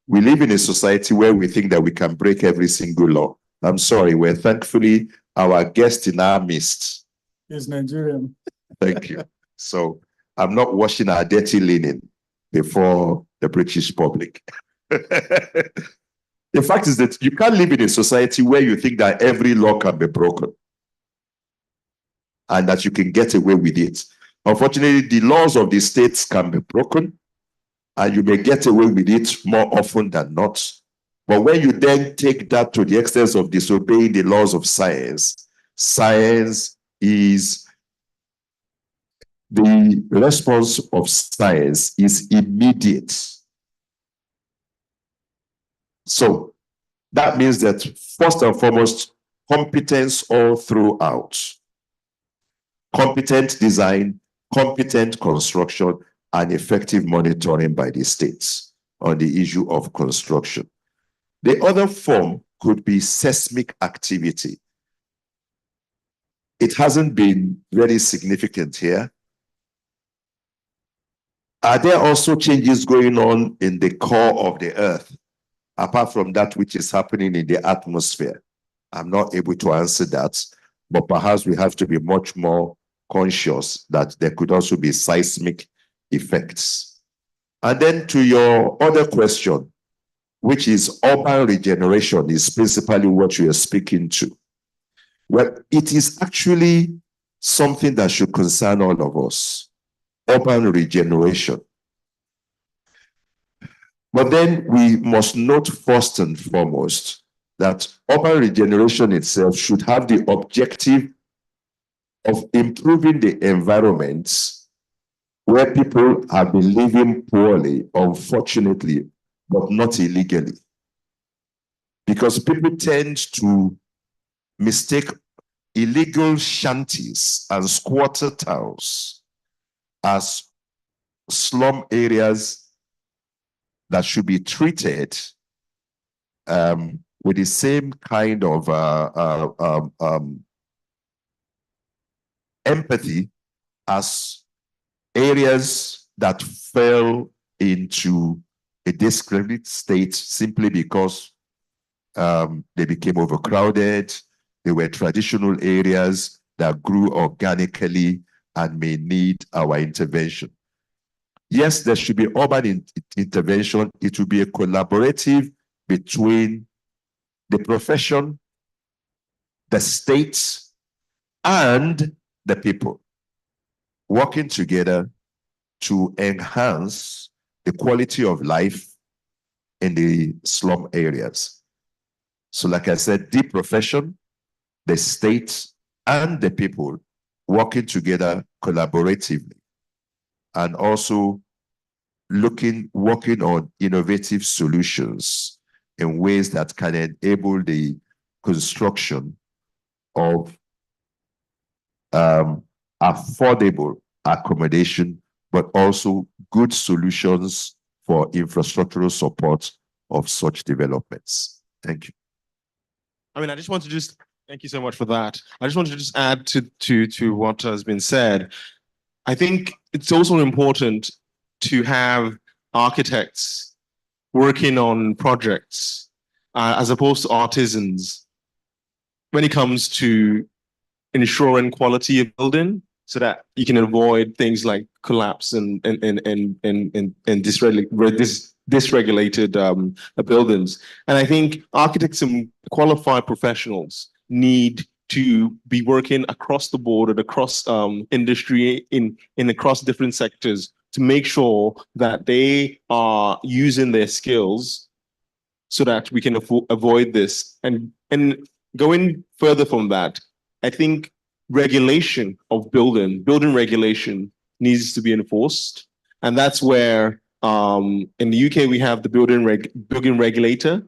we live in a society where we think that we can break every single law. I'm sorry, we're thankfully our guest in our midst is Nigerian. Thank you. So I'm not washing our dirty linen before the British public. The fact is that you can't live in a society where you think that every law can be broken and that you can get away with it. Unfortunately, the laws of the states can be broken and you may get away with it more often than not. But when you then take that to the extent of disobeying the laws of science, science is the response of science is immediate. So that means that first and foremost, competence all throughout. Competent design, competent construction, and effective monitoring by the states on the issue of construction. The other form could be seismic activity. It hasn't been very significant here. Are there also changes going on in the core of the earth, apart from that which is happening in the atmosphere? I'm not able to answer that, but perhaps we have to be much more conscious that there could also be seismic effects. And then to your other question, which is urban regeneration, is principally what you are speaking to. Well, it is actually something that should concern all of us. Urban regeneration. But then we must note first and foremost that urban regeneration itself should have the objective of improving the environments where people have been living poorly, unfortunately, but not illegally. Because people tend to mistake illegal shanties and squatter towns as slum areas that should be treated with the same kind of empathy as areas that fell into a discredited state simply because they became overcrowded. They were traditional areas that grew organically and may need our intervention. Yes, there should be urban intervention. It will be a collaborative between the profession, the states, and the people, working together to enhance the quality of life in the slum areas. So like I said, the profession, the state, and the people working together collaboratively, and also working on innovative solutions in ways that can enable the construction of affordable accommodation, but also good solutions for infrastructural support of such developments. Thank you. I mean, I just want to thank you so much for that. I just want to just add to what has been said. I think it's also important to have architects working on projects as opposed to artisans when it comes to ensuring quality of building, so that you can avoid things like collapse and dysregulated buildings. And I think architects and qualified professionals need to be working across the board and across industry in across different sectors to make sure that they are using their skills so that we can avoid this. And going further from that, I think regulation of building regulation needs to be enforced. And that's where In the UK, we have the building regulator.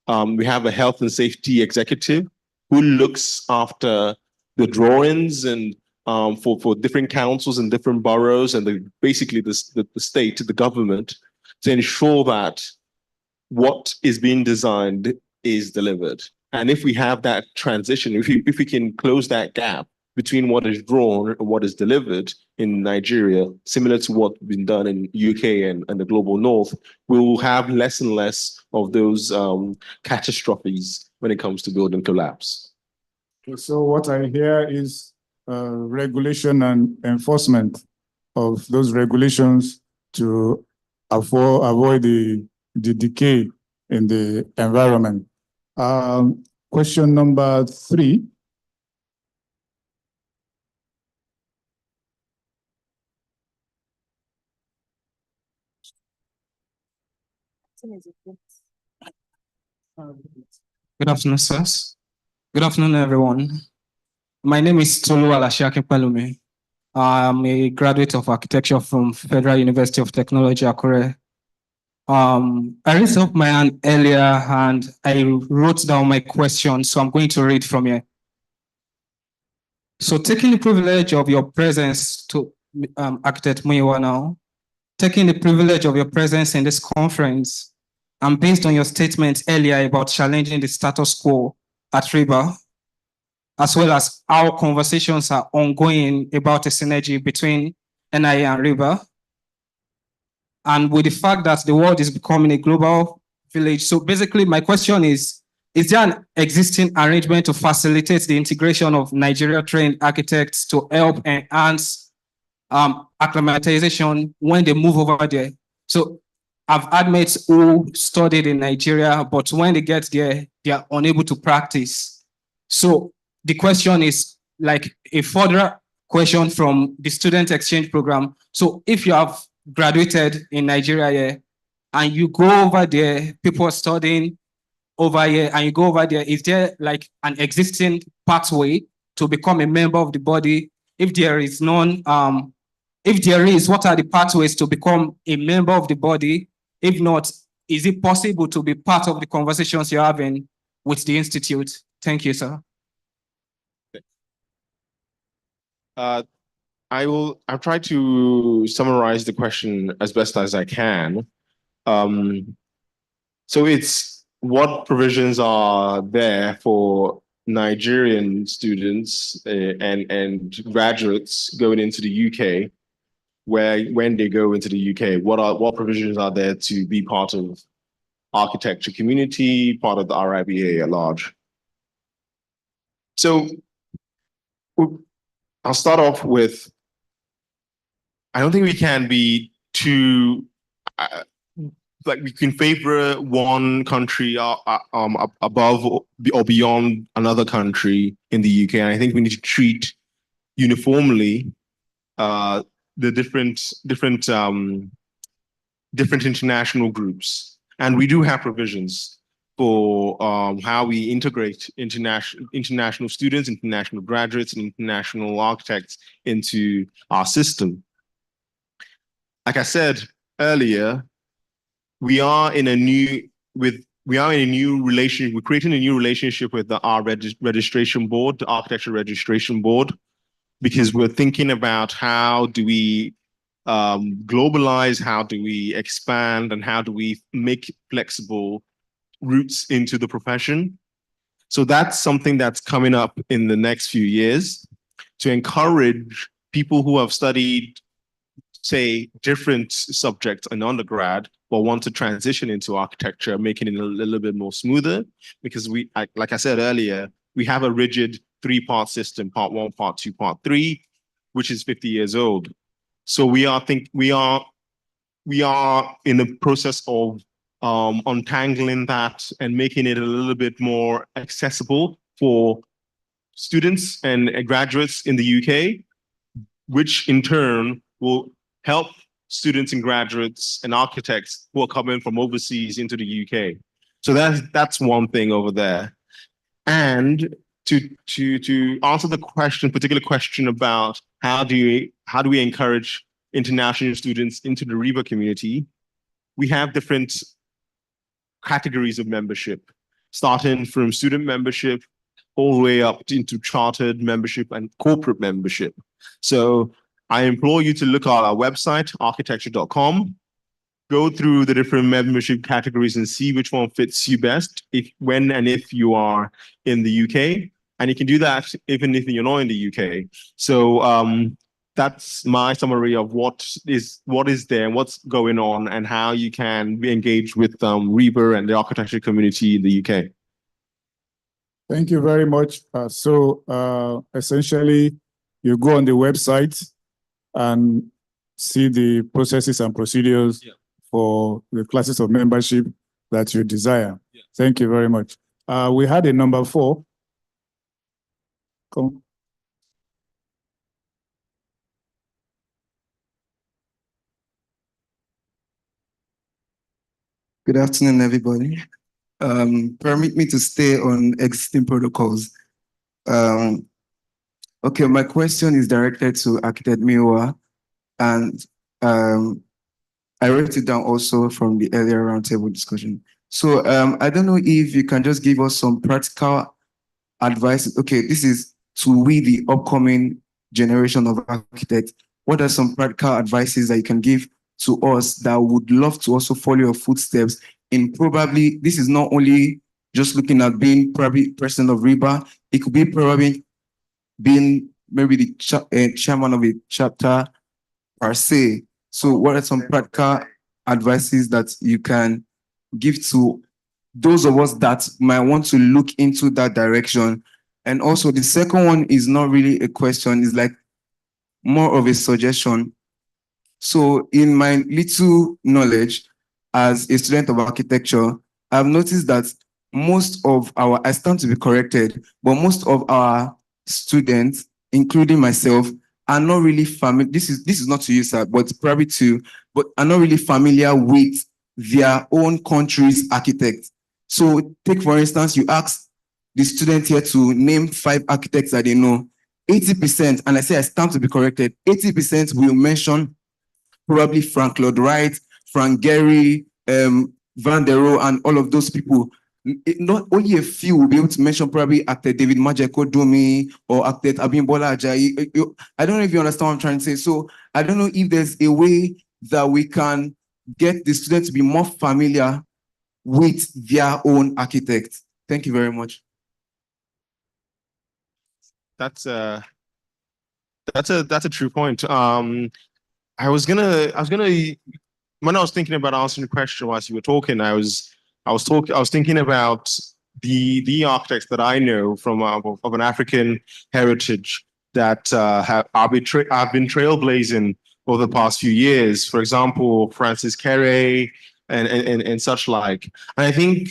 We have a health and safety executive who looks after the drawings and for different councils and different boroughs and basically the state, the government, to ensure that what is being designed is delivered. And if we have that transition, if we can close that gap between what is drawn and what is delivered in Nigeria, similar to what's been done in UK and the global north, we will have less and less of those catastrophes when it comes to building collapse. So what I hear is regulation and enforcement of those regulations to avoid the decay in the environment. Question number 3. Good afternoon, sirs. Good afternoon, everyone. My name is Tolu Alashiake Palumi. I'm a graduate of architecture from Federal University of Technology, Akure. I raised up my hand earlier and I wrote down my question, so I'm going to read from here. So taking the privilege of your presence to Architect Muyiwa now, taking the privilege of your presence in this conference, and based on your statement earlier about challenging the status quo at RIBA, as well as how conversations are ongoing about a synergy between NIA and RIBA, and with the fact that the world is becoming a global village. So basically my question is there an existing arrangement to facilitate the integration of Nigeria-trained architects to help enhance acclimatization when they move over there? So I've had mates who studied in Nigeria, but when they get there, they are unable to practice. So the question is like a further question from the student exchange program. So if you have graduated in Nigeria here and you go over there, people are studying over here and you go over there, is there like an existing pathway to become a member of the body? If there is none, if there is, what are the pathways to become a member of the body? If not, is it possible to be part of the conversations you're having with the Institute? Thank you, sir. I'll try to summarize the question as best as I can. So it's what provisions are there for Nigerian students and graduates going into the UK, where when they go into the UK, what provisions are there to be part of architecture community, part of the RIBA at large? So I'll start off with, I don't think we can be too, like we can favor one country above or beyond another country in the UK. And I think we need to treat uniformly the different international groups. And we do have provisions for how we integrate international students, international graduates, and international architects into our system. Like I said earlier, we are in a new relationship. We're creating a new relationship with our registration board, the architecture registration board, because we're thinking about how do we globalize, how do we expand, and how do we make flexible routes into the profession. So that's something that's coming up in the next few years to encourage people who have studied, say, different subjects in undergrad, but want to transition into architecture, making it a little bit more smoother. Because like I said earlier, we have a rigid 3-part system, part 1, part 2, part 3, which is 50 years old. So we are in the process of untangling that and making it a little bit more accessible for students and graduates in the UK, which in turn will help students and graduates and architects who are coming from overseas into the UK. So that's one thing over there. And to answer the particular question about how do we encourage international students into the RIBA community, we have different categories of membership, starting from student membership all the way up into chartered membership and corporate membership. So I implore you to look at our website, architecture.com, go through the different membership categories and see which one fits you best when and if you are in the UK. And you can do that even if you're not in the UK. So that's my summary of what is there, what's going on, and how you can be engaged with REBA and the architecture community in the UK. Thank you very much. Essentially, you go on the website and see the processes and procedures for the classes of membership that you desire. Thank you very much. We had a number 4. Come. Good afternoon, everybody. Permit me to stay on existing protocols. Okay, my question is directed to Architect Miwa, and I wrote it down also from the earlier roundtable discussion. So I don't know if you can just give us some practical advice. Okay, this is to we, the upcoming generation of architects. What are some practical advices that you can give to us that would love to also follow your footsteps in probably, this is not only just looking at being probably president of REBA, it could be probably being maybe the chairman of a chapter per se. So what are some practical advices that you can give to those of us that might want to look into that direction? And also the second one is not really a question, it's like more of a suggestion. So in my little knowledge as a student of architecture, I've noticed that most of our, I stand to be corrected, but most of our students, including myself, are not really familiar. This is not to you, sir, but probably to, but are not really familiar with their own country's architects. So take, for instance, you ask the student here to name 5 architects that they know. 80%, and I say I stand to be corrected, 80% will mention probably Frank Lloyd Wright, Frank Gehry, Van der Rohe, and all of those people. Not only a few will be able to mention probably actor David Majeko Domi or actor Abimbola Ajayi. I don't know if you understand what I'm trying to say. So I don't know if there's a way that we can get the students to be more familiar with their own architect. Thank you very much. That's a true point. I was gonna when I was thinking about answering the question whilst you were talking, I was thinking about the architects that I know from of an African heritage that have been trailblazing over the past few years. For example, Francis Kere and such like. And I think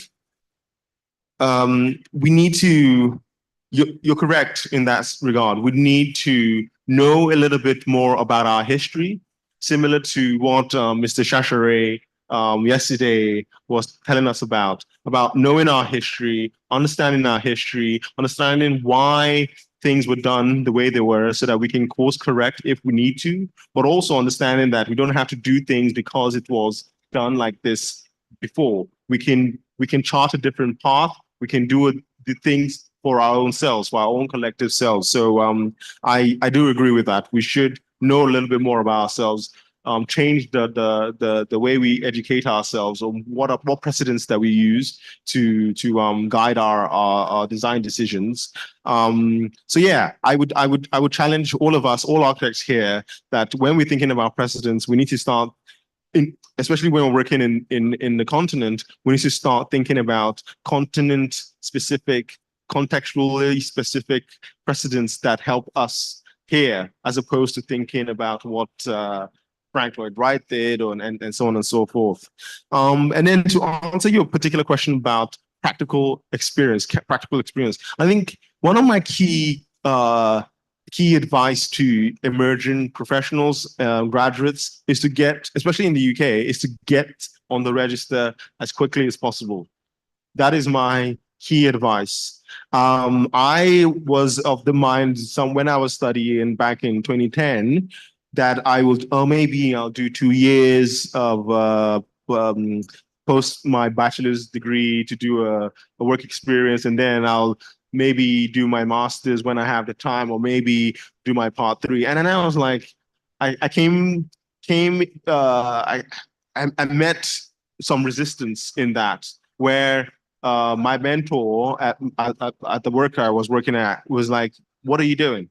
we need to. You're correct in that regard. We need to know a little bit more about our history, similar to what Mr. Shashare yesterday was telling us about knowing our history, understanding why things were done the way they were so that we can course correct if we need to, but also understanding that we don't have to do things because it was done like this before. We can chart a different path. We can do the things for our own selves, for our own collective selves. So I do agree with that. We should know a little bit more about ourselves, change the way we educate ourselves, or what precedents that we use to guide our design decisions. So yeah, I would challenge all of us, all architects here, that when we're thinking about precedents, we need to start, especially when we're working in the continent, we need to start thinking about continent-specific, contextually specific precedents that help us here, as opposed to thinking about what Frank Lloyd Wright did, and so on and so forth. And then to answer your particular question about practical experience, I think one of my key advice to emerging professionals, graduates, is to get, especially in the UK, is to get on the register as quickly as possible. That is my key advice. I was of the mind when I was studying back in 2010 that I would, maybe I'll do 2 years of post my bachelor's degree to do a work experience, and then I'll maybe do my master's when I have the time, or maybe do my part 3. And then I was like, I met some resistance in that, where my mentor at the work I was working at was like, what are you doing?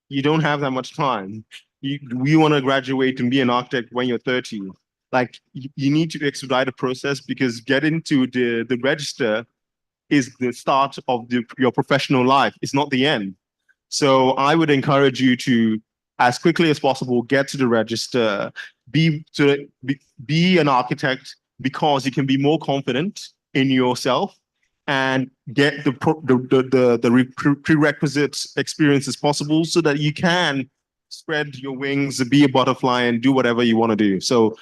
You don't have that much time. You want to graduate and be an architect when you're 30. Like, you need to expedite the process, because getting to the register is the start of your professional life. It's not the end. So I would encourage you to, as quickly as possible, get to the register, be an architect, because you can be more confident in yourself and get the prerequisite experience as possible, so that you can spread your wings, be a butterfly, and do whatever you want to do. So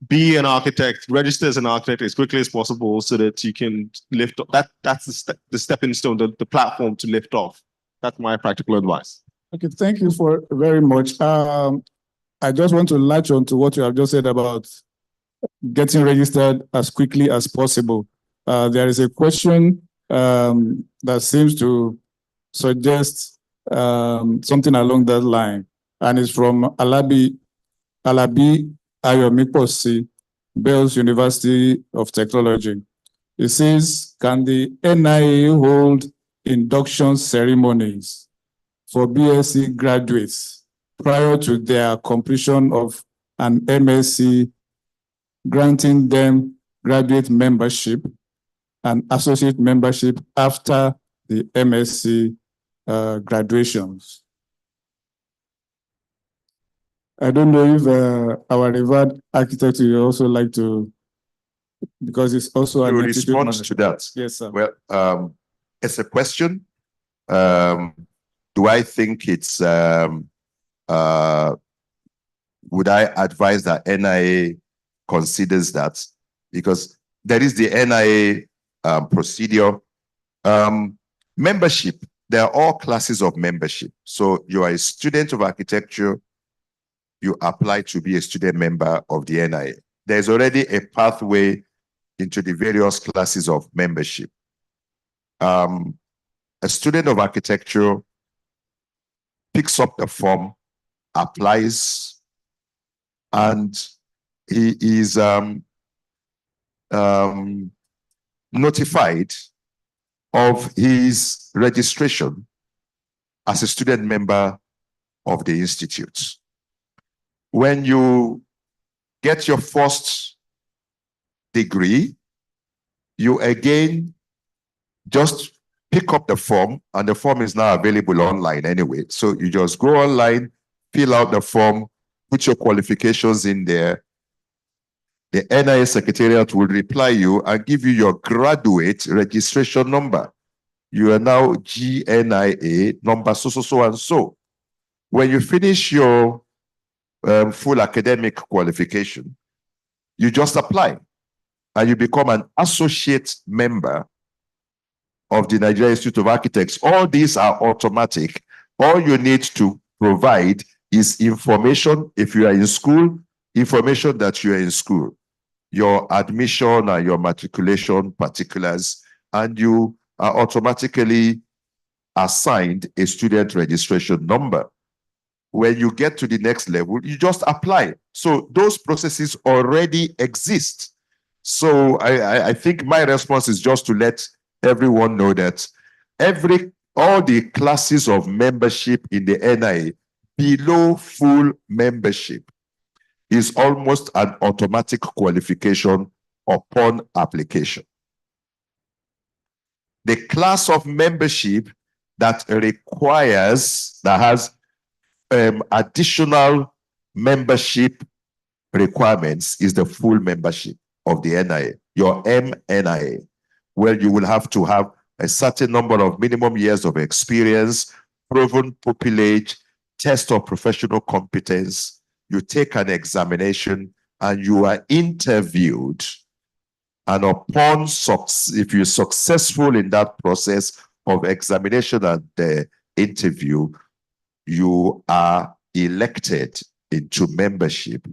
be an architect, register as an architect as quickly as possible, so that you can lift off. That's the stepping stone, the platform to lift off. That's my practical advice. Okay, thank you for very much. I just want to latch on to what you have just said about getting registered as quickly as possible. There is a question that seems to suggest something along that line, and it's from Alabi Ayomiposi, Bells University of Technology. It says, can the NIA hold induction ceremonies for BSc graduates prior to their completion of an MSc, granting them graduate membership and associate membership after the MSc graduations? I don't know if our revered architect would also like to, because it's also To an respond to that. Yes, sir. Well, it's a question. Do I think it's would I advise that NIA considers that? Because there is the NIA procedure. Membership, there are all classes of membership. So you are a student of architecture, you apply to be a student member of the NIA. There's already a pathway into the various classes of membership. A student of architecture picks up the form, applies, and he is notified of his registration as a student member of the institute. When you get your first degree, you again just pick up the form, and the form is now available online anyway. So you just go online, fill out the form, put your qualifications in there. The NIA Secretariat will reply you and give you your graduate registration number. You are now GNIA number so and so. When you finish your full academic qualification, you just apply and you become an associate member of the Nigerian Institute of Architects. All these are automatic. All you need to provide is information, if you are in school, information that you are in school, your admission and your matriculation particulars, and you are automatically assigned a student registration number. When you get to the next level, you just apply. So those processes already exist. So I think my response is just to let everyone know that all the classes of membership in the NIA below full membership is almost an automatic qualification upon application. The class of membership that has additional membership requirements is the full membership of the NIA, your MNIA, where you will have to have a certain number of minimum years of experience, proven pupillage, test of professional competence. You take an examination and you are interviewed. And upon if you're successful in that process of examination and the interview, you are elected into membership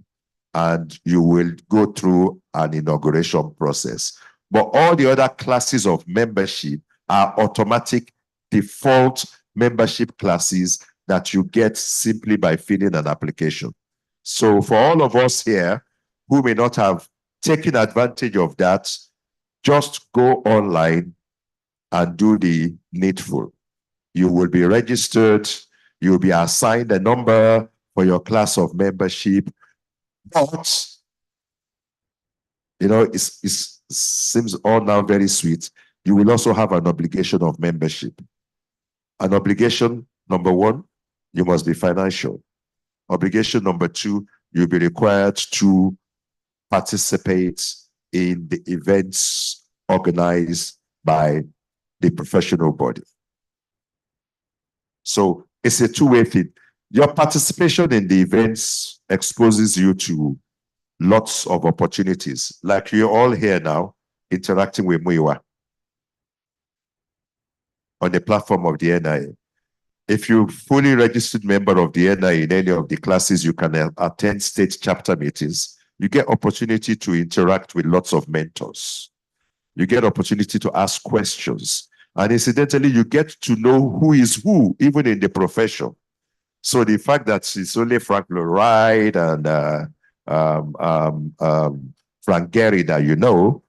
and you will go through an inauguration process. But all the other classes of membership are automatic default membership classes that you get simply by filling an application. So for all of us here who may not have taken advantage of that, just go online and do the needful. You will be registered, you'll be assigned a number for your class of membership, but it seems all now very sweet. You will also have an obligation of membership. An obligation, number one, you must be financial. Obligation number two, you'll be required to participate in the events organized by the professional body. So it's a two-way thing. Your participation in the events exposes you to lots of opportunities. Like you're all here now interacting with Muiwa on the platform of the NIA. If you're fully registered member of the NIA in any of the classes, you can attend state chapter meetings. You get opportunity to interact with lots of mentors. You get opportunity to ask questions. And incidentally, you get to know who is who, even in the profession. So the fact that it's only Frank Lloyd and Frank Gehry that you know,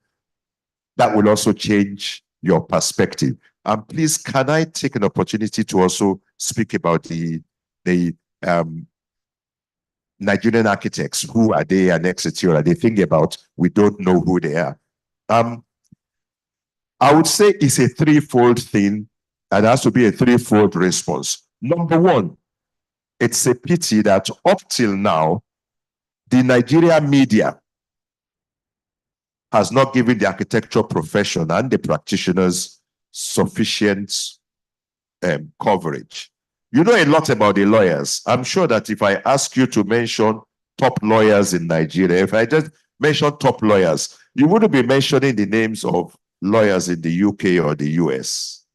that will also change your perspective. And please, can I take an opportunity to also speak about the Nigerian architects? Who are they and etc. They think about, we don't know who they are. I would say it's a threefold thing, and it has to be a threefold response. Number one, it's a pity that up till now, the Nigerian media has not given the architecture profession and the practitioners sufficient coverage. You know a lot about the lawyers. I'm sure that if I ask you to mention top lawyers in Nigeria, if I just mention top lawyers, you wouldn't be mentioning the names of lawyers in the UK or the US.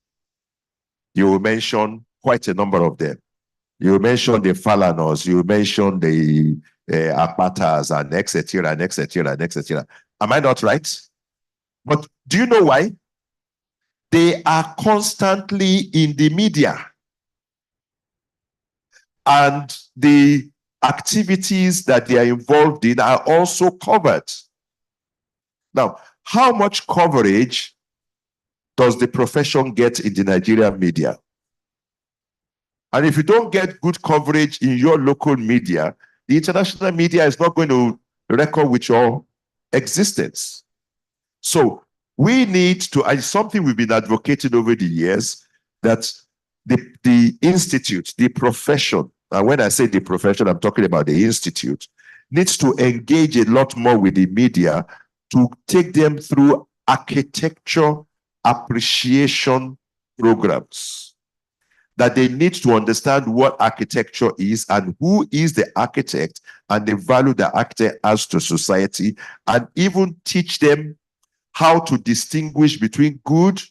You will mention quite a number of them. You will mention the Falanos, you will mention the Apatas and etc. and etc. and etc. Am I not right? But do you know why? They are constantly in the media. And the activities that they are involved in are also covered. Now, how much coverage does the profession get in the Nigerian media? And if you don't get good coverage in your local media, the international media is not going to record with your existence. So we need to, and something we've been advocating over the years, that the institute, the profession, and when I say the profession, I'm talking about the institute, needs to engage a lot more with the media to take them through architecture appreciation programs. That they need to understand what architecture is and who is the architect and the value the architect has to society, and even teach them how to distinguish between good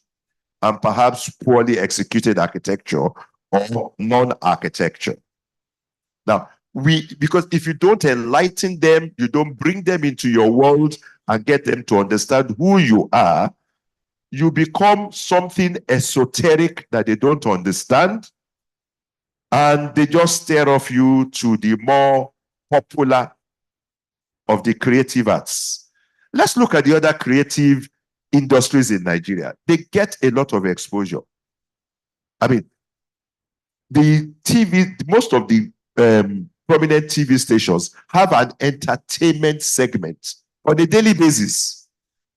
and perhaps poorly executed architecture or non-architecture. Now, because if you don't enlighten them, you don't bring them into your world and get them to understand who you are, you become something esoteric that they don't understand, and they just stare off you to the more popular of the creative arts. Let's look at the other creative industries in Nigeria. They get a lot of exposure. I mean, the TV, most of the prominent TV stations have an entertainment segment on a daily basis,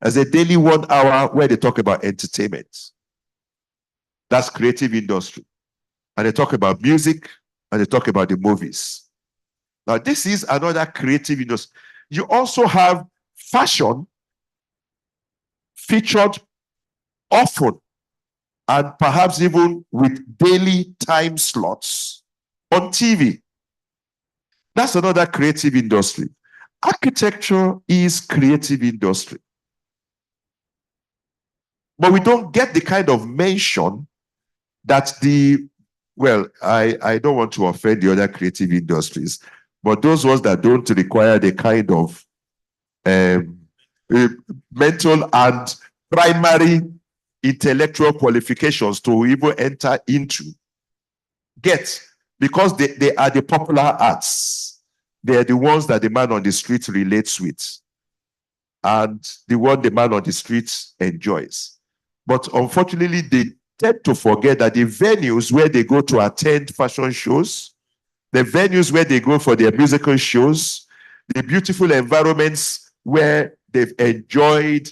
as a daily 1 hour where they talk about entertainment. That's creative industry. And they talk about music, and they talk about the movies. Now, this is another creative industry. You also have fashion featured often, and perhaps even with daily time slots on TV. That's another creative industry. Architecture is creative industry. But we don't get the kind of mention that I don't want to offend the other creative industries, But those ones that don't require the kind of mental and primary intellectual qualifications to even enter into, get, because they are the popular arts. They are the ones that the man on the street relates with, and the one the man on the street enjoys. But unfortunately, they tend to forget that the venues where they go to attend fashion shows, the venues where they go for their musical shows, the beautiful environments where they've enjoyed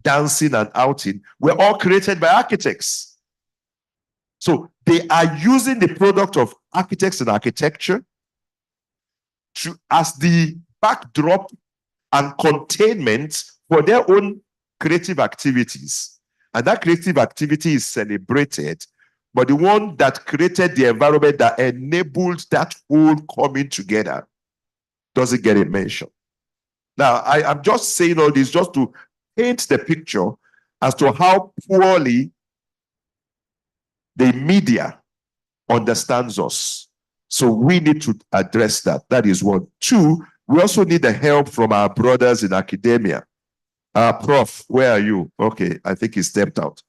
dancing and outing, were all created by architects. So they are using the product of architects and architecture as the backdrop and containment for their own creative activities. And that creative activity is celebrated, but the one that created the environment that enabled that whole coming together doesn't get a mention. Now, I'm just saying all this just to paint the picture as to how poorly the media understands us. So we need to address that. That is one. Two, we also need the help from our brothers in academia. Prof, where are you? Okay, I think he stepped out.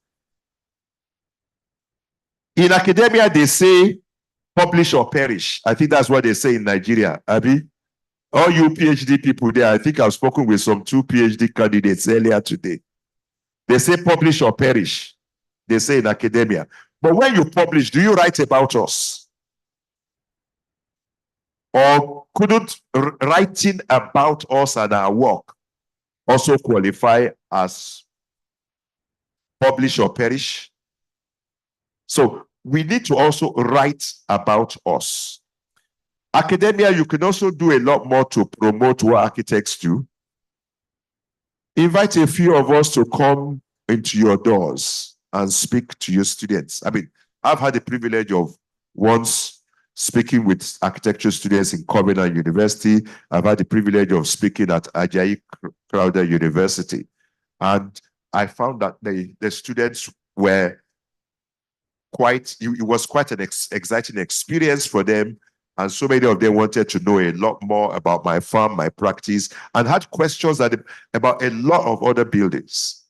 In academia, they say publish or perish. I think that's what they say in Nigeria. Abi, all you PhD people there, I think I've spoken with some 2 PhD candidates earlier today. They say publish or perish. They say in academia. But when you publish, do you write about us? Or couldn't writing about us and our work also qualify as publish or perish? So we need to also write about us. Academia, you can also do a lot more to promote what architects do. Invite a few of us to come into your doors and speak to your students. I mean, I've had the privilege of once speaking with architecture students in Covenant University. I've had the privilege of speaking at Ajayi Crowther University. And I found that the students were it was quite an exciting experience for them. And so many of them wanted to know a lot more about my farm, my practice, and had questions about a lot of other buildings.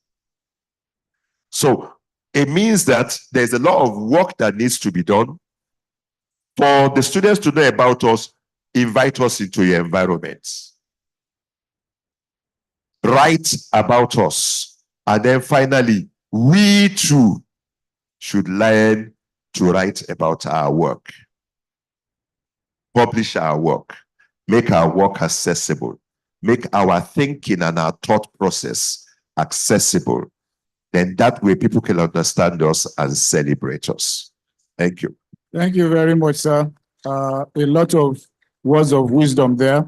So it means that there's a lot of work that needs to be done. For the students to know about us, invite us into your environments. Write about us. And then finally, we too should learn to write about our work. Publish our work. Make our work accessible. Make our thinking and our thought process accessible. Then that way people can understand us and celebrate us. Thank you. Thank you very much, sir. A lot of words of wisdom there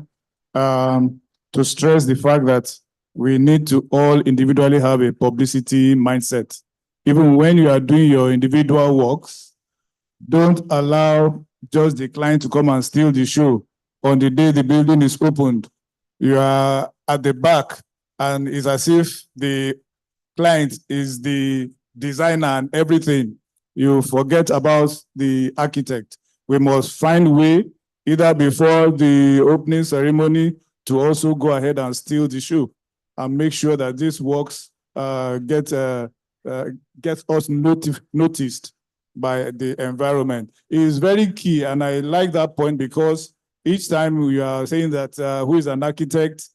to stress the fact that we need to all individually have a publicity mindset. Even when you are doing your individual works, don't allow just the client to come and steal the show on the day the building is opened. You are at the back and it's as if the client is the designer and everything. You forget about the architect. We must find a way, either before the opening ceremony, to also go ahead and steal the show and make sure that this works gets us noticed by the environment. It is very key, and I like that point because each time we are saying that who is an architect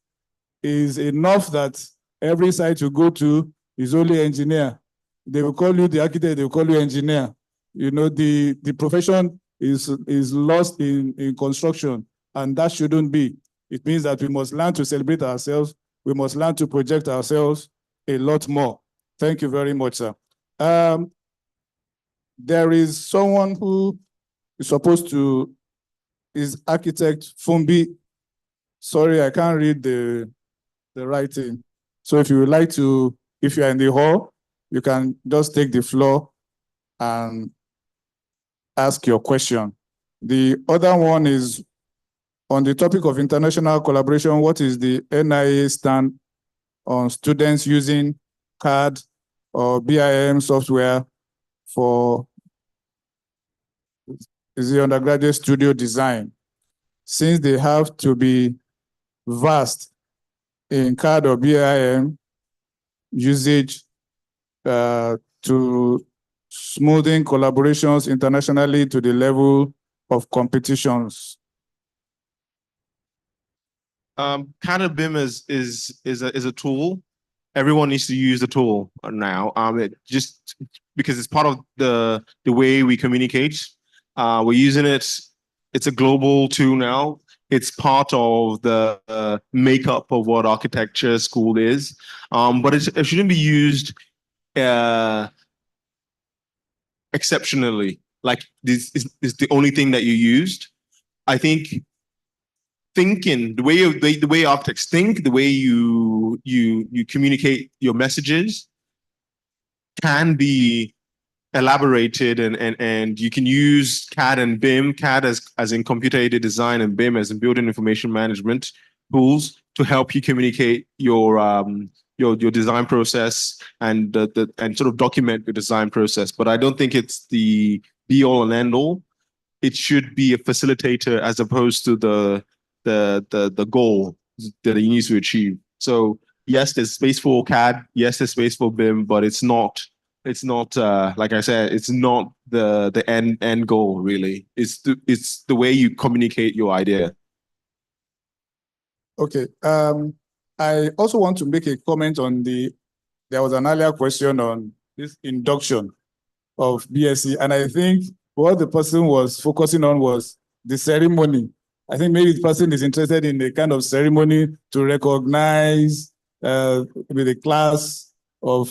is enough that every site you go to is only engineer. They will call you the architect, they will call you engineer. You know, the profession is lost in construction, and that shouldn't be. It means that we must learn to celebrate ourselves. We must learn to project ourselves a lot more. Thank you very much, sir. There is someone who is supposed to, is architect Fumbi. Sorry, I can't read the writing. So if you would like to, if you are in the hall, you can just take the floor and ask your question. The other one is on the topic of international collaboration. What is the NIA stand on students using CAD or BIM software for the undergraduate studio design? since they have to be vast in CAD or BIM usage to smoothing collaborations internationally to the level of competitions? CAD and BIM is a tool. Everyone needs to use the tool now. It just because it's part of the way we communicate. We're using it. It's a global tool now. It's part of the makeup of what architecture school is. But it shouldn't be used exceptionally. Like this is the only thing that you used. I think thinking the way architects think, the way you communicate your messages can be elaborated, and you can use CAD and BIM, CAD as in computer aided design and BIM as in building information management tools to help you communicate your design process and and sort of document your design process. But I don't think it's the be all and end all. It should be a facilitator as opposed to the goal that it needs to achieve. So yes, there's space for CAD, yes, there's space for BIM, but it's not like I said, it's not the end goal really. It's the way you communicate your idea. Okay. I also want to make a comment on there was an earlier question on this induction of BSc, and I think what the person was focusing on was the ceremony. I think maybe the person is interested in the kind of ceremony to recognize with a class of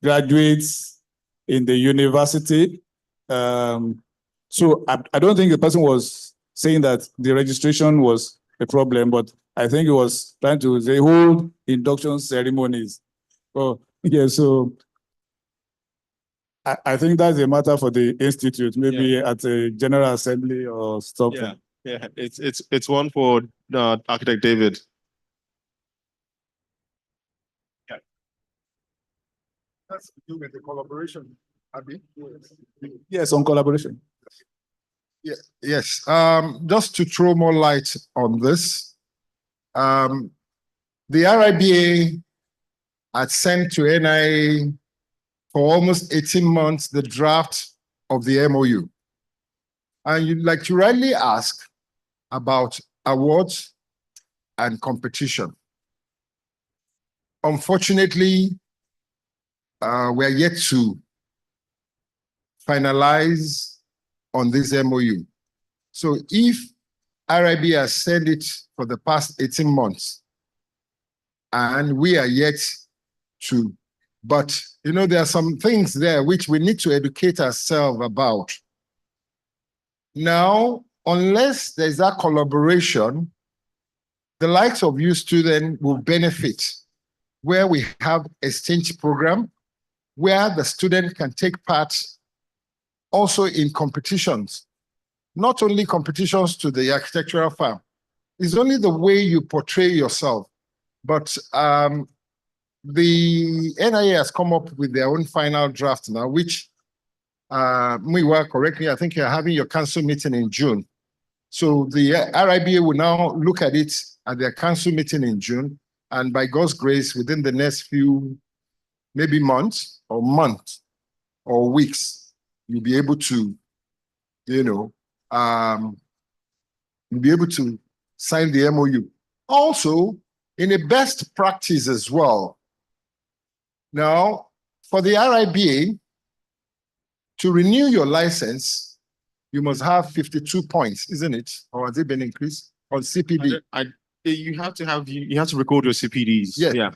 graduates in the university. So I don't think the person was saying that the registration was a problem, but I think he was trying to say hold induction ceremonies. Oh, yeah, so I think that's a matter for the institute, maybe at a general assembly or something. Yeah, it's one for Architect David. That's to do with the collaboration, Abi. Yes, on collaboration. Yeah, yes. Just to throw more light on this, the RIBA had sent to NIA for almost 18 months the draft of the MOU. And you'd like to rightly ask about awards and competition. Unfortunately, we're yet to finalize on this MOU. So if RIB has sent it for the past 18 months, and we are yet to, but you know, there are some things there which we need to educate ourselves about. Now, unless there's that collaboration, the likes of you students will benefit where we have exchange program, where the student can take part also in competitions, not only competitions to the architectural firm. It's only the way you portray yourself. But the NIA has come up with their own final draft now, which we were correctly, I think you're having your council meeting in June. So the RIBA will now look at it at their council meeting in June. And by God's grace, within the next few, maybe months or weeks, you'll be able to, you know, you'll be able to sign the MOU. Also, in a best practice as well. Now, for the RIBA, to renew your license, you must have 52 points, isn't it? Or has it been increased on CPD? You have to record your CPDs. Yeah.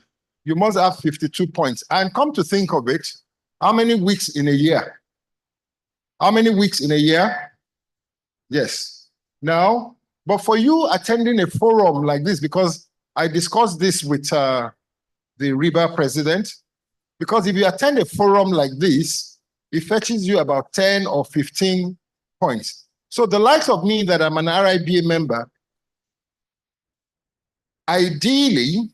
You must have 52 points. And come to think of it, how many weeks in a year? How many weeks in a year? Yes. Now, but for you attending a forum like this, because I discussed this with the RIBA president, because if you attend a forum like this, it fetches you about 10 or 15 points. So the likes of me that I'm an RIBA member, ideally,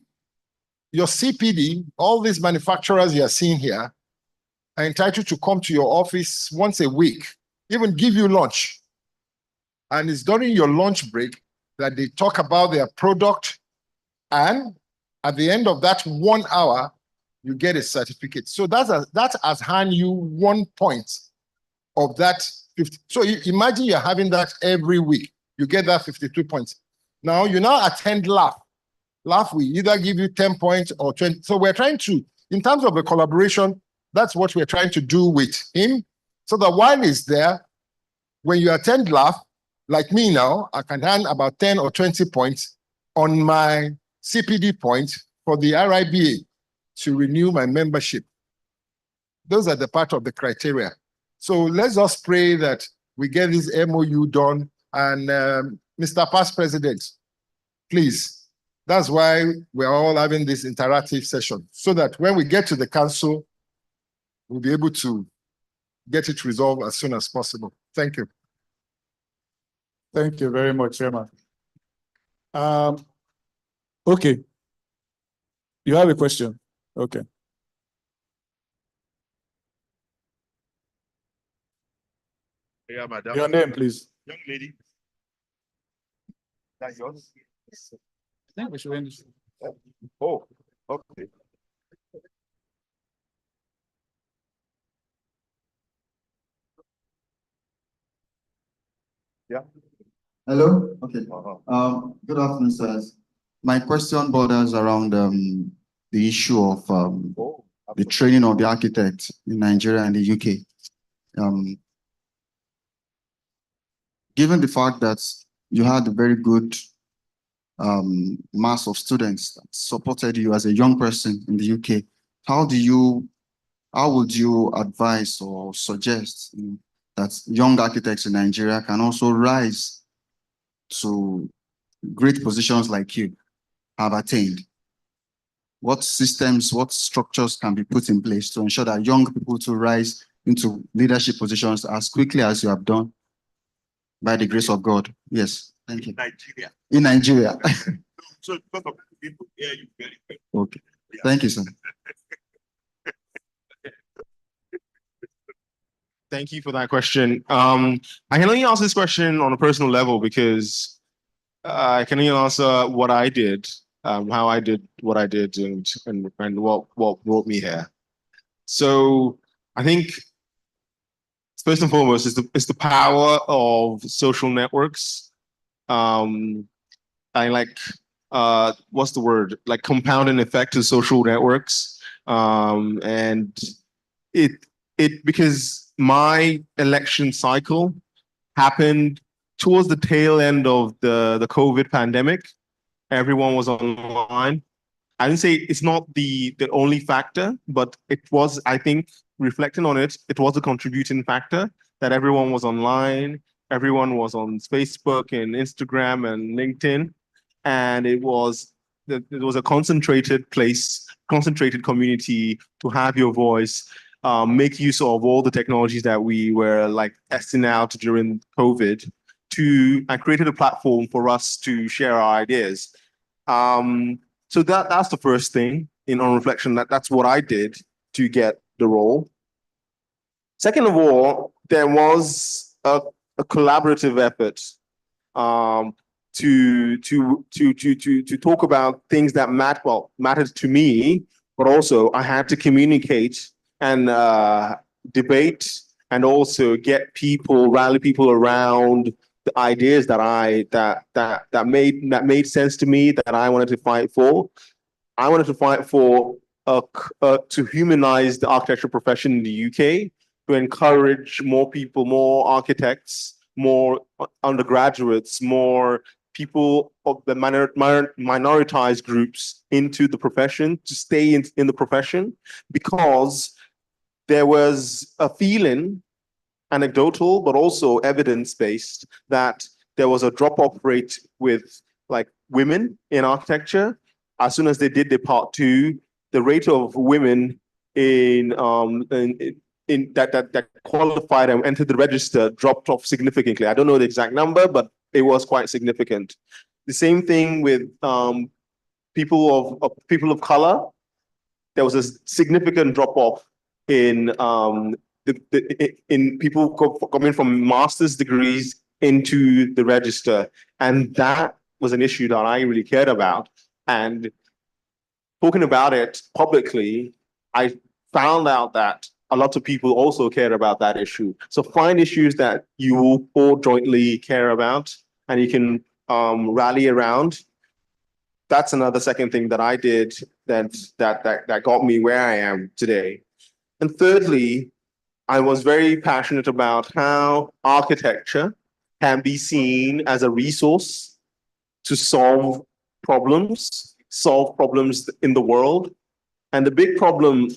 your CPD, all these manufacturers you are seeing here, are entitled to come to your office once a week, even give you lunch. And it's during your lunch break that they talk about their product, and at the end of that 1 hour, you get a certificate. So that has hand you 1 point of that 50. So imagine you're having that every week. You get that 52 points. Now you now attend Laf. Laf will either give you 10 points or 20. So we're trying to, in terms of the collaboration, that's what we're trying to do with him. So that while he's there, when you attend Laf, like me now, I can hand about 10 or 20 points on my CPD point for the RIBA to renew my membership. Those are the part of the criteria. So let's just pray that we get this MOU done. And Mr. Past President, please, that's why we're all having this interactive session, so that when we get to the council, we'll be able to get it resolved as soon as possible. Thank you. Thank you very much, Chairman. Okay. You have a question? Okay. Yeah, madam. Your name, please. Young lady. That's yours? I think we should end this. Oh, okay. Yeah. Hello? Okay. Good afternoon, sirs. My question borders around the issue of the training of the architect in Nigeria and the UK. Given the fact that you had a very good mass of students that supported you as a young person in the UK, how would you advise or suggest that young architects in Nigeria can also rise to great positions like you have attained? What systems, what structures can be put in place to ensure that young people to rise into leadership positions as quickly as you have done, by the grace of God? Yes, thank you. Nigeria. In Nigeria. So because of the people here, you very well. Okay. Thank you, sir. Thank you for that question. I can only answer this question on a personal level because I can only answer what I did, how I did what I did, and what brought me here. So I think first and foremost is the power of social networks. I like what's the word? Like compounding effect of social networks, and it because my election cycle happened towards the tail end of the COVID pandemic. Everyone was online. I didn't say it's not the only factor, but it was, I think, reflecting on it, it was a contributing factor that everyone was online, everyone was on Facebook and Instagram and LinkedIn, and it was a concentrated place, concentrated community to have your voice, make use of all the technologies that we were like testing out during COVID. I created a platform for us to share our ideas. So that's the first thing. On reflection, that's what I did to get the role. Second of all, there was a collaborative effort to talk about things that mattered to me, but also I had to communicate and debate and also rally people around the ideas that made sense to me, that I wanted to fight for. I wanted to fight for to humanize the architecture profession in the UK, to encourage more people, more architects, more undergraduates, more people of the minoritized groups into the profession, to stay in the profession, because there was a feeling, anecdotal, but also evidence-based, that there was a drop-off rate with like women in architecture. As soon as they did their part two, the rate of women that qualified and entered the register dropped off significantly. I don't know the exact number, but it was quite significant. The same thing with people of color. There was a significant drop off in in people coming from master's degrees into the register, and that was an issue that I really cared about. And talking about it publicly, I found out that a lot of people also care about that issue. So find issues that you all jointly care about and you can rally around. That's another second thing that I did that got me where I am today. And thirdly, I was very passionate about how architecture can be seen as a resource to solve problems in the world. And the big problem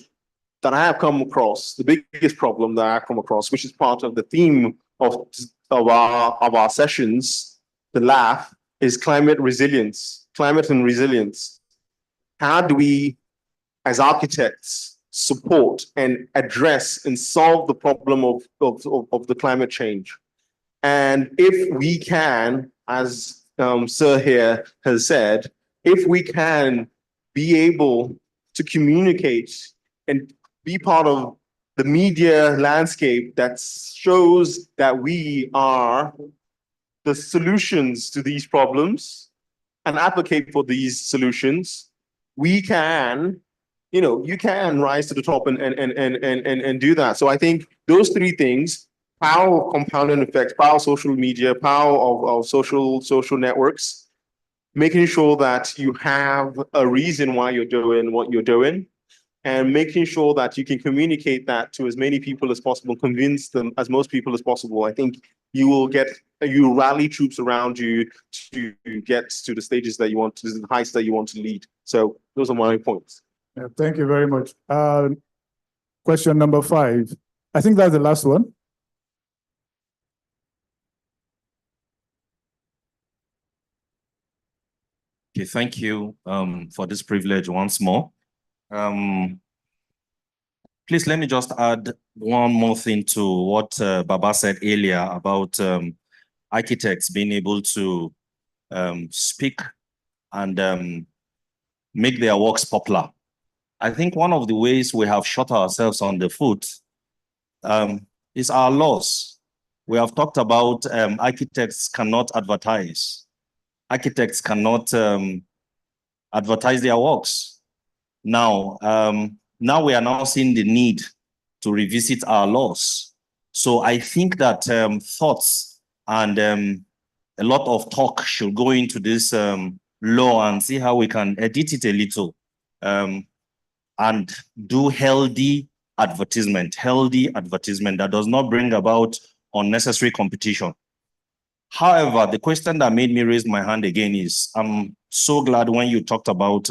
that I have come across, the biggest problem that I've come across, which is part of the theme of our sessions, the LAF, is climate resilience, climate and resilience. How do we, as architects, support and address and solve the problem of the climate change? And if we can, as Sir here has said, if we can be able to communicate and be part of the media landscape that shows that we are the solutions to these problems and advocate for these solutions, we can, you can rise to the top and do that. So I think those three things, power of compounding effects, power of social media, power of social networks, making sure that you have a reason why you're doing what you're doing, and making sure that you can communicate that to as many people as possible, convince them as most people as possible. I think you rally troops around you to get to the stages that you want, to the heights that you want to lead. So those are my points. Yeah, thank you very much. Question number 5. I think that's the last one. Okay, thank you for this privilege once more. Please let me just add one more thing to what Baba said earlier about architects being able to speak and make their works popular. I think one of the ways we have shot ourselves on the foot is our laws. We have talked about architects cannot advertise. Architects cannot advertise their works. Now we are now seeing the need to revisit our laws. So I think that thoughts and a lot of talk should go into this law and see how we can edit it a little and do healthy advertisement that does not bring about unnecessary competition. However, the question that made me raise my hand again is, I'm so glad when you talked about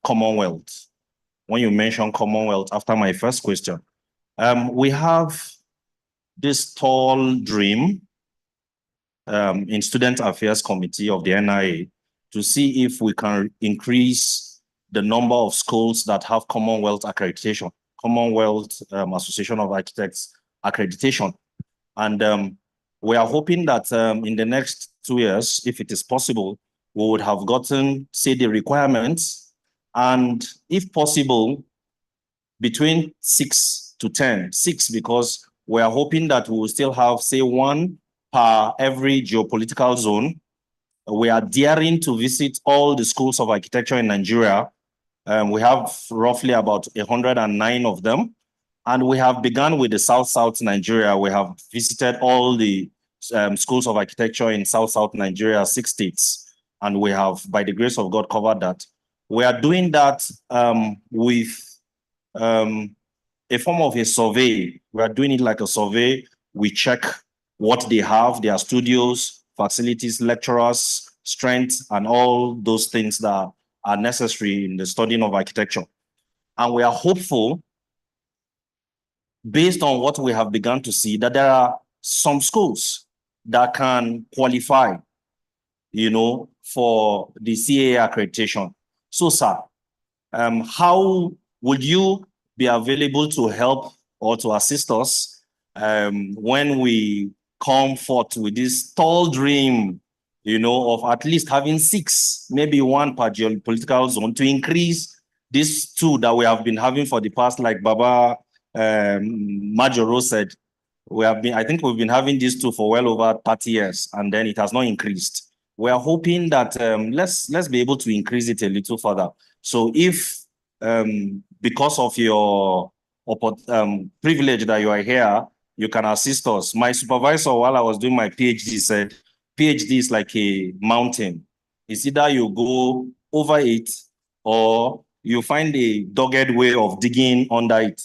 Commonwealth, when you mentioned Commonwealth after my first question. We have this tall dream in Student Affairs Committee of the NIA to see if we can increase the number of schools that have Commonwealth accreditation, Commonwealth Association of Architects accreditation. And we are hoping that in the next 2 years, if it is possible, we would have gotten, say, the requirements, and if possible, between 6 to 10. 6, because we are hoping that we will still have, say, 1 per every geopolitical zone. We are daring to visit all the schools of architecture in Nigeria. We have roughly about 109 of them. And we have begun with the South Nigeria. We have visited all the schools of architecture in South Nigeria, 6 states. And we have, by the grace of God, covered that. We are doing that with a form of a survey. We are doing it like a survey. We check what they have, their studios, facilities, lecturers, strength, and all those things that are necessary in the studying of architecture. And we are hopeful, based on what we have begun to see, that there are some schools that can qualify, for the CAA accreditation. So, sir, how would you be available to help or to assist us when we come forth with this tall dream, of at least having 6, maybe 1 per geopolitical zone, to increase these 2 that we have been having for the past, like Baba Majoro said, I think we've been having these 2 for well over 30 years, and then it has not increased. We are hoping that let's be able to increase it a little further. So if because of your privilege that you are here, you can assist us. My supervisor, while I was doing my PhD, said PhD is like a mountain. It's either you go over it or you find a dogged way of digging under it,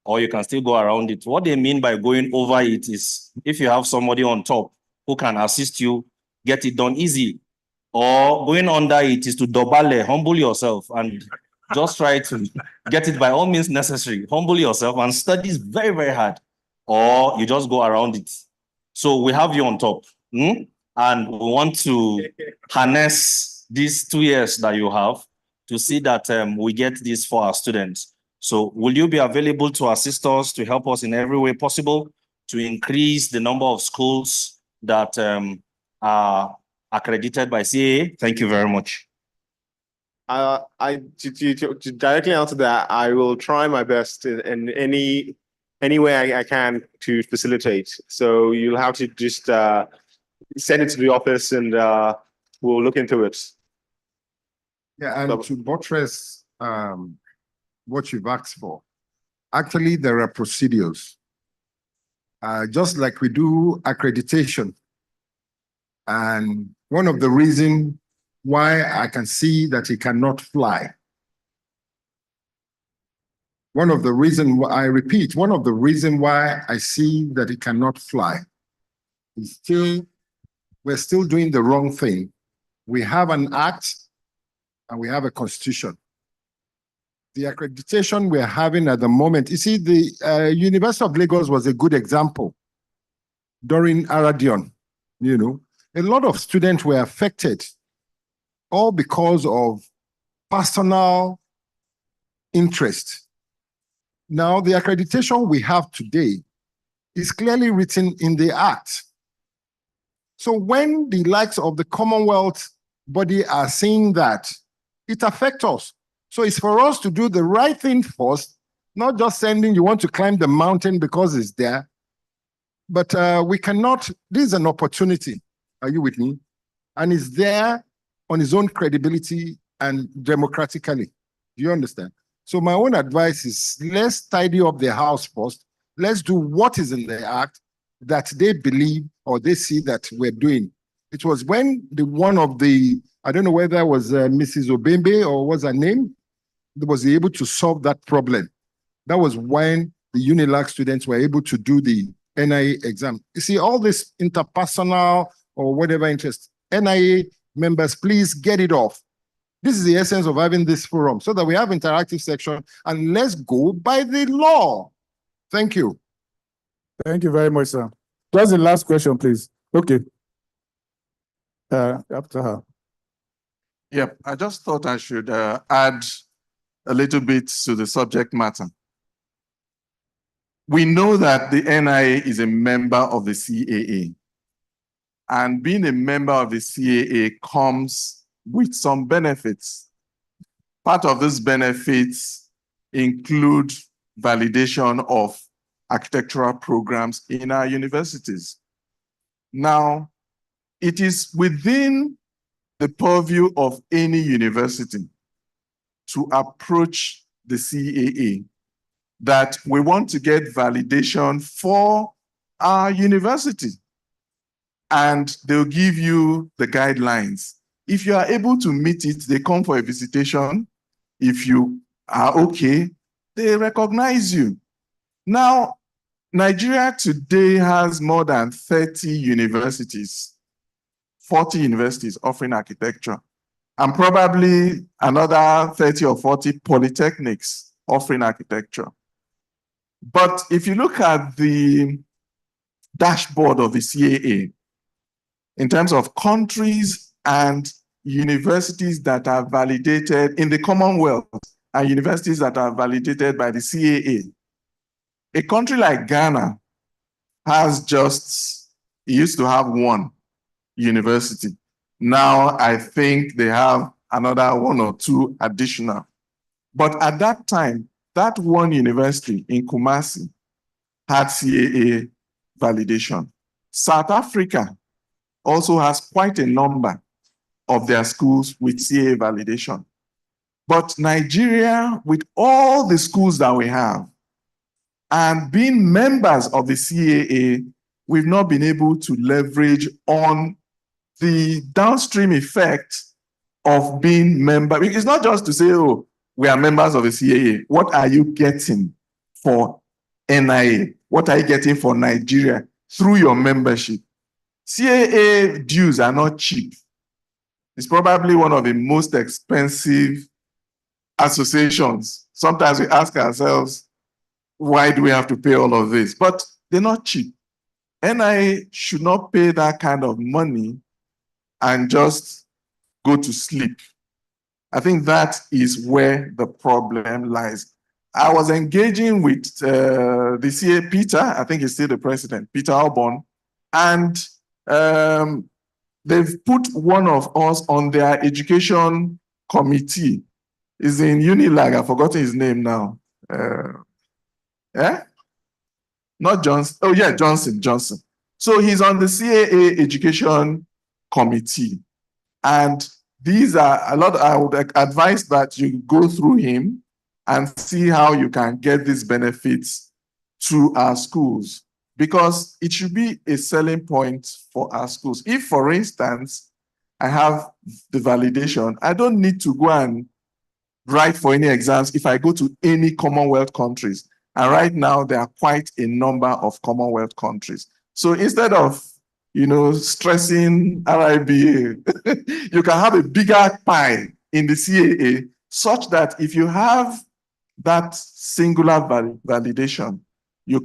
or you can still go around it. What they mean by going over it is if you have somebody on top who can assist you get it done easy, or going under it is to dobale, humble yourself and just try to get it by all means necessary. Humble yourself and study very, very hard, or you just go around it. So we have you on top, and we want to harness these 2 years that you have to see that we get this for our students. So will you be available to assist us, to help us in every way possible, to increase the number of schools that are accredited by CAA? Thank you very much. To directly answer that, I will try my best in any way I can to facilitate. So you'll have to just send it to the office and we'll look into it. Yeah, and to buttress what you've asked for, actually there are procedures. Just like we do accreditation. And one of the reasons why I can see that he cannot fly. One of the reasons, I repeat, one of the reasons why I see that he cannot fly is we're still doing the wrong thing. We have an act and we have a constitution. The accreditation we're having at the moment, you see, the University of Lagos was a good example during Aradion, you know. A lot of students were affected, all because of personal interest. Now, the accreditation we have today is clearly written in the Act. So when the likes of the Commonwealth body are saying that, it affects us. So it's for us to do the right thing first, not just sending you want to climb the mountain because it's there. But we cannot, this is an opportunity. Are you with me? And it's there on its own credibility and democratically. Do you understand? So my own advice is let's tidy up the house first. Let's do what is in the act that they believe or they see that we're doing. It was when one of the, I don't know whether it was Mrs. Obembe or what's her name, was able to solve that problem. That was when the Nialsc students were able to do the NIA exam. You see, all this interpersonal or whatever interest, NIA members, please get it off. This is the essence of having this forum, so that we have interactive section and let's go by the law. Thank you. Thank you very much, sir. Just the last question, please. Okay. After her. Yep, I just thought I should add a little bit to the subject matter. We know that the NIA is a member of the CAA. And being a member of the CAA comes with some benefits. Part of these benefits include validation of architectural programs in our universities. Now, it is within the purview of any university to approach the CAA that we want to get validation for our university. And they'll give you the guidelines. If you are able to meet it, they come for a visitation. If you are okay, they recognize you. Now, Nigeria today has more than 30 universities, 40 universities offering architecture, and probably another 30 or 40 polytechnics offering architecture. But if you look at the dashboard of the CAA, in terms of countries and universities that are validated in the Commonwealth and universities that are validated by the CAA, a country like Ghana has just, it used to have one university. Now I think they have another one or two additional. But at that time, that one university in Kumasi had CAA validation. South Africa also has quite a number of their schools with CAA validation. But Nigeria, with all the schools that we have, and being members of the CAA, we've not been able to leverage on the downstream effect of being member. It's not just to say, oh, we are members of the CAA. What are you getting for NIA? What are you getting for Nigeria through your membership? CAA dues are not cheap. It's probably one of the most expensive associations. Sometimes we ask ourselves, why do we have to pay all of this? But they're not cheap. NIA should not pay that kind of money and just go to sleep. I think that is where the problem lies. I was engaging with the CA Peter, I think he's still the president, Peter Albon, and they've put one of us on their education committee. He's in Unilag, I've forgotten his name now. Not Johnson. Oh yeah, Johnson. So he's on the CAA education committee. And these are a lot, I would advise that you go through him and see how you can get these benefits to our schools, because it should be a selling point for our schools. If, for instance, I have the validation, I don't need to go and write for any exams if I go to any Commonwealth countries. And right now, there are quite a number of Commonwealth countries. So instead of stressing RIBA, you can have a bigger pie in the CAA, such that if you have that singular validation, your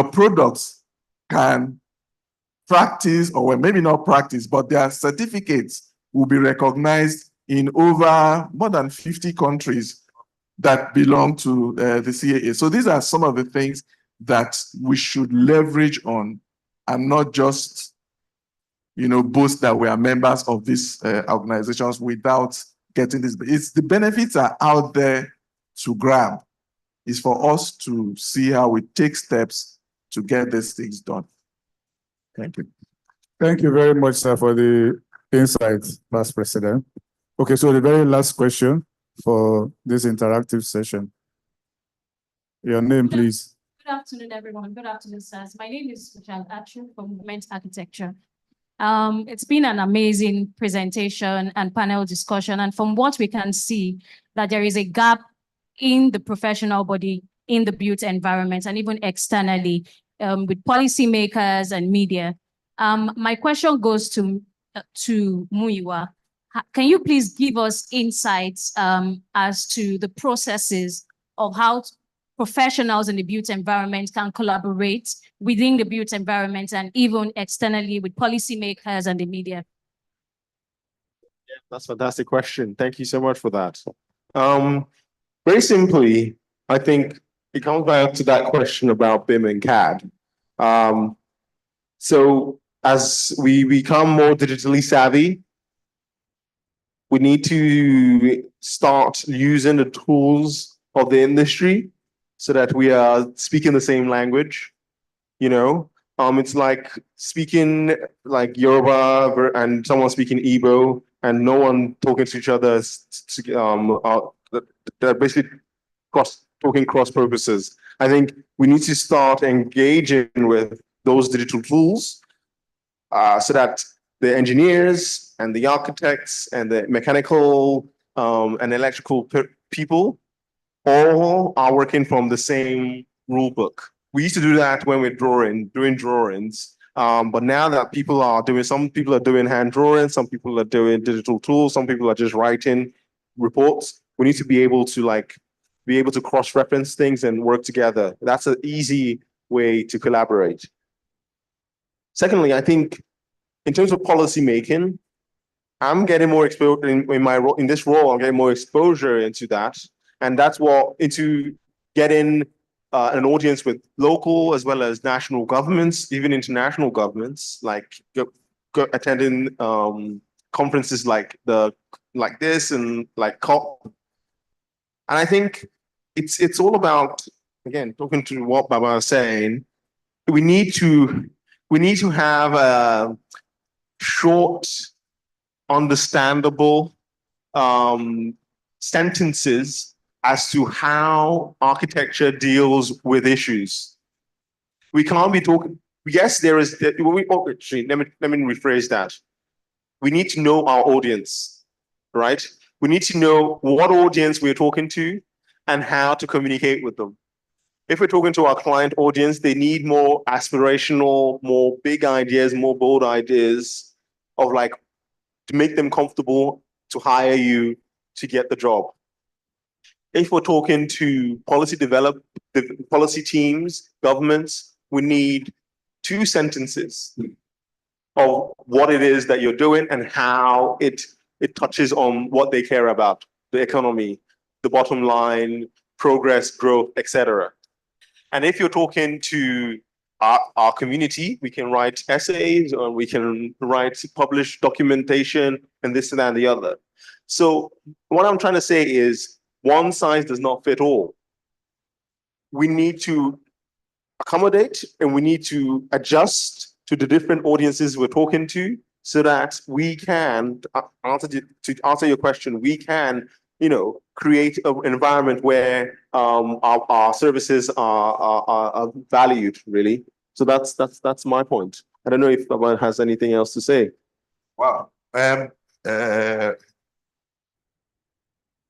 products can practice, or well, maybe not practice, but their certificates will be recognized in over more than 50 countries that belong to the CAA. So these are some of the things that we should leverage on, and not just boast that we are members of these organizations without getting this. The benefits are out there to grab. It's for us to see how we take steps to get these things done. Thank you. Thank you very much, sir, for the insights, Vice President. Okay, so the very last question for this interactive session. Your name, please. Good afternoon, everyone. Good afternoon, sirs. My name is Michelle Achu from Movement Architecture. It's been an amazing presentation and panel discussion. And from what we can see, that there is a gap in the professional body, in the built environment, and even externally with policymakers and media. My question goes to Muyiwa. Can you please give us insights as to the processes of how professionals in the built environment can collaborate within the built environment and even externally with policymakers and the media? Yeah, that's a fantastic question. Thank you so much for that. Very simply, I think it comes back to that question about BIM and CAD. So as we become more digitally savvy, we need to start using the tools of the industry so that we are speaking the same language. It's like speaking like Yoruba and someone speaking Igbo and no one talking to each other. They're basically talking cross purposes. I think we need to start engaging with those digital tools so that the engineers and the architects and the mechanical and electrical people all are working from the same rule book. We used to do that when we're doing drawings. But now that some people are doing hand drawings, some people are doing digital tools, some people are just writing reports. We need to be able to cross-reference things and work together. That's an easy way to collaborate. Secondly, I think in terms of policy making, I'm getting more exposure in this role. I'm getting more exposure into that, and that's into getting an audience with local as well as national governments, even international governments, like attending conferences like this and like COP. And I think it's all about, again, talking to what Baba was saying. We need to have a short understandable sentences as to how architecture deals with issues. We can't be talking, yes, there is, actually, let me rephrase that. We need to know our audience, right? We need to know what audience we're talking to and how to communicate with them. If we're talking to our client audience, they need more aspirational, more big ideas, more bold ideas of like, to make them comfortable to hire you to get the job. If we're talking to policy teams, governments, we need 2 sentences of what it is that you're doing and how it touches on what they care about, the economy, the bottom line, progress, growth, etc. And if you're talking to our community, we can write essays or we can publish documentation and this and that and the other. So what I'm trying to say is one size does not fit all. We need to accommodate and we need to adjust to the different audiences we're talking to so that we can, to answer your question, we can, create an environment where our services are valued, really. So that's my point. I don't know if someone has anything else to say. Wow.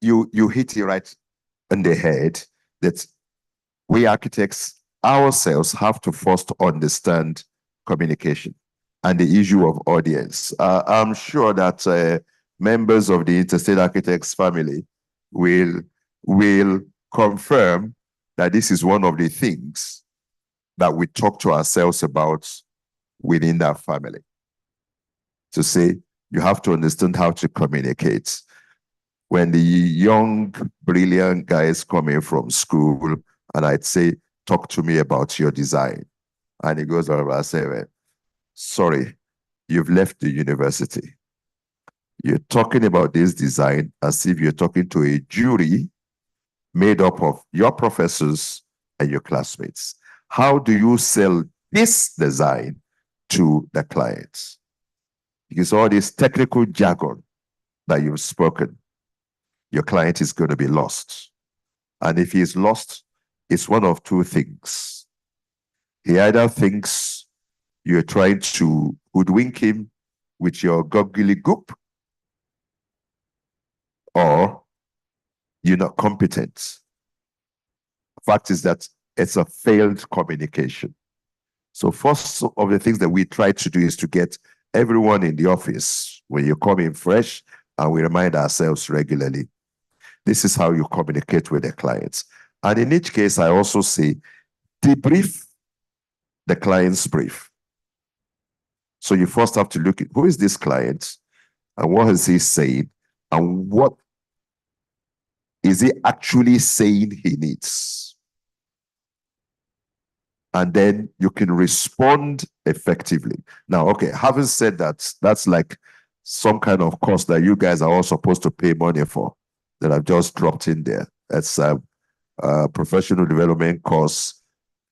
You hit it right on the head that we architects ourselves have to first understand communication and the issue of audience. I'm sure that members of the Interstate Architects family will confirm that this is one of the things that we talk to ourselves about within that family. To say, you have to understand how to communicate. When the young, brilliant guys come in from school, and I'd say, talk to me about your design. And he goes over, I say, well, sorry, you've left the university. You're talking about this design as if you're talking to a jury made up of your professors and your classmates. How do you sell this design to the clients? Because all this technical jargon that you've spoken, your client is going to be lost. And if he's lost, it's one of 2 things. He either thinks you're trying to hoodwink him with your goggly goop, or you're not competent. Fact is that it's a failed communication. So first of the things that we try to do is to get everyone in the office, when you come in fresh, and we remind ourselves regularly, this is how you communicate with the clients. And in each case, I also say, debrief the client's brief. So you first have to look at who is this client and what is he saying and what is he actually saying he needs. And then you can respond effectively. Now, okay, having said that, that's like some kind of cost that you guys are all supposed to pay money for that I've just dropped in there. That's a professional development course,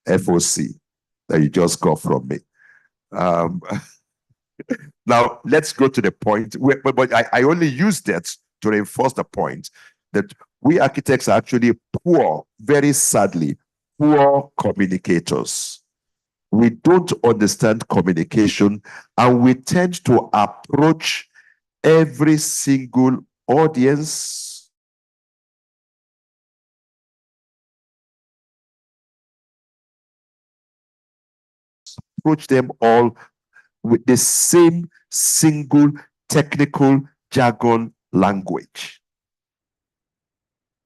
FOC, that you just got from me. Now, let's go to the point, but I only use that to reinforce the point that we architects are actually poor, very sadly, poor communicators. We don't understand communication, and we tend to approach every single audience approach them all with the same single technical jargon language.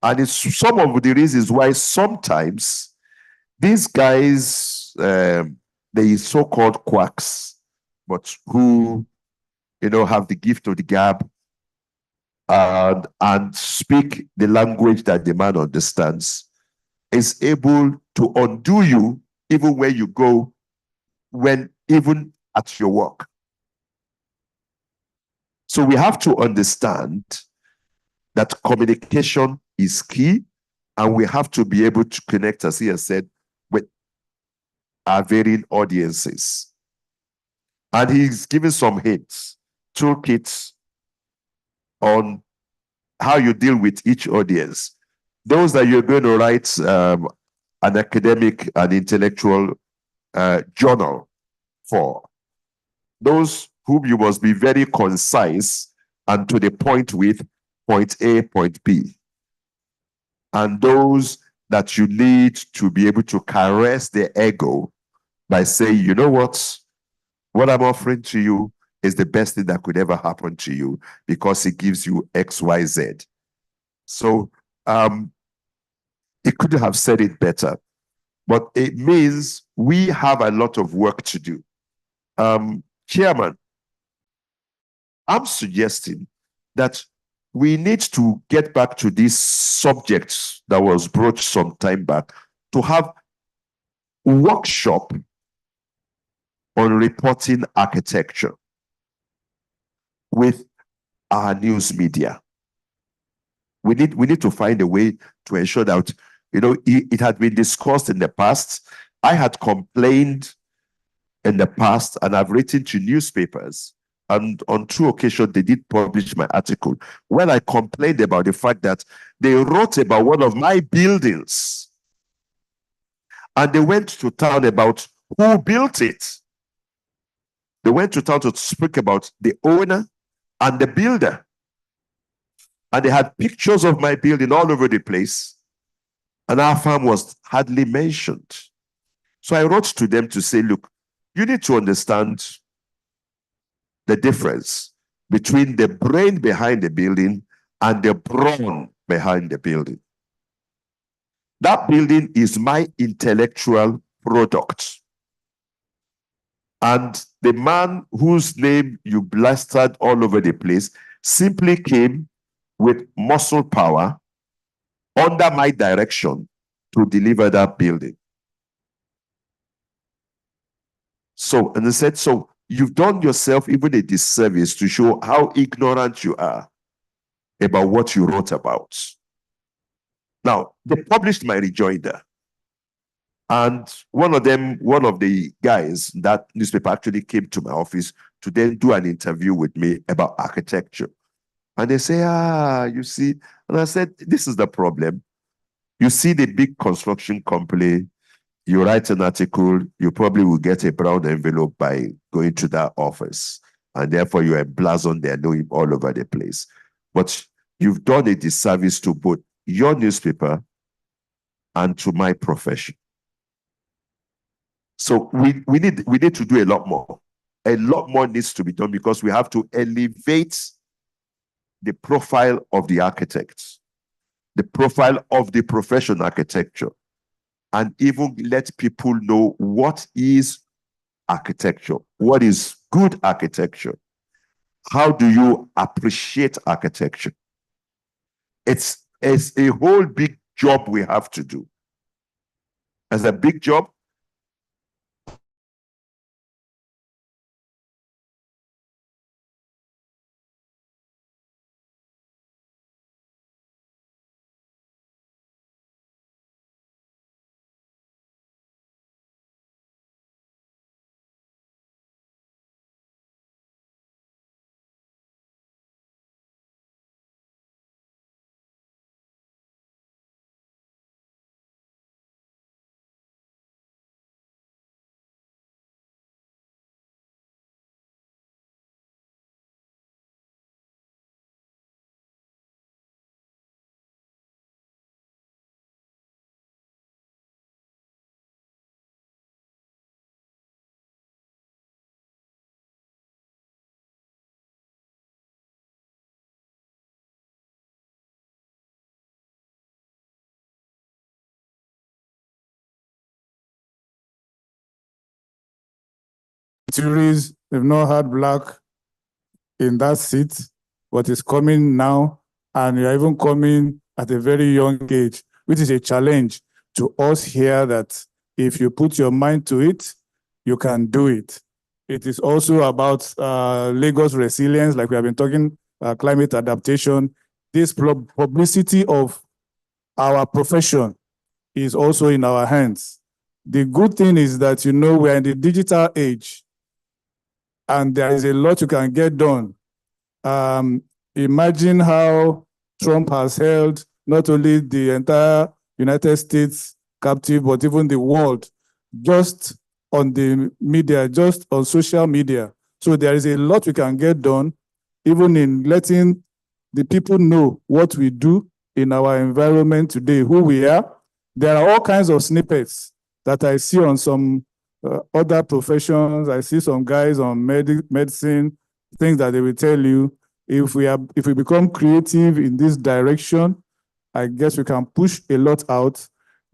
And it's some of the reasons why sometimes these guys, they so-called quacks, but who, have the gift of the gab and speak the language that the man understands, is able to undo you even where you go, even at your work. So we have to understand that communication is key, and we have to be able to connect, as he has said, with our varying audiences. And he's given some hints, toolkits on how you deal with each audience. Those that you're going to write an academic and intellectual journal for. Those whom you must be very concise and to the point with point A, point B. And those that you need to be able to caress their ego by saying, you know what I'm offering to you is the best thing that could ever happen to you because it gives you X, Y, Z. So it could have said it better, but it means we have a lot of work to do. Chairman, I'm suggesting that we need to get back to this subject that was broached some time back, to have a workshop on reporting architecture with our news media. We need to find a way to ensure that, you know, it had been discussed in the past. I had complained in the past, and I've written to newspapers, and on 2 occasions they did publish my article when I complained about the fact that they wrote about one of my buildings and they went to town about who built it. They went to town to speak about the owner and the builder. And they had pictures of my building all over the place. And our farm was hardly mentioned. So I wrote to them to say, look, you need to understand the difference between the brain behind the building and the brawn behind the building. That building is my intellectual product. And the man whose name you blasted all over the place simply came with muscle power under my direction to deliver that building. So, and they said, so you've done yourself even a disservice to show how ignorant you are about what you wrote about. Now, they published my rejoinder. And one of the guys, that newspaper actually came to my office to then do an interview with me about architecture. And they say, you see, and I said, this is the problem. You see the big construction company, you write an article, you probably will get a brown envelope by going to that office. And therefore you emblazon their name all over the place. But you've done a disservice to both your newspaper and to my profession. So we need to do a lot more. A lot more needs to be done because we have to elevate the profile of the architects, the profile of the profession architecture, and even let people know what is architecture, what is good architecture. How do you appreciate architecture? It's a whole big job we have to do. As a big job, Series, they've not had black in that seat, but it's coming now, and you're even coming at a very young age, which is a challenge to us here that if you put your mind to it, you can do it. It is also about Lagos resilience, like we have been talking, climate adaptation. This publicity of our profession is also in our hands. The good thing is that, you know, we're in the digital age, and there is a lot you can get done. Imagine how Trump has held not only the entire United States captive, but even the world, just on the media, just on social media. So there is a lot we can get done, even in letting the people know what we do in our environment today, who we are. There are all kinds of snippets that I see on some other professions. I see some guys on medicine, things that they will tell you. If we become creative in this direction, I guess we can push a lot out,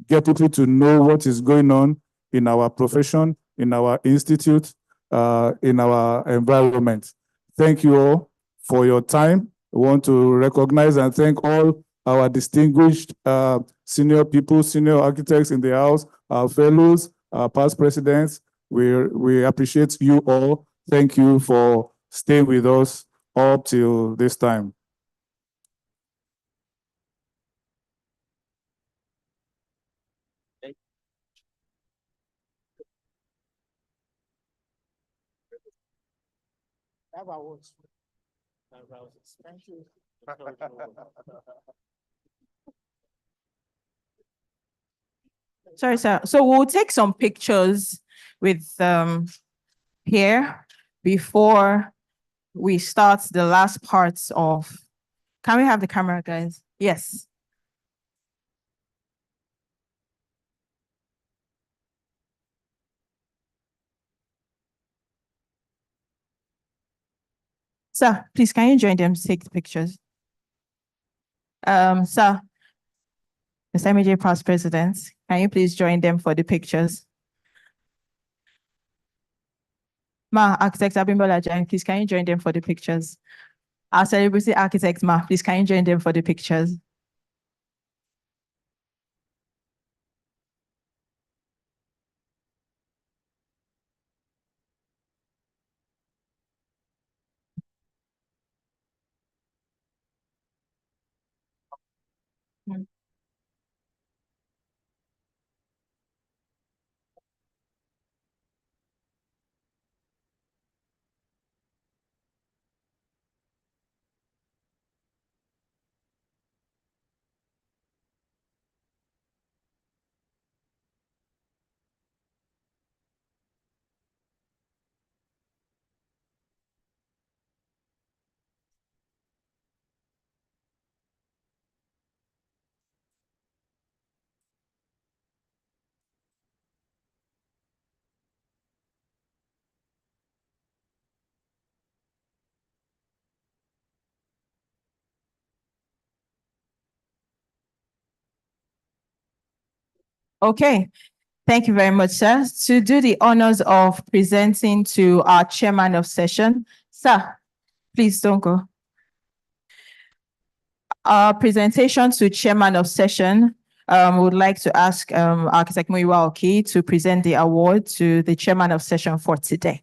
get people to know what is going on in our profession, in our institute, in our environment. Thank you all for your time. I want to recognize and thank all our distinguished senior people, senior architects in the house, our fellows, our past presidents. We appreciate you all. Thank you for staying with us up till this time. Thank you. Sorry, sir. So we'll take some pictures with here before we start the last parts of. Can we have the camera, guys? Yes. Sir, please, can you join them to take the pictures? Sir, Mr. MJ past president, can you please join them for the pictures? Ma, architect Abimbola Jain, please, can you join them for the pictures? Our celebrity architect, Ma, please, can you join them for the pictures? Okay, thank you very much, sir. To do the honors of presenting to our chairman of session, sir, please don't go. Our presentation to chairman of session, would like to ask Architect Muyiwa Oki to present the award to the chairman of session for today.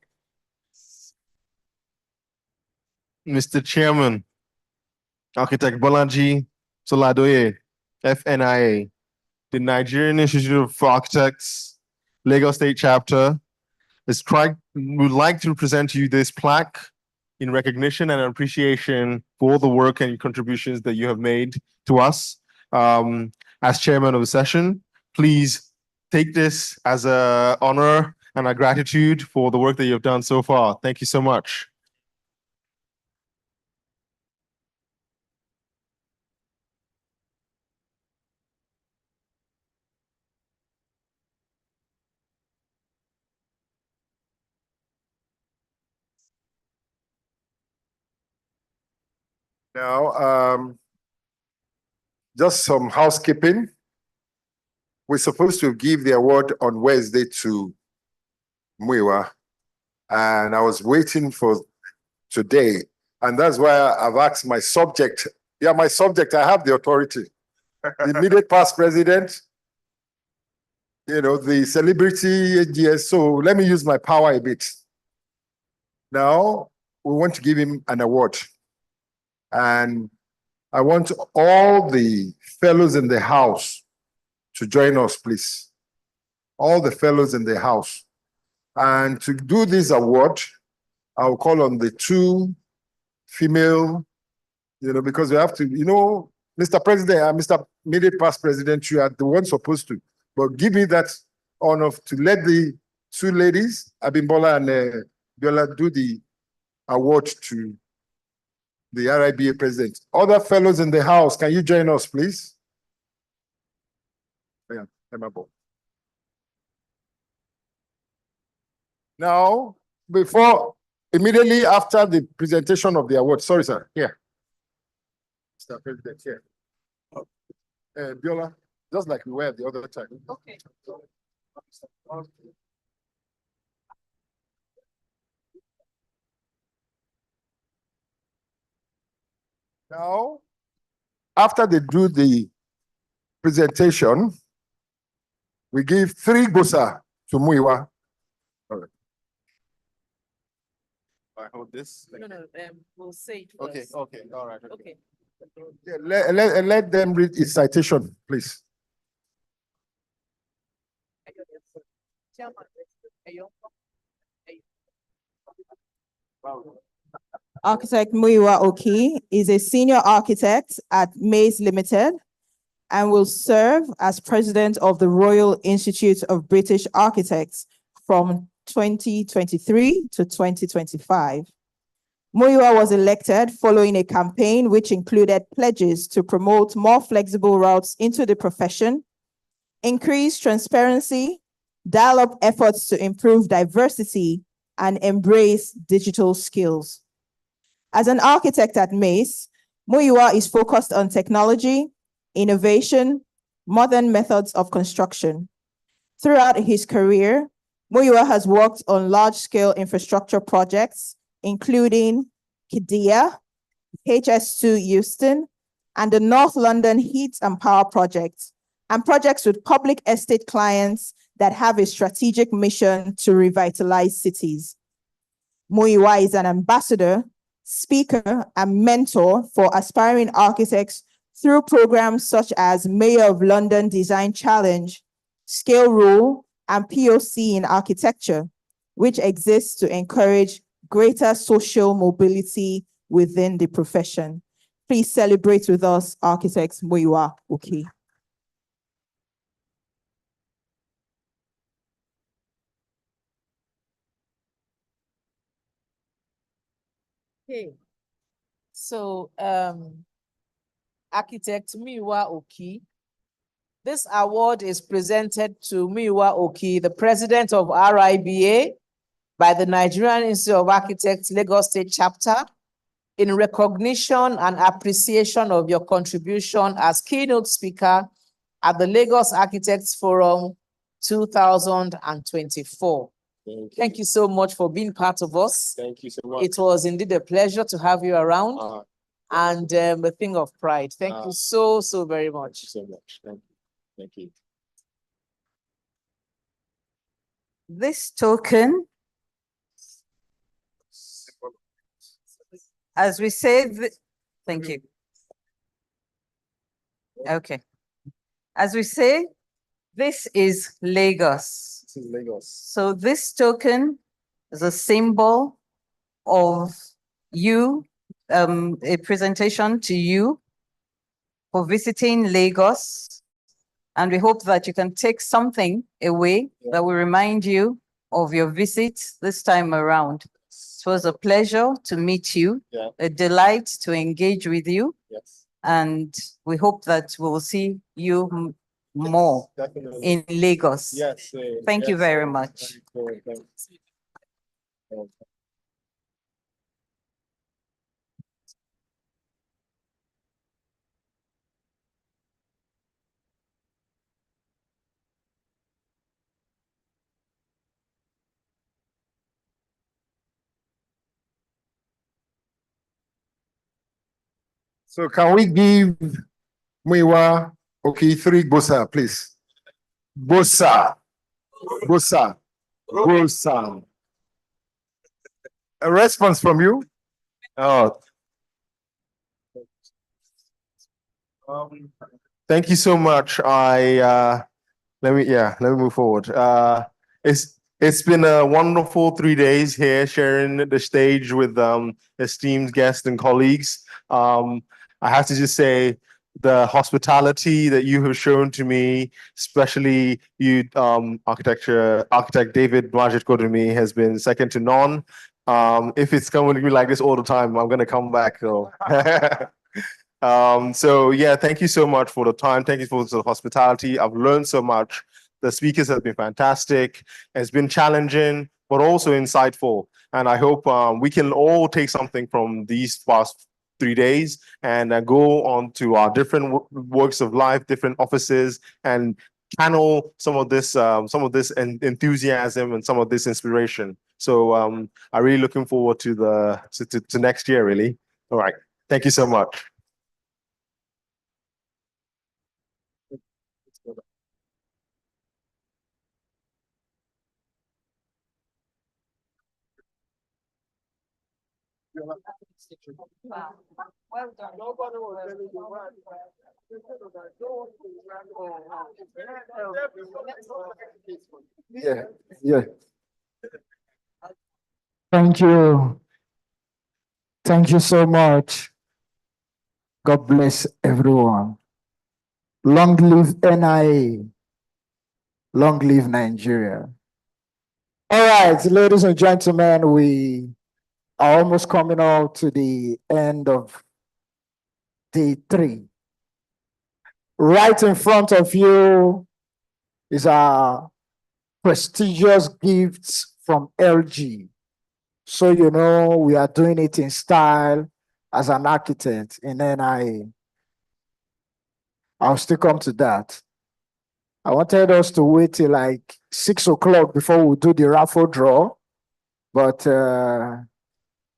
Mr. Chairman, Architect Bolaji Soladoye, FNIA, the Nigerian Institute of Architects, Lagos State Chapter, would like to present to you this plaque in recognition and appreciation for all the work and contributions that you have made to us. As chairman of the session, please take this as an honor and a gratitude for the work that you have done so far. Thank you so much. Now, just some housekeeping. We're supposed to give the award on Wednesday to Muyiwa, and I was waiting for today, and that's why I've asked my subject. Yeah, my subject, I have the authority. The immediate past president, the celebrity AGS, so let me use my power a bit. Now, we want to give him an award. And I want all the fellows in the house to join us, please. All the fellows in the house. And to do this award, I'll call on the two female because we have to, Mr. President and Mr. Immediate Past President, you are the one supposed to. But give me that honor to let the two ladies, Abimbola and Biola, do the award to the RIBA president. Other fellows in the house, can you join us, please? Yeah, now, immediately after the presentation of the award, sorry, sir, here. Mr. President, here. Biola, just like we were the other time. Okay. Now, after they do the presentation, we give 3 Gosa to Muiwa. All right. I hold this. No, we'll say it Okay, first. okay, all right. Okay. Yeah, let them read its citation, please. Architect Muiwa Oki is a senior architect at Mays Limited and will serve as president of the Royal Institute of British Architects from 2023 to 2025. Muiwa was elected following a campaign which included pledges to promote more flexible routes into the profession, increase transparency, dial up efforts to improve diversity, and embrace digital skills. As an architect at Mace, Muiwa is focused on technology, innovation, modern methods of construction. Throughout his career, Muiwa has worked on large-scale infrastructure projects, including Kidia, HS2 Euston, and the North London Heat and Power Project, and projects with public estate clients that have a strategic mission to revitalize cities. Muiwa is an ambassador, speaker, and mentor for aspiring architects through programs such as Mayor of London Design Challenge, Scale Rule, and POC in Architecture, which exists to encourage greater social mobility within the profession. Please celebrate with us, architects Muiwa Oki. Okay. So, architect Muiwa Oki. This award is presented to Muiwa Oki, the president of RIBA, by the Nigerian Institute of Architects, Lagos State Chapter, in recognition and appreciation of your contribution as keynote speaker at the Lagos Architects Forum 2024. Thank you so much for being part of us. Thank you so much. It was indeed a pleasure to have you around and a thing of pride. Thank you so very much. Thank you so much. Thank you. Thank you. This token, as we say, thank you. Okay. As we say, this is Lagos. This is Lagos. So this token is a symbol of you, a presentation to you for visiting Lagos. And we hope that you can take something away that will remind you of your visit this time around. It was a pleasure to meet you, a delight to engage with you. Yes. And we hope that we will see you more in Lagos. Yes. Thank you very much. So can we give Muiwa Oki 3 Gosa, please? Gosa. Gosa. Gosa. A response from you? Thank you so much. Let me move forward. It's been a wonderful 3 days here sharing the stage with esteemed guests and colleagues. I have to just say the hospitality that you have shown to me, especially you, architect David Majid Kodumi, has been second to none. If it's going to be like this all the time, I'm going to come back though. So yeah, thank you so much for the time. Thank you for the hospitality. I've learned so much. The speakers have been fantastic. It's been challenging, but also insightful. And I hope we can all take something from these past 3 days and go on to our different works of life, different offices, and channel some of this enthusiasm and some of this inspiration. So I'm really looking forward to to next year, really. All right. Thank you so much. Well done. Yeah, yeah. Thank you. Thank you so much. God bless everyone. Long live NIA. Long live Nigeria. All right, ladies and gentlemen, we are almost coming out to the end of day 3. Right in front of you is our prestigious gifts from LG. So you know we are doing it in style as an architect in NIA. I'll still come to that. I wanted us to wait till like 6 o'clock before we do the raffle draw, but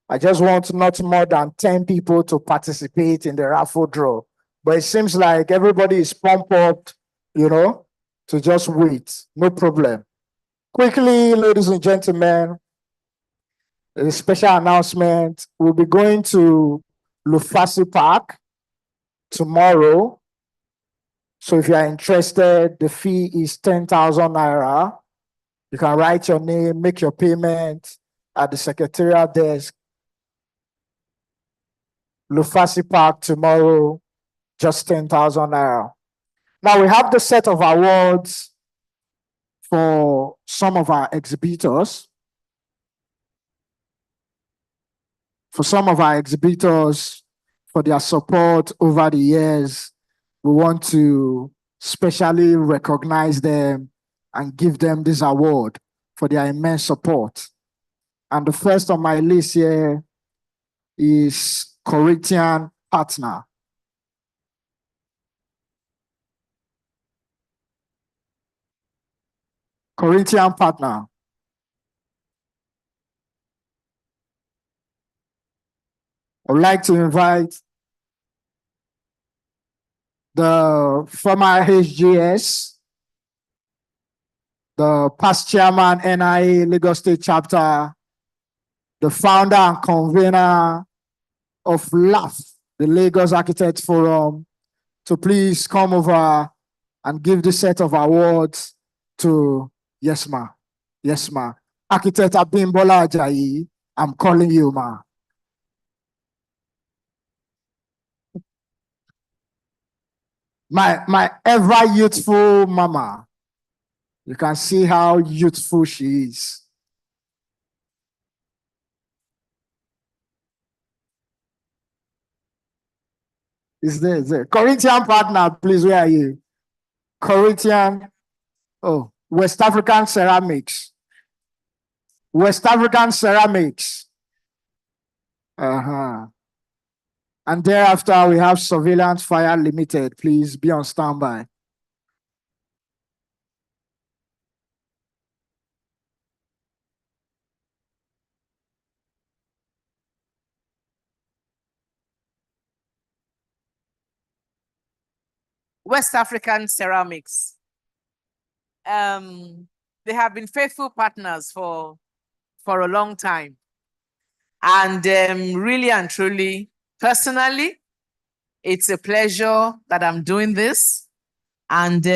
I just want not more than 10 people to participate in the raffle draw. But it seems like everybody is pumped up, you know, to just wait. No problem. Quickly, ladies and gentlemen, a special announcement. We'll be going to Lufasi Park tomorrow. So if you are interested, the fee is 10,000 naira. You can write your name, make your payment at the secretariat desk. Lufasi Park tomorrow, just 10,000 naira. Now we have the set of awards for some of our exhibitors. For some of our exhibitors, for their support over the years, we want to specially recognize them and give them this award for their immense support. And the first on my list here is Corinthian Partner. Corinthian Partner. I'd like to invite the former HGS, the past chairman, NIA Lagos State Chapter, the founder and convener of LAF, the Lagos Architects Forum, to please come over and give this set of awards to, yes, ma. Yes, ma. Architect Abimbola Ajayi, I'm calling you, ma. My ever youthful mama. You can see how youthful she is. Is there? Corinthian Partner, please, where are you? Corinthian, oh, West African Ceramics. West African Ceramics. Uh-huh. And thereafter, we have Surveillance Fire Limited. Please be on standby. West African Ceramics. They have been faithful partners for a long time. And really and truly, personally, it's a pleasure that I'm doing this. And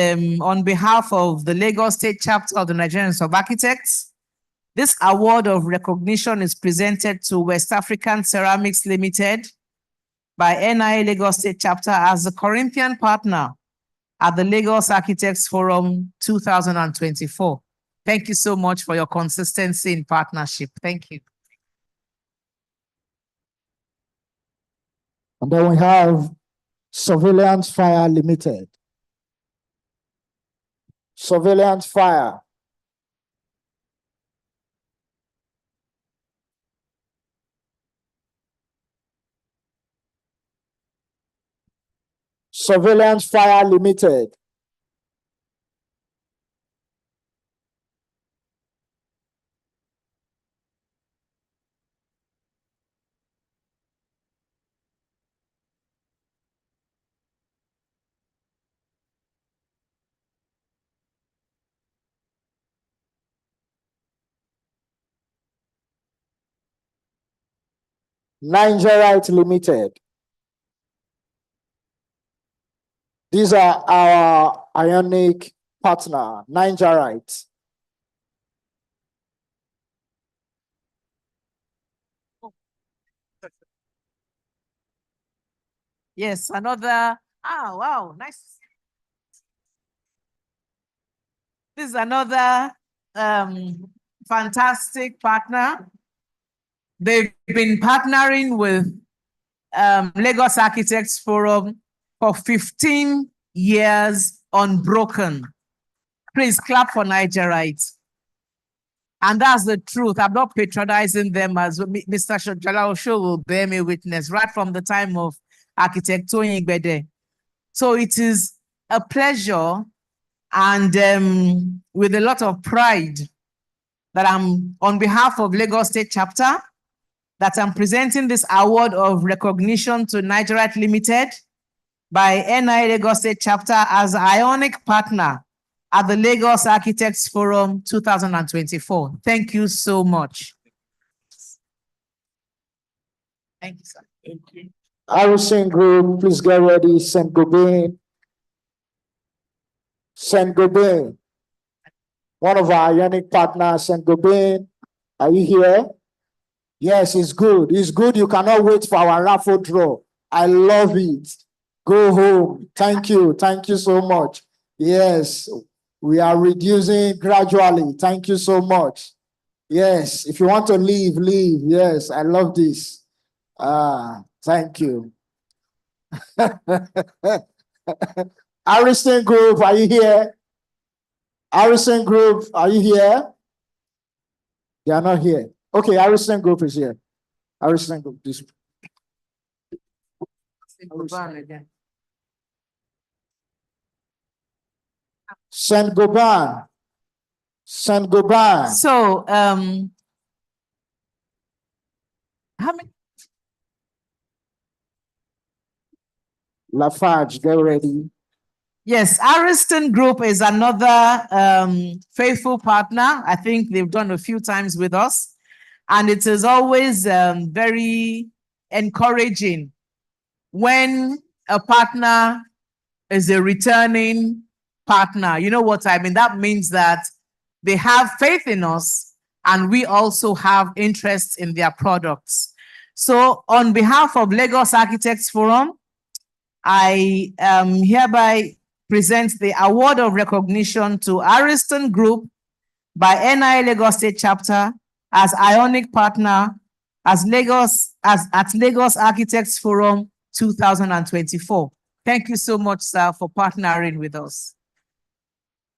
on behalf of the Lagos State Chapter of the Nigerian Institute of Architects, This award of recognition is presented to West African Ceramics Limited by NIA Lagos State Chapter as a Corinthian partner at the Lagos Architects Forum 2024. Thank you so much for your consistency in partnership. Thank you. And then we have Surveillance Fire Limited. Surveillance Fire. Surveillance Fire Limited. Nigerite Limited. These are our ionic partner, Nigerite. Yes, another, wow, nice. This is another fantastic partner. They've been partnering with Lagos Architects Forum for 15 years unbroken. Please clap for Nigerite. And that's the truth. I'm not patronizing them, as Mr. Shojalao Show will bear me witness, right from the time of architect Tony Igbede. So it is a pleasure and with a lot of pride that I'm, on behalf of Lagos State Chapter, that I'm presenting this award of recognition to Nigerite Limited by NIA Lagos State Chapter as Ionic Partner at the Lagos Architects Forum 2024. Thank you so much. Thank you, sir. Thank you. Harrison Group, please get ready. Saint Gobain. Saint Gobain. One of our ionic partners, Saint Gobain. Are you here? Yes, it's good. It's good. You cannot wait for our raffle draw. I love it. Go home. Thank you. Thank you so much. Yes, we are reducing gradually. Thank you so much. Yes, if you want to leave, leave. Yes, I love this. Thank you. Harrison Group, are you here? Harrison Group, are you here? They are not here. Okay, Harrison Group is here. Harrison Group, this. Saint Gobain. Saint Gobain. So, how many? Lafarge, get ready. Yes, Ariston Group is another faithful partner. I think they've done a few times with us. And it is always very encouraging when a partner is a returning partner. You know what I mean? That means that they have faith in us and we also have interest in their products. So on behalf of Lagos Architects Forum, I hereby present the award of recognition to Ariston Group by NIA Lagos State Chapter as Ionic Partner at Lagos Architects Forum 2024. Thank you so much, sir, for partnering with us.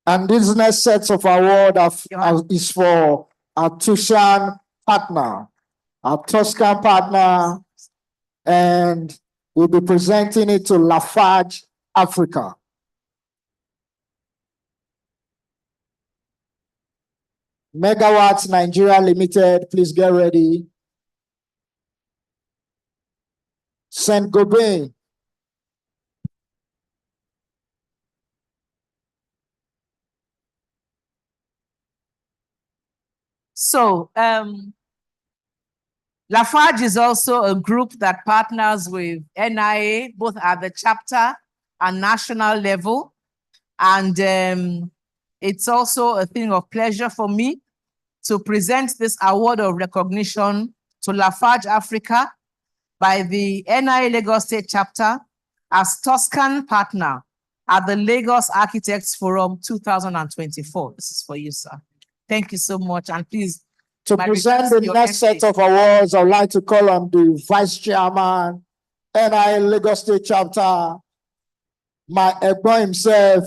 And this next set of award is for our Tuscan partner, our Tuscan partner, and we'll be presenting it to Lafarge Africa. Megawatts Nigeria Limited, please get ready. Saint Gobain. So, Lafarge is also a group that partners with NIA, both at the chapter and national level. And it's also a thing of pleasure for me to present this award of recognition to Lafarge Africa by the NIA Lagos State Chapter as Tuscan partner at the Lagos Architects Forum 2024. This is for you, sir. Thank you so much. And please, To present the next set of awards, I'd like to call on the Vice Chairman, NIA Lagos State Chapter, my Egbo himself,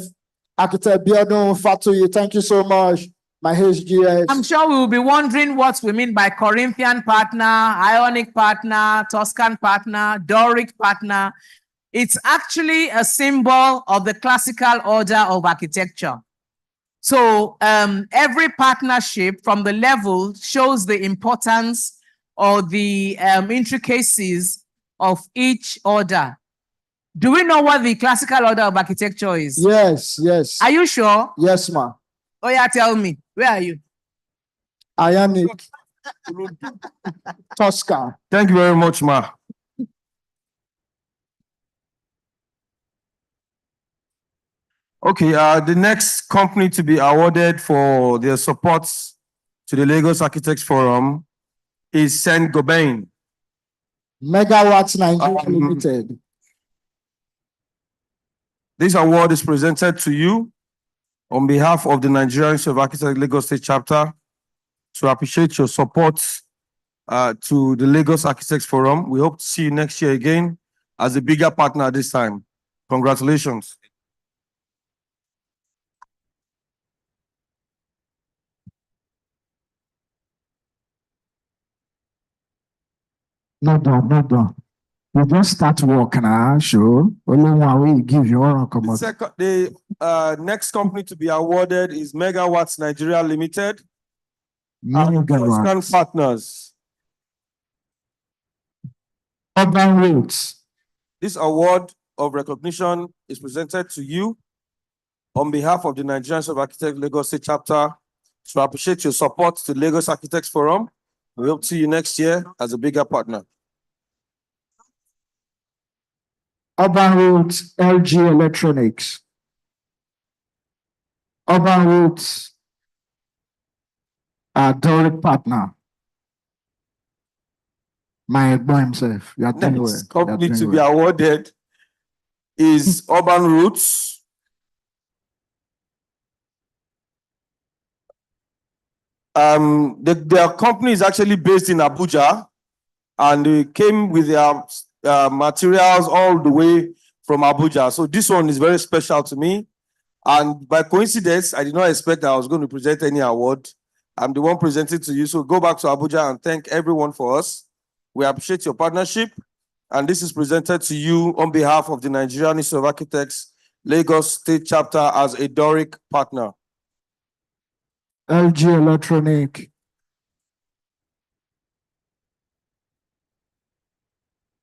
Architect Biodun Fatuyi. Thank you so much, my HGS. I'm sure we will be wondering what we mean by Corinthian partner, Ionic partner, Tuscan partner, Doric partner. It's actually a symbol of the classical order of architecture. So every partnership from the level shows the importance or the intricacies of each order. Do we know what the classical order of architecture is? Yes, yes. Are you sure? Yes, ma. Oh yeah, tell me. Where are you? Ionic. Tosca. Thank you very much, ma. Okay, the next company to be awarded for their support to the Lagos Architects Forum is Saint-Gobain. Megawatts Nigeria Limited. This award is presented to you on behalf of the Nigerian Institute of Architects Lagos State Chapter to appreciate your support to the Lagos Architects Forum. We hope to see you next year again as a bigger partner this time. Congratulations. No done. We just start work now, sure. Only one way give you all come out. The next company to be awarded is Megawatts Nigeria Limited. Megawatts. Partners. Urban Roads. This award of recognition is presented to you on behalf of the Nigerian Institute of Architects Lagos State Chapter to appreciate your support to Lagos Architects Forum. We hope to see you next year as a bigger partner. Urban Roads, LG Electronics. Urban Roads, our Doric partner. My boy himself. You are doing well. Next company to be awarded is Urban Roots. Their company is actually based in Abuja, and they came with their materials all the way from Abuja. So this one is very special to me. And by coincidence, I did not expect that I was going to present any award. I'm the one presenting to you. So go back to Abuja and thank everyone for us. We appreciate your partnership. And this is presented to you on behalf of the Nigerian Institute of Architects Lagos State Chapter as a Doric partner. LG Electronic.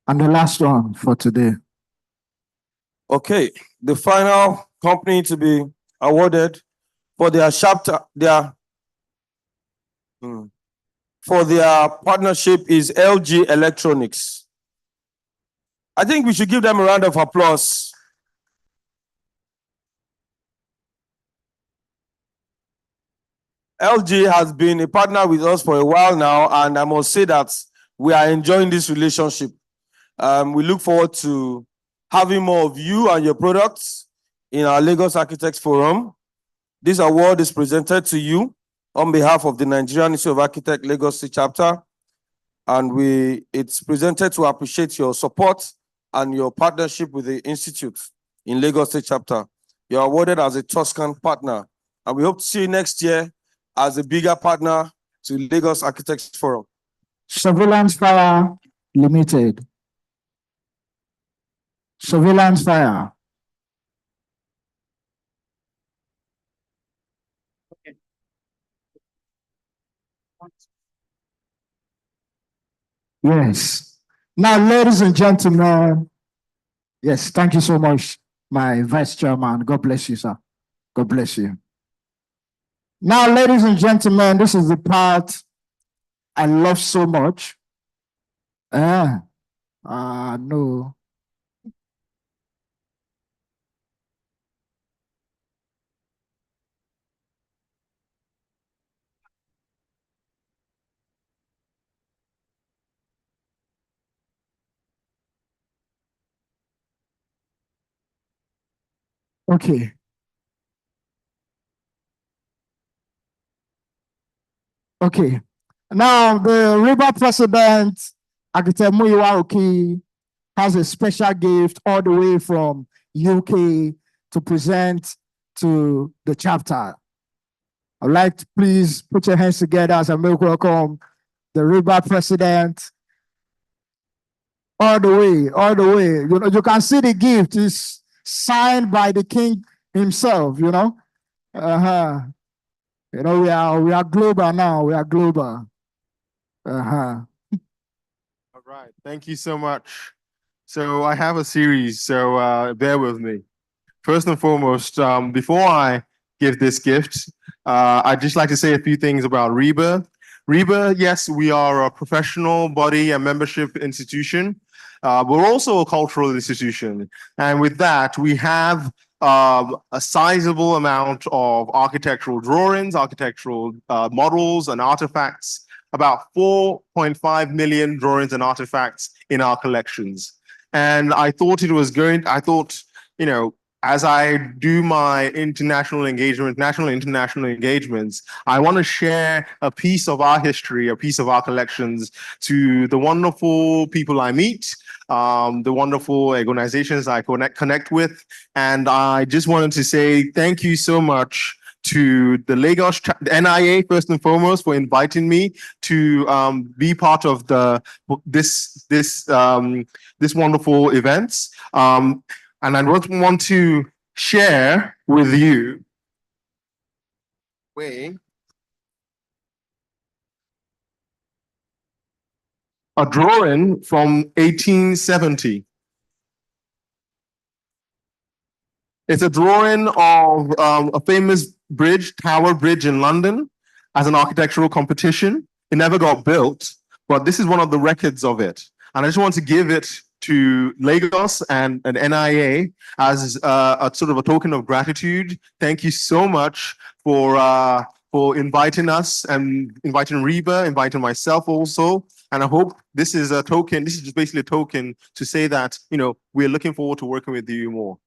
And the last one for today. Okay, the final company to be awarded for their chapter, for their partnership is LG Electronics. I think we should give them a round of applause. LG has been a partner with us for a while now, and I must say that we are enjoying this relationship. We look forward to having more of you and your products in our Lagos Architects Forum. This award is presented to you on behalf of the Nigerian Institute of Architects Lagos State Chapter, and it's presented to appreciate your support and your partnership with the Institute in Lagos State Chapter. You're awarded as a Tuscan partner, and we hope to see you next year as a bigger partner to Lagos Architects Forum. Surveillance Fire Limited. Surveillance Fire. Yes. Now, ladies and gentlemen, yes, thank you so much, my Vice Chairman. God bless you, sir. God bless you. Now, ladies and gentlemen, this is the part I love so much. No. Okay. Okay. Now the River President, Architect Muyiwa Oki, has a special gift all the way from UK to present to the chapter. I'd like to please put your hands together as I make welcome the River President. All the way, all the way. You know, you can see the gift is signed by the king himself, you know. Uh-huh. You know, we are global now. We are global. Uh-huh. All right, thank you so much. So I have a series, so bear with me. First and foremost, before I give this gift, I'd just like to say a few things about REBA. REBA, yes, we are a professional body and membership institution. We're also a cultural institution. And with that, we have a sizable amount of architectural drawings, architectural models and artifacts, about 4.5 million drawings and artifacts in our collections. And I thought you know, as I do my international engagement, national and international engagements, I want to share a piece of our history, a piece of our collections to the wonderful people I meet, the wonderful organizations I connect with. And I just wanted to say thank you so much to the Lagos the NIA, first and foremost, for inviting me to be part of this wonderful events. And I want to share with you a drawing from 1870. It's a drawing of a famous bridge, Tower Bridge in London, as an architectural competition. It never got built, but this is one of the records of it. And I just want to give it to Lagos and NIA as a sort of a token of gratitude. Thank you so much for inviting us and inviting Reba, inviting myself also. And I hope this is a token, this is just basically a token to say that, you know, we're looking forward to working with you more.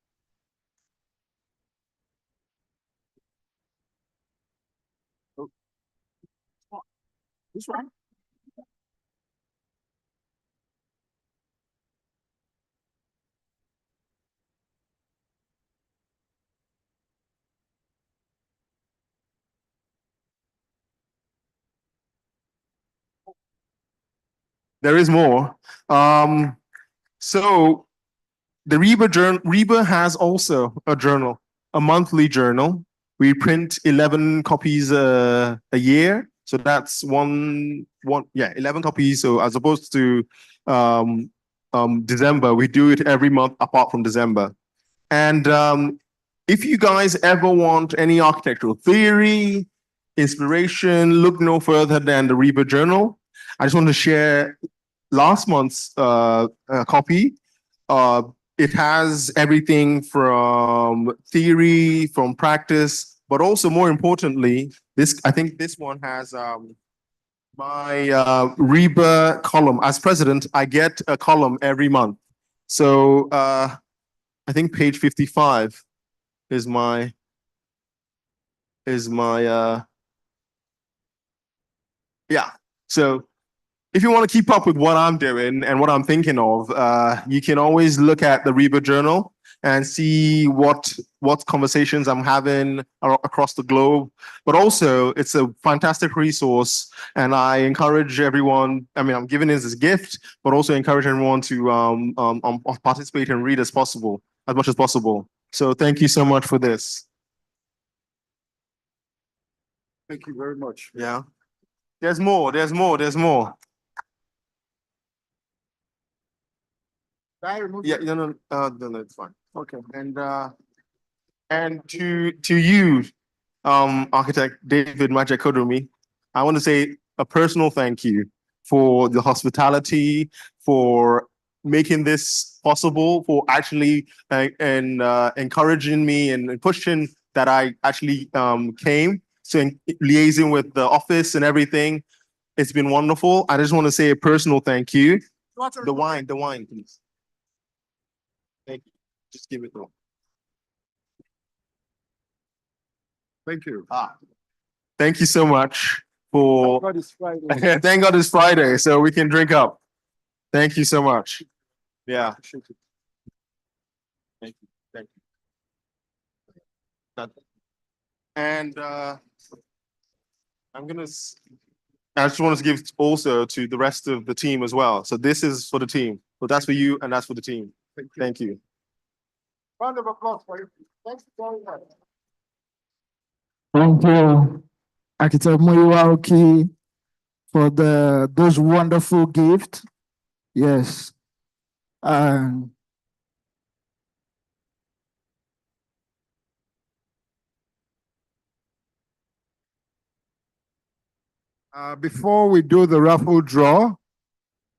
This one? There is more. So the Reba has also a journal, a monthly journal. We print 11 copies a year. So that's 11 copies. So as opposed to December, we do it every month apart from December. And if you guys ever want any architectural theory, inspiration, look no further than the Reba Journal. I just want to share last month's copy. It has everything from theory, from practice, but also more importantly, I think this one has my Reba column. As president, I get a column every month. So I think page 55 is my yeah. So if you want to keep up with what I'm doing and what I'm thinking of, you can always look at the Reba Journal and see what conversations I'm having across the globe. But also, it's a fantastic resource, and I encourage everyone. I mean, I'm giving this as a gift, but also encourage everyone to participate and read as much as possible. So, thank you so much for this. Thank you very much. Yeah, there's more. There's more. There's more. Yeah, no, it's fine. Okay, and to you, architect David Majakodomi, I want to say a personal thank you for the hospitality, for making this possible, for actually encouraging me and pushing that I actually came. So liaising with the office and everything, it's been wonderful. I just want to say a personal thank you. The wine, please. Thank you. Just give it to him. Thank you. Thank you so much for. Thank God it's Friday. Thank God it's Friday, so we can drink up. Thank you so much. Yeah. Thank you. Thank you. And I just want to give also to the rest of the team as well. So this is for the team. So that's for you and that's for the team. Thank you. Round of applause for you. Thanks very much. Thank you, Architect Muyiwa Oki, for those wonderful gifts. Yes. Before we do the raffle draw,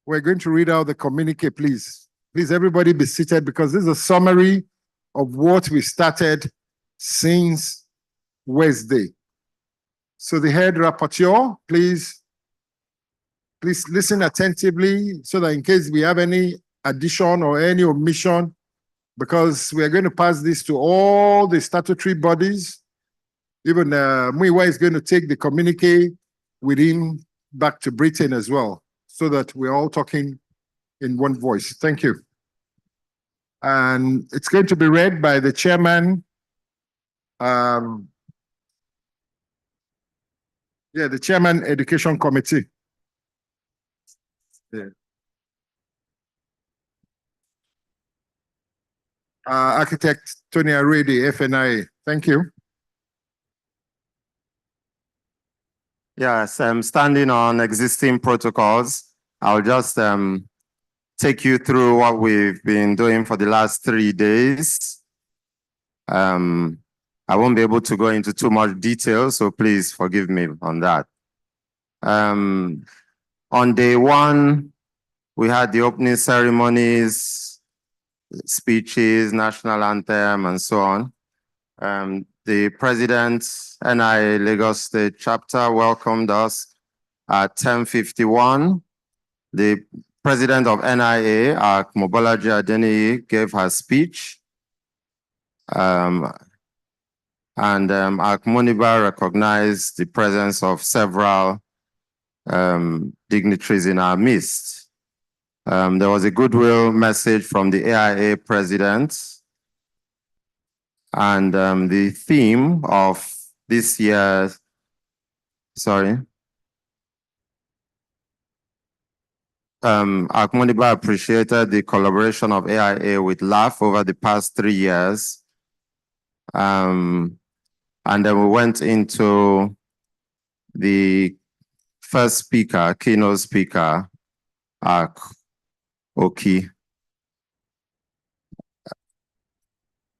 we're going to read out the communique, please. Please, everybody be seated because this is a summary of what we started since Wednesday. So the head rapporteur, please listen attentively so that in case we have any addition or any omission, because we are going to pass this to all the statutory bodies. Even Muyiwa is going to take the communique within back to Britain as well, so that we're all talking in one voice. Thank you. And it's going to be read by the chairman. The chairman education committee. Yeah. Architect Tony Aredi, FNIA. Thank you. Yes, standing on existing protocols, I'll just take you through what we've been doing for the last 3 days. I won't be able to go into too much detail, so please forgive me on that. On day one, we had the opening ceremonies, speeches, national anthem, and so on. The president, NIA Lagos State chapter, welcomed us at 10:51. The president of NIA, Mobolaji Adeniyi, gave her speech. And Moniba recognized the presence of several dignitaries in our midst. There was a goodwill message from the AIA president. And the theme of this year's, Moniba appreciated the collaboration of AIA with LAF over the past 3 years. And then we went into the first speaker, keynote speaker, Oki.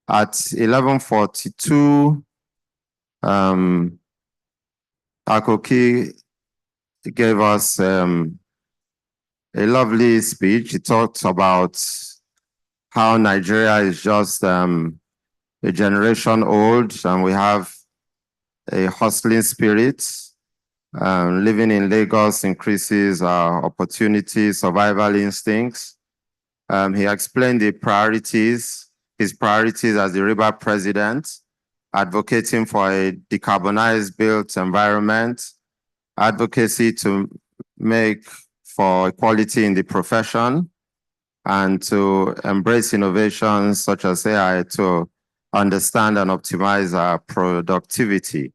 At 11:42, Oki gave us a lovely speech. He talked about how Nigeria is just a generation old and we have a hustling spirit. Living in Lagos increases our opportunities, survival instincts. He explained the priorities, his priorities as the river president, advocating for a decarbonized built environment, advocacy to make for equality in the profession, and to embrace innovations such as AI to understand and optimize our productivity.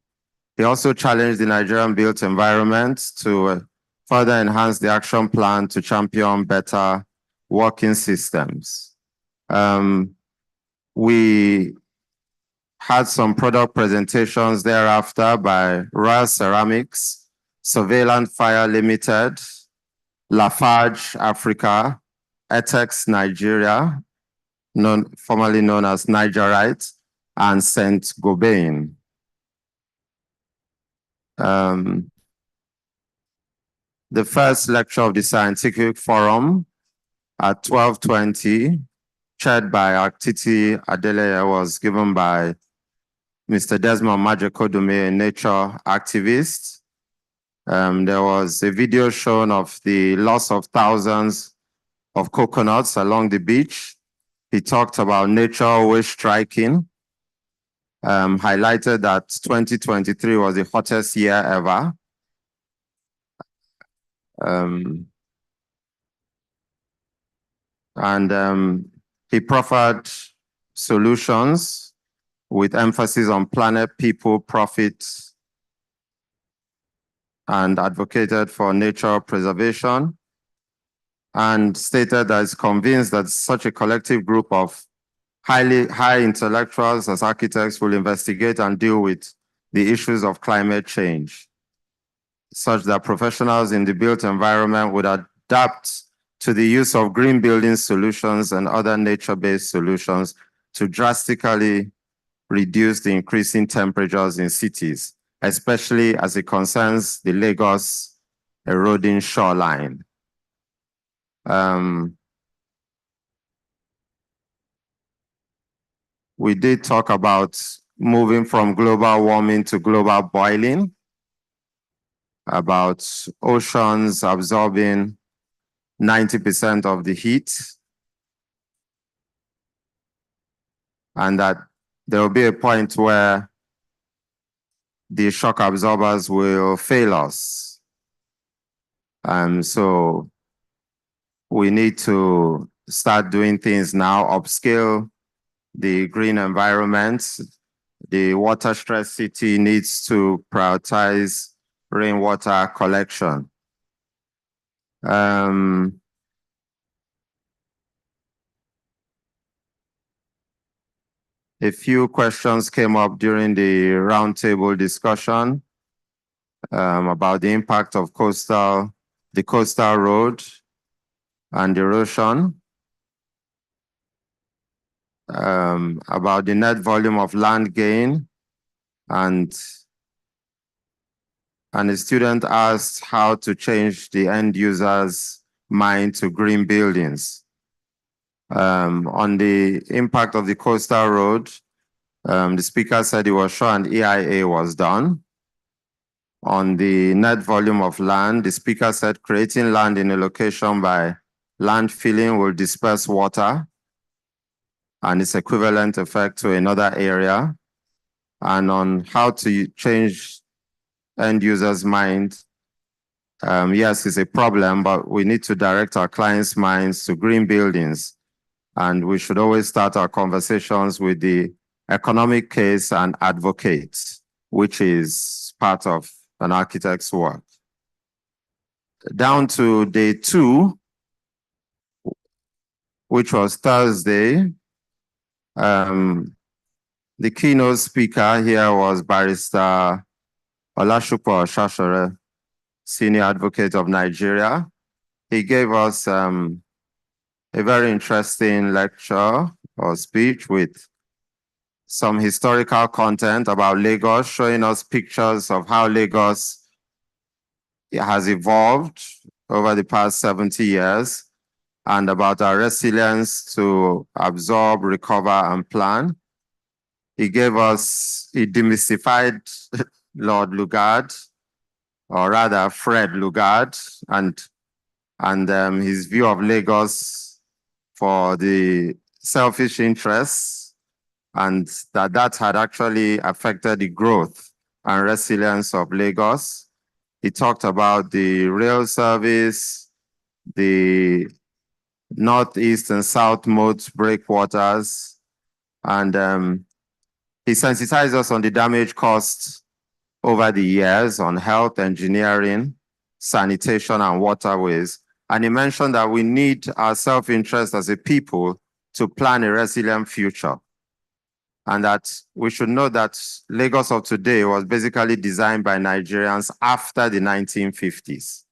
He also challenged the Nigerian built environment to further enhance the action plan to champion better working systems. We had some product presentations thereafter by Royal Ceramics, Surveillance Fire Limited, Lafarge Africa, Etex Nigeria, formerly known as Nigerite, and Saint Gobain. The first lecture of the scientific forum at 12:20, chaired by Aktiti Adeleye, was given by Mr. Desmond Majekodunmi, a nature activist. There was a video shown of the loss of thousands of coconuts along the beach. He talked about nature always striking. highlighted that 2023 was the hottest year ever. He proffered solutions with emphasis on planet, people, profit, and advocated for nature preservation, and stated that he's convinced that such a collective group of high intellectuals as architects will investigate and deal with the issues of climate change, such that professionals in the built environment would adapt to the use of green building solutions and other nature-based solutions to drastically reduce the increasing temperatures in cities, especially as it concerns the Lagos eroding shoreline. We did talk about moving from global warming to global boiling, about oceans absorbing 90% of the heat, and that there will be a point where the shock absorbers will fail us. So we need to start doing things now, upscale the green environment. The water-stressed city needs to prioritize rainwater collection. A few questions came up during the roundtable discussion about the impact of the coastal road and erosion, about the net volume of land gain, and a student asked how to change the end user's mind to green buildings. On the impact of the coastal road, the speaker said he was sure an EIA was done. On the net volume of land, the speaker said creating land in a location by land filling will disperse water and its equivalent effect to another area. And on how to change end users' mind, yes, it's a problem, but we need to direct our clients' minds to green buildings. And we should always start our conversations with the economic case and advocate, which is part of an architect's work. Down to day 2, which was Thursday, the keynote speaker here was Barrister Olasupo Shashore, Senior Advocate of Nigeria. He gave us a very interesting lecture or speech with some historical content about Lagos, showing us pictures of how Lagos has evolved over the past 70 years and about our resilience to absorb, recover, and plan. He demystified Lord Lugard, or rather Fred Lugard, and his view of Lagos for the selfish interests, and that had actually affected the growth and resilience of Lagos. He talked about the rail service, the northeast and south moat breakwaters, and he sensitized us on the damage caused over the years on health, engineering, sanitation, and waterways. And he mentioned that we need our self-interest as a people to plan a resilient future. And that we should know that Lagos of today was basically designed by Nigerians after the 1950s.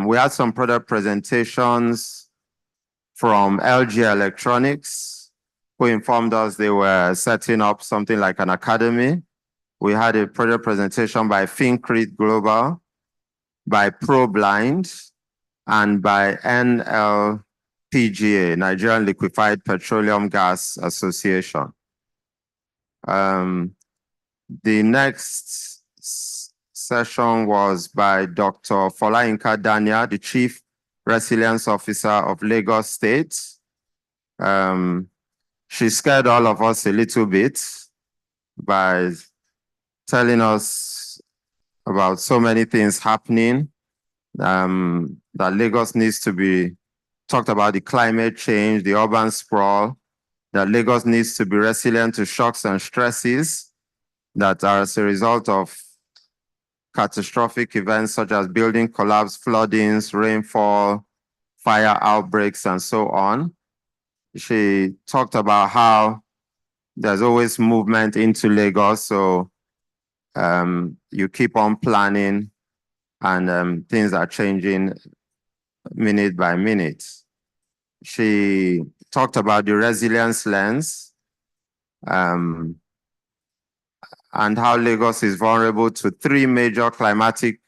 We had some product presentations from LG Electronics, who informed us they were setting up something like an academy. We had a product presentation by Fincrete Global, by ProBlind, and by NLPGA, Nigerian Liquefied Petroleum Gas Association. The next session was by Dr. Folayinka Dania, the Chief Resilience Officer of Lagos State. She scared all of us a little bit by telling us about so many things happening, that Lagos needs to be talked about the climate change, the urban sprawl, that Lagos needs to be resilient to shocks and stresses that are as a result of catastrophic events such as building collapse, floodings, rainfall, fire outbreaks, and so on. She talked about how there's always movement into Lagos, so you keep on planning and things are changing minute by minute. She talked about the resilience lens and how Lagos is vulnerable to three major climatic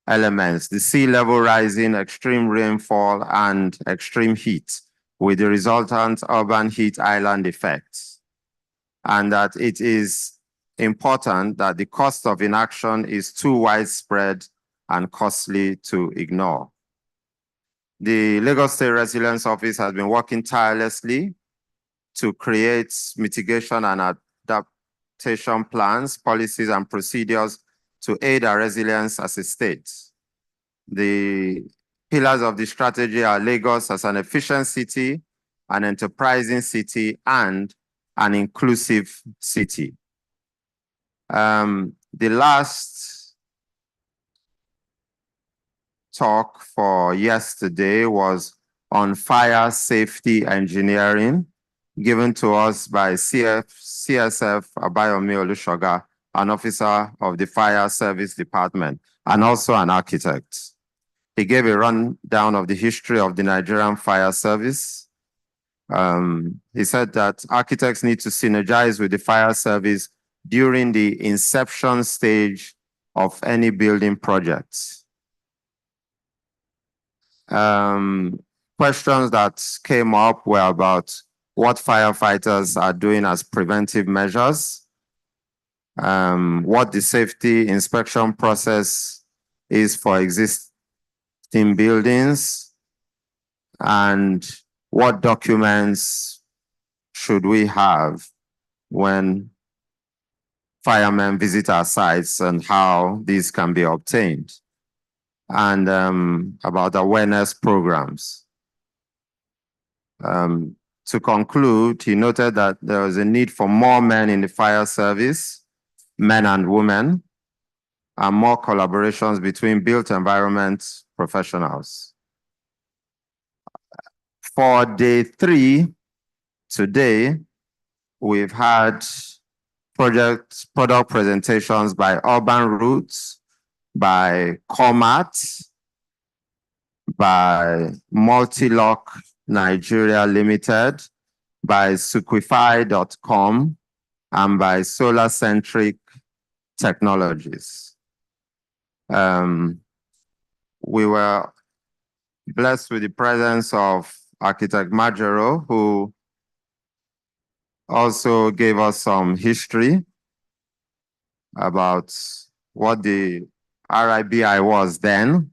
elements: the sea level rising, extreme rainfall, and extreme heat, with the resultant urban heat island effects. And that it is important that the cost of inaction is too widespread and costly to ignore. The Lagos State Resilience Office has been working tirelessly to create mitigation and adaptation plans, policies, and procedures to aid our resilience as a state. The pillars of the strategy are Lagos as an efficient city, an enterprising city, and an inclusive city. The last talk for yesterday was on fire safety engineering, given to us by CSF Abayomi Olushoga, an officer of the Fire Service Department, and also an architect. He gave a rundown of the history of the Nigerian Fire Service. He said that architects need to synergize with the fire service during the inception stage of any building project. Questions that came up were about what firefighters are doing as preventive measures, what the safety inspection process is for existing buildings, and what documents should we have when firemen visit our sites and how these can be obtained, and about awareness programs. To conclude, he noted that there is a need for more men in the fire service, men and women, and more collaborations between built environment professionals. For day 3, today, we've had product presentations by Urban Roots, by Comat, by Multilock Nigeria Limited, by Suquify.com, and by Solar Centric Technologies. We were blessed with the presence of Architect Majero, who also gave us some history about what the RIBI was then,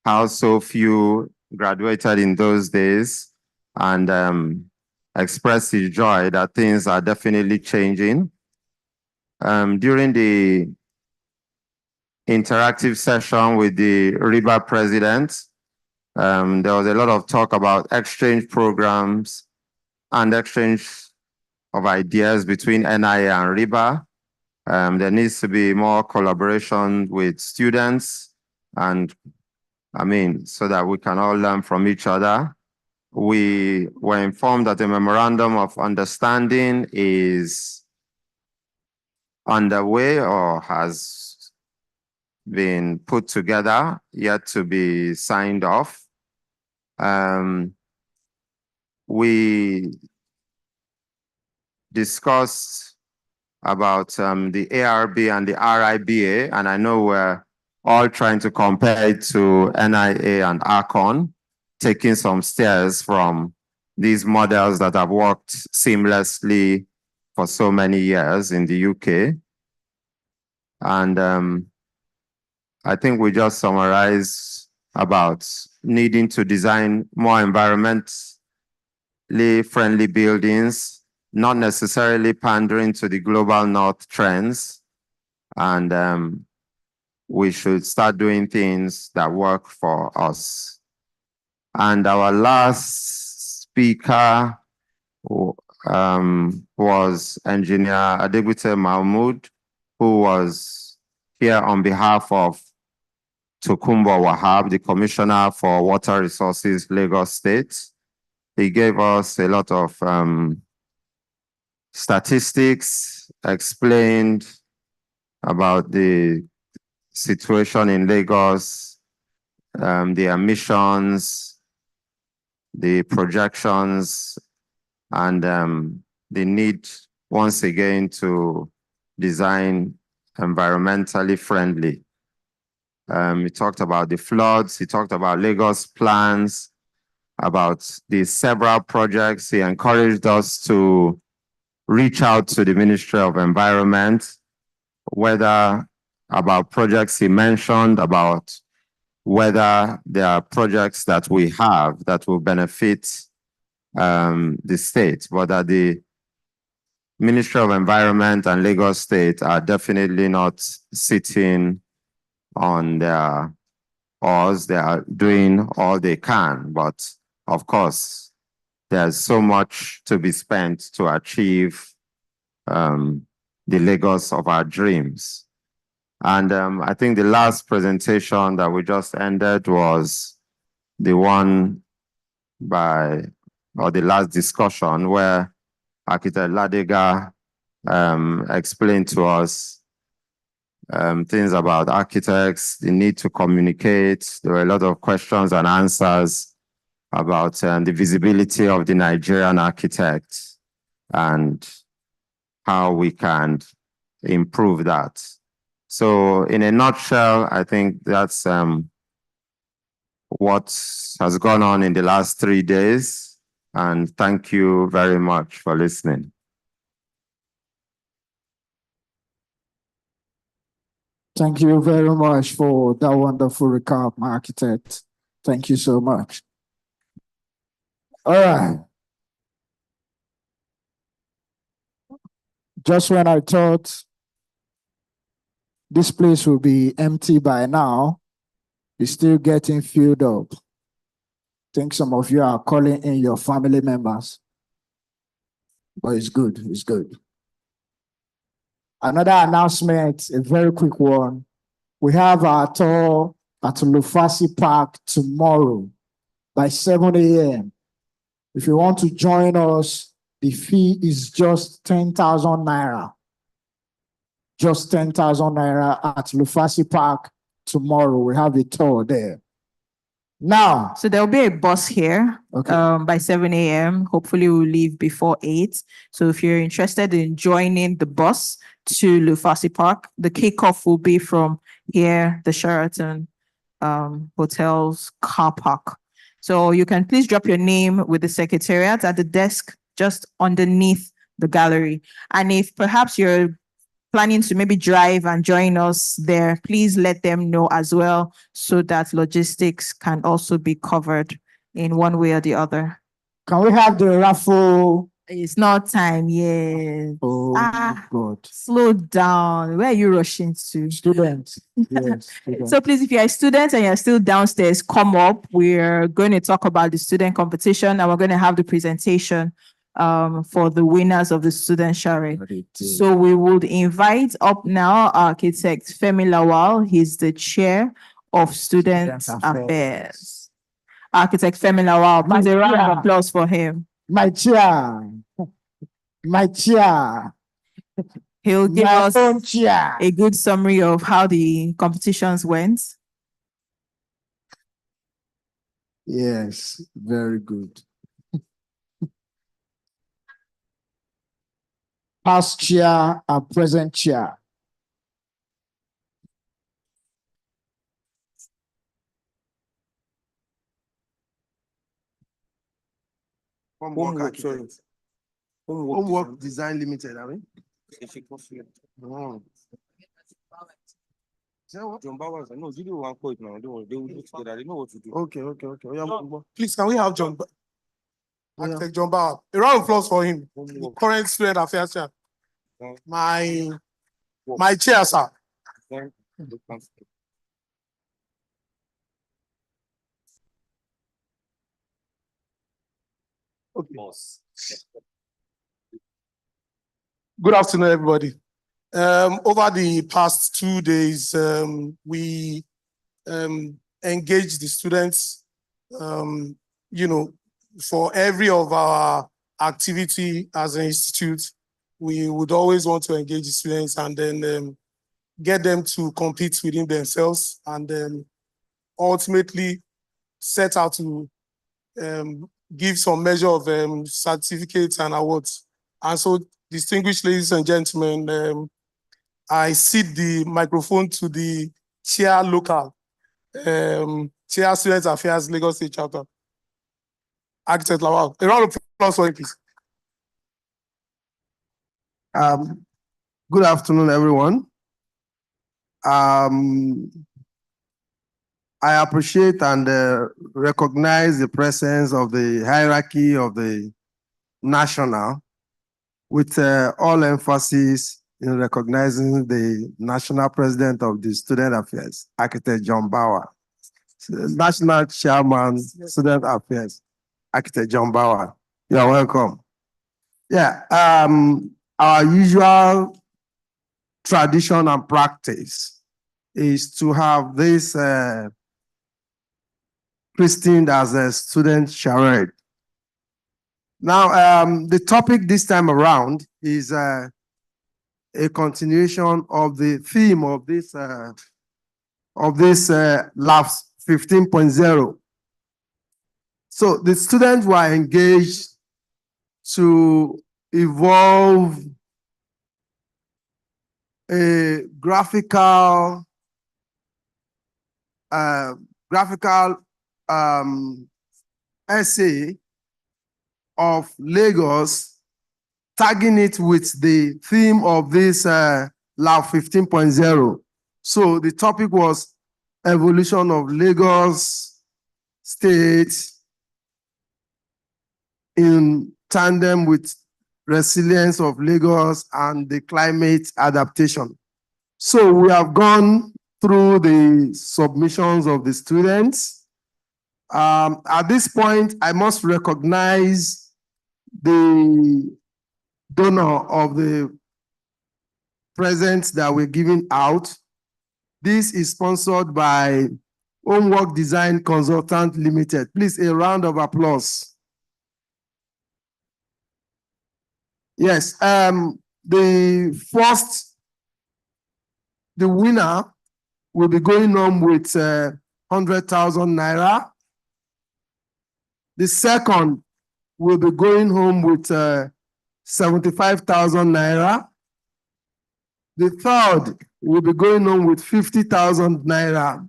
how so few graduated in those days, and expressed his joy that things are definitely changing. During the interactive session with the RIBA president, there was a lot of talk about exchange programs and exchange of ideas between NIA and RIBA. There needs to be more collaboration with students, and so that we can all learn from each other. We were informed that a memorandum of understanding is underway or has been put together, yet to be signed off. We discussed about the ARB and the RIBA, and I know we're all trying to compare it to NIA and ARCON, taking some steers from these models that have worked seamlessly for so many years in the UK. And I think we just summarized about needing to design more environmentally friendly buildings not necessarily pandering to the global north trends. And we should start doing things that work for us. And our last speaker was Engineer Adegbite Mahmood, who was here on behalf of Tokumbo Wahab, the Commissioner for Water Resources, Lagos State. He gave us a lot of statistics, explained about the situation in Lagos, the emissions, the projections, and the need once again to design environmentally friendly. He talked about the floods, he talked about Lagos plans, about the several projects. He encouraged us to reach out to the Ministry of Environment, whether about projects he mentioned, about whether there are projects that we have that will benefit the state, but that the Ministry of Environment and Lagos State are definitely not sitting on their oars. They are doing all they can, but of course, there's so much to be spent to achieve the Lagos of our dreams. And I think the last presentation that we just ended was the one or the last discussion where Architect Ladega explained to us things about architects, the need to communicate. There were a lot of questions and answers about the visibility of the Nigerian architect and how we can improve that. So in a nutshell, I think that's what has gone on in the last 3 days. And thank you very much for listening. Thank you very much for that wonderful recap, my architect. Thank you so much. All right. Just when I thought this place will be empty by now, it's still getting filled up. I think some of you are calling in your family members. But it's good, it's good. Another announcement, a very quick one. We have our tour at Lufasi Park tomorrow by 7 a.m. If you want to join us, the fee is just 10,000 naira. Just 10,000 naira at Lufasi Park tomorrow. We have a tour there. Now. So there'll be a bus here by 7 a.m. Hopefully we'll leave before 8. So if you're interested in joining the bus to Lufasi Park, the kickoff will be from here, the Sheraton Hotel's car park. So you can please drop your name with the secretariat at the desk just underneath the gallery. And if perhaps you're planning to maybe drive and join us there, please let them know as well so that logistics can also be covered in one way or the other. Can we have the raffle? It's not time yet. Oh, God. Slow down. Where are you rushing to? Students. Yes, students. So please, if you're a student and you're still downstairs, come up. We're going to talk about the student competition and we're going to have the presentation for the winners of the student share. So we would invite up now architect Femi Lawal. He's the chair of Student Affairs. Architect Femi Lawal, please a round of applause for him. My chair. My chair. He'll give My us own chair. a good summary of how the competitions went. Yes, very good. Past chair and present chair. Homework Design Limited, I mean. Oh. John Bowers, no, you do one point now. They will do together. They know what to do. Okay. Please, can we have John? Architect John Bauer. A round of applause for him, the current student affairs chair. My chair, sir. Okay. Good afternoon, everybody. Over the past 2 days, we engaged the students, for every of our activity as an institute. We would always want to engage the students and then get them to compete within themselves and ultimately set out to give some measure of certificates and awards. And so, distinguished ladies and gentlemen, I cede the microphone to the chair local, chair Students Affairs, Lagos State Chapter, Architect Lawal. A round of applause for him, please. Good afternoon, everyone. I appreciate and recognize the presence of the hierarchy of the national, with all emphasis in recognizing the national president of the Student Affairs, Architect John Bauer, national chairman, Student Affairs, Architect John Bauer. You are welcome. Yeah, our usual tradition and practice is to have this christened as a student charade. Now, the topic this time around is a continuation of the theme of this Laf 15.0. So the students were engaged to evolve a graphical essay of Lagos, tagging it with the theme of this Laf 15.0. So the topic was evolution of Lagos State in tandem with resilience of Lagos and the climate adaptation. So we have gone through the submissions of the students. At this point, I must recognize the donor of the presents that we're giving out. This is sponsored by Homework Design Consultant Limited. Please, a round of applause. Yes, the winner will be going on with 100,000 naira. The second will be going home with 75,000 naira. The third will be going home with 50,000 naira.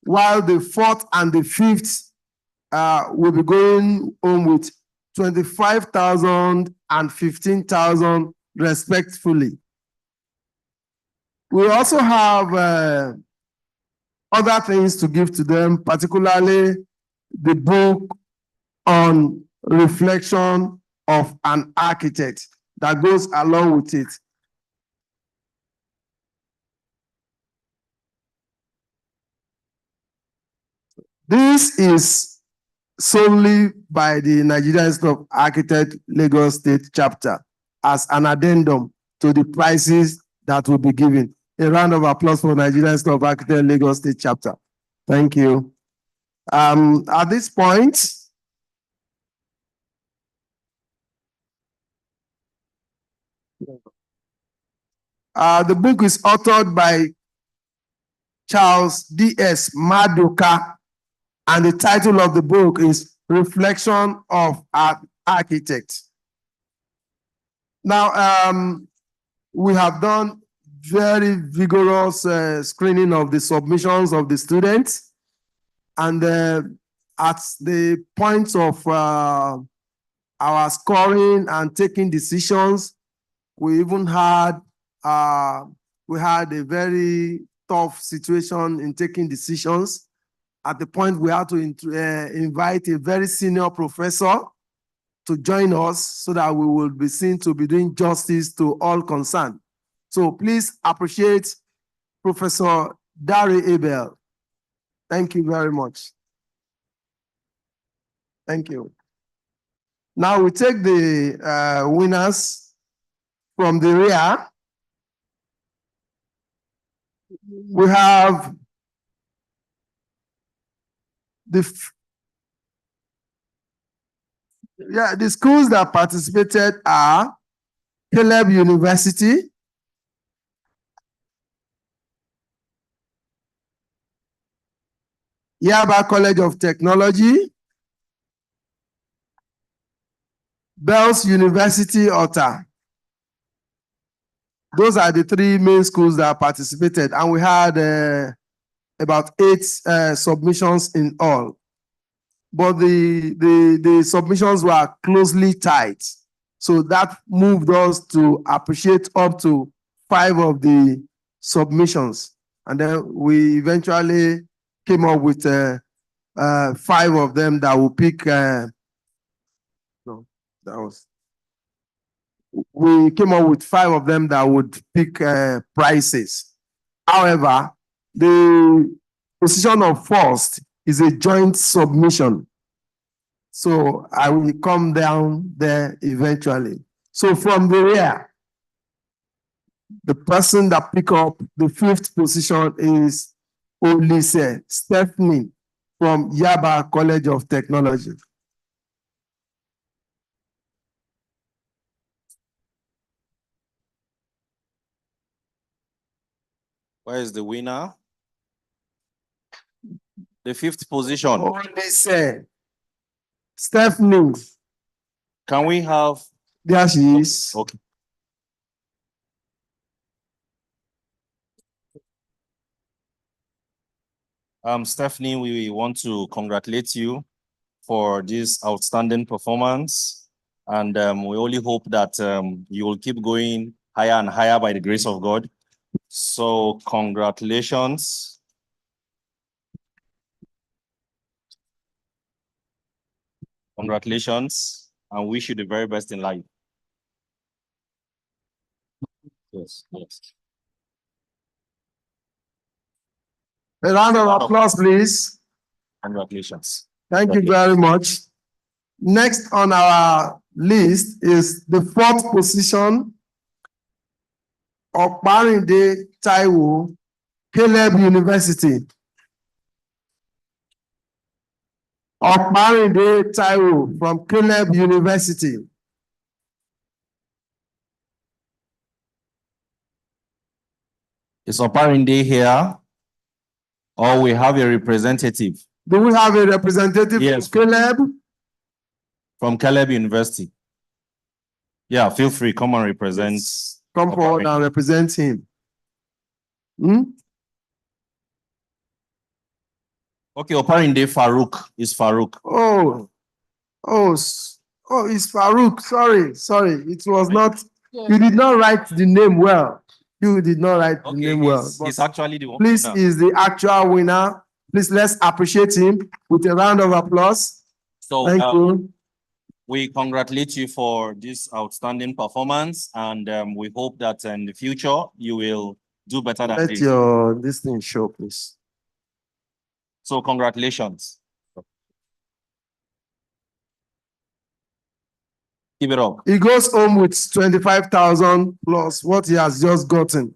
While the fourth and the fifth will be going home with 25,000 and 15,000 respectively. We also have other things to give to them, particularly the book on reflection of an architect that goes along with it. This is solely by the Nigerian Institute of Architects Lagos State Chapter as an addendum to the prizes that will be given. A round of applause for Nigerian Institute of Architects Lagos State Chapter. Thank you. At this point, the book is authored by Charles D.S. Maduka, and the title of the book is Reflection of an Architect. Now, we have done very vigorous screening of the submissions of the students, and at the point of our scoring and taking decisions, we even had a very tough situation in taking decisions. at the point we have to invite a very senior professor to join us so that we will be seen to be doing justice to all concerned. So please appreciate Professor Dari Abel. Thank you very much. Thank you. Now we take the winners from the rear. We have the schools that participated are Caleb University, Yaba College of Technology, Bells University, Otta. Those are the three main schools that participated, and we had about 8 submissions in all. But the submissions were closely tied. So that moved us to appreciate up to 5 of the submissions. And then we eventually came up with 5 of them that will pick. We came up with 5 of them that would pick prices. However, the position of first is a joint submission. So I will come down there eventually. So from the rear, the person that pick up the 5th position is Olise Stephanie from Yaba College of Technology. Where is the winner? The 5th position. Olise Stephanie. Can we have? There she is. Okay. Stephanie, we want to congratulate you for this outstanding performance. And we only hope that you will keep going higher and higher by the grace of God. So congratulations. Congratulations, and wish you the very best in life. Yes, yes. A round of applause, please. Congratulations. Thank you very much. Next on our list is the 4th position, Okparinde Taiwo, Caleb University. Okparinde Taiwo from Caleb University. Is Okparinde here? Or we have a representative? Do we have a representative? Yes. From Caleb? From Caleb University. Yeah, feel free, come and represent. Come forward and represent him. Okay, Okparinde Farouk is Farouk. It's Farouk. Sorry. It was not, you did not write the name well. You did not write the name well. He's actually the one. Please, is the actual winner. Please, let's appreciate him with a round of applause. So, thank you. We congratulate you for this outstanding performance, and we hope that in the future you will do better than this. Let this thing show, please. So congratulations. Keep it up. He goes home with 25,000 plus what he has just gotten.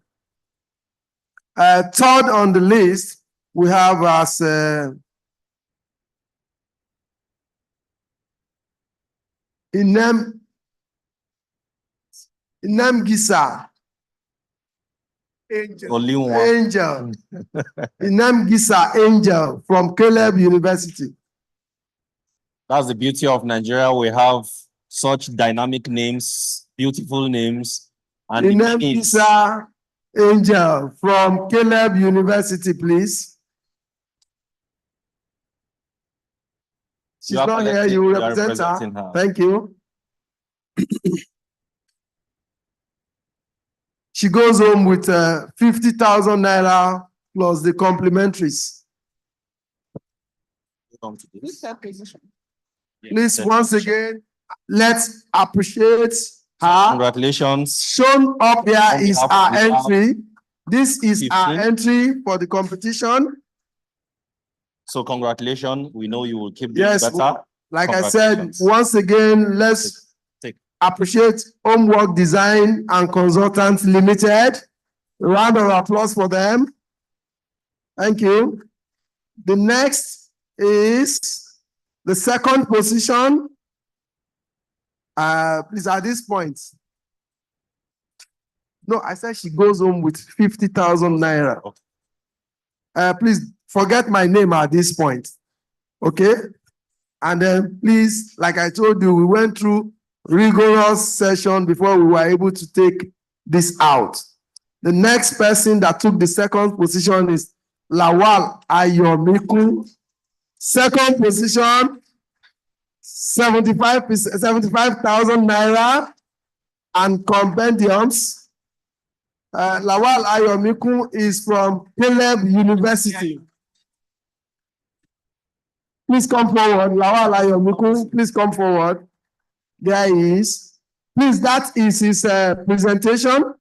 3rd on the list, we have as Inem Gisa. Angel. Inem Gisa Angel from Caleb University. That's the beauty of Nigeria. We have such dynamic names, beautiful names. And Inem Gisa Angel from Caleb University, please. She's not here. You will represent her. Thank you. She goes home with 50,000 naira plus the complimentaries. Please, once again, let's appreciate her. Congratulations. Shown up here On is behalf- our we have entry. This is our 15. entry for the competition. So congratulations. We know you will keep doing Yes, better. like I said, Congratulations. once again, let's appreciate Homework Design and Consultants Limited. A round of applause for them. Thank you. The next is the second position. Please, at this point. No, I said she goes home with 50,000 naira. Please forget my name at this point. Okay? And then please, like I told you, we went through rigorous session before we were able to take this out. The next person that took the second position is Lawal Ayomiku. Second position, 75,000 naira and compendiums. Lawal Ayomiku is from Caleb University. Please come forward. Lawal Ayomiku, please come forward. There he is. Please, that is his presentation.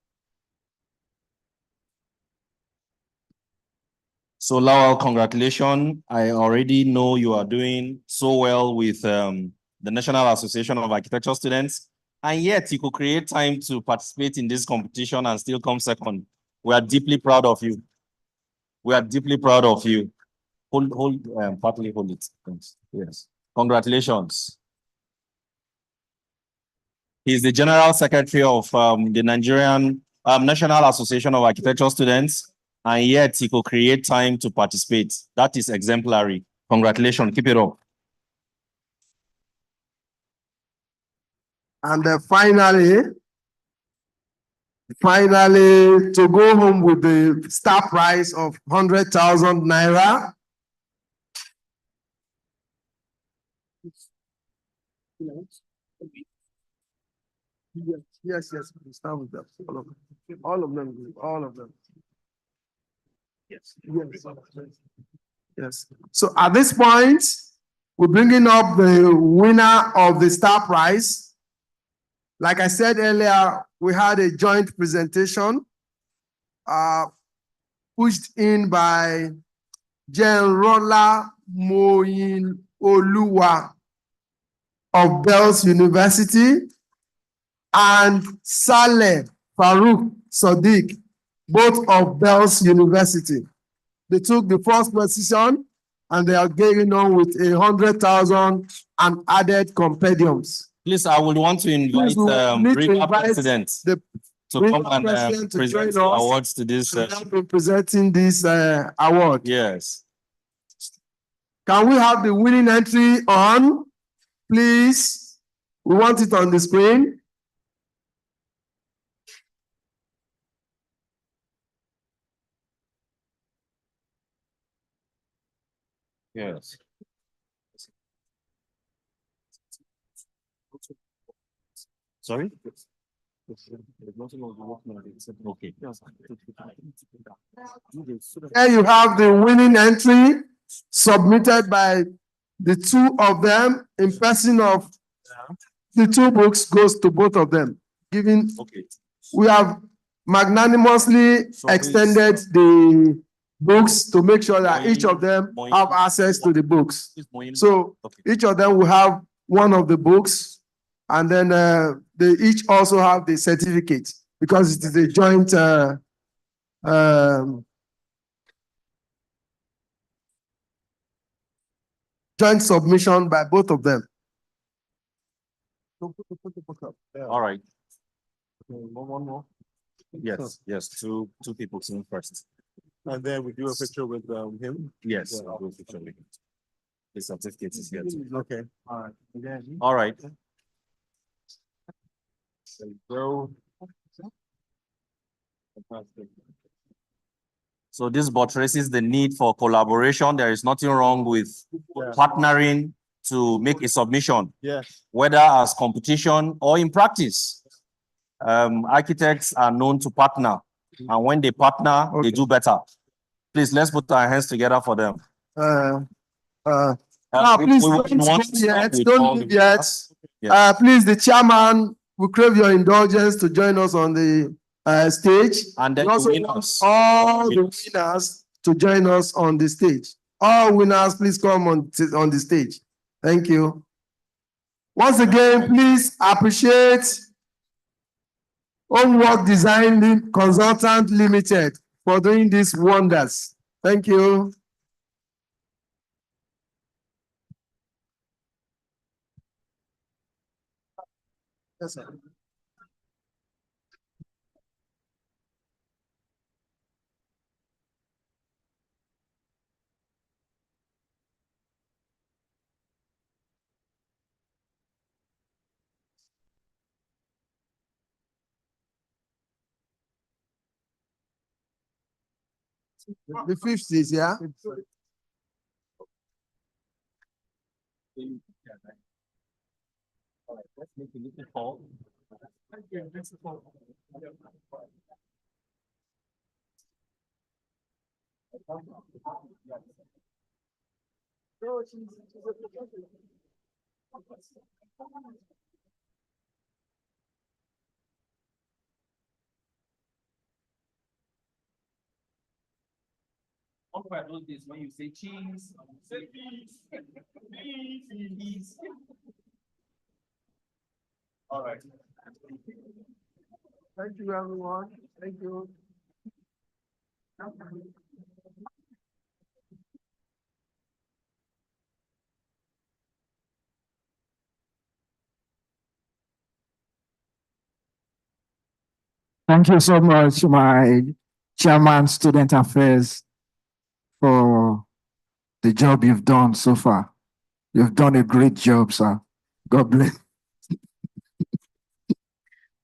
So Lawal, congratulations. I already know you are doing so well with the National Association of Architecture Students, and yet you could create time to participate in this competition and still come second. We are deeply proud of you. We are deeply proud of you. Partly hold it. Thanks. Yes. Congratulations. He's the General Secretary of the Nigerian National Association of Architecture Students, and yet he could create time to participate. That is exemplary. Congratulations. Keep it up. And finally, to go home with the star prize of 100,000 naira. Yes, start with them. All of them. Yes. So at this point, we're bringing up the winner of the star prize. Like I said earlier, we had a joint presentation pushed in by Generola Moyin Oluwa of Bells University and Saleh Farouk Sadiq, both of Bells University. They took the first position and they are getting on with 100,000 and added compendiums. Please, I would want to invite Riga President to come and present the awards to this. Presenting this award. Yes. Can we have the winning entry on, please? We want it on the screen. Yes. Sorry? Okay. Here you have the winning entry submitted by the two of them in person of the two books goes to both of them. We have magnanimously extended the books to make sure that each of them have access to the books. So each of them will have one of the books, and then they each also have the certificate because it is a joint joint submission by both of them. All right. One more. Yes. Two people sing first. And then we do a picture with him? Yes, I'll do a picture with him. The certificate is here too. Okay. All right. There you go. So this buttresses the need for collaboration. There is nothing wrong with partnering to make a submission, whether as competition or in practice. Architects are known to partner, and when they partner, they do better. Please, let's put our hands together for them. Please we don't want go to start yet. with Don't all leave the yet. winners. Yes. Please, the chairman will crave your indulgence to join us on the stage. And then We the also winners. want all the winners to join us on the stage. All winners, please come on the stage. Thank you. Once again, please appreciate Homework Design Consultant Limited for doing these wonders. Thank you. Yes, sir. The 50s, yeah? All right, let's make a little call. What about those days when you say cheese? Say peace. Peace. All right. Thank you, everyone. Thank you. Thank you so much, my chairman, student affairs, for the job you've done so far. You've done a great job, sir. God bless.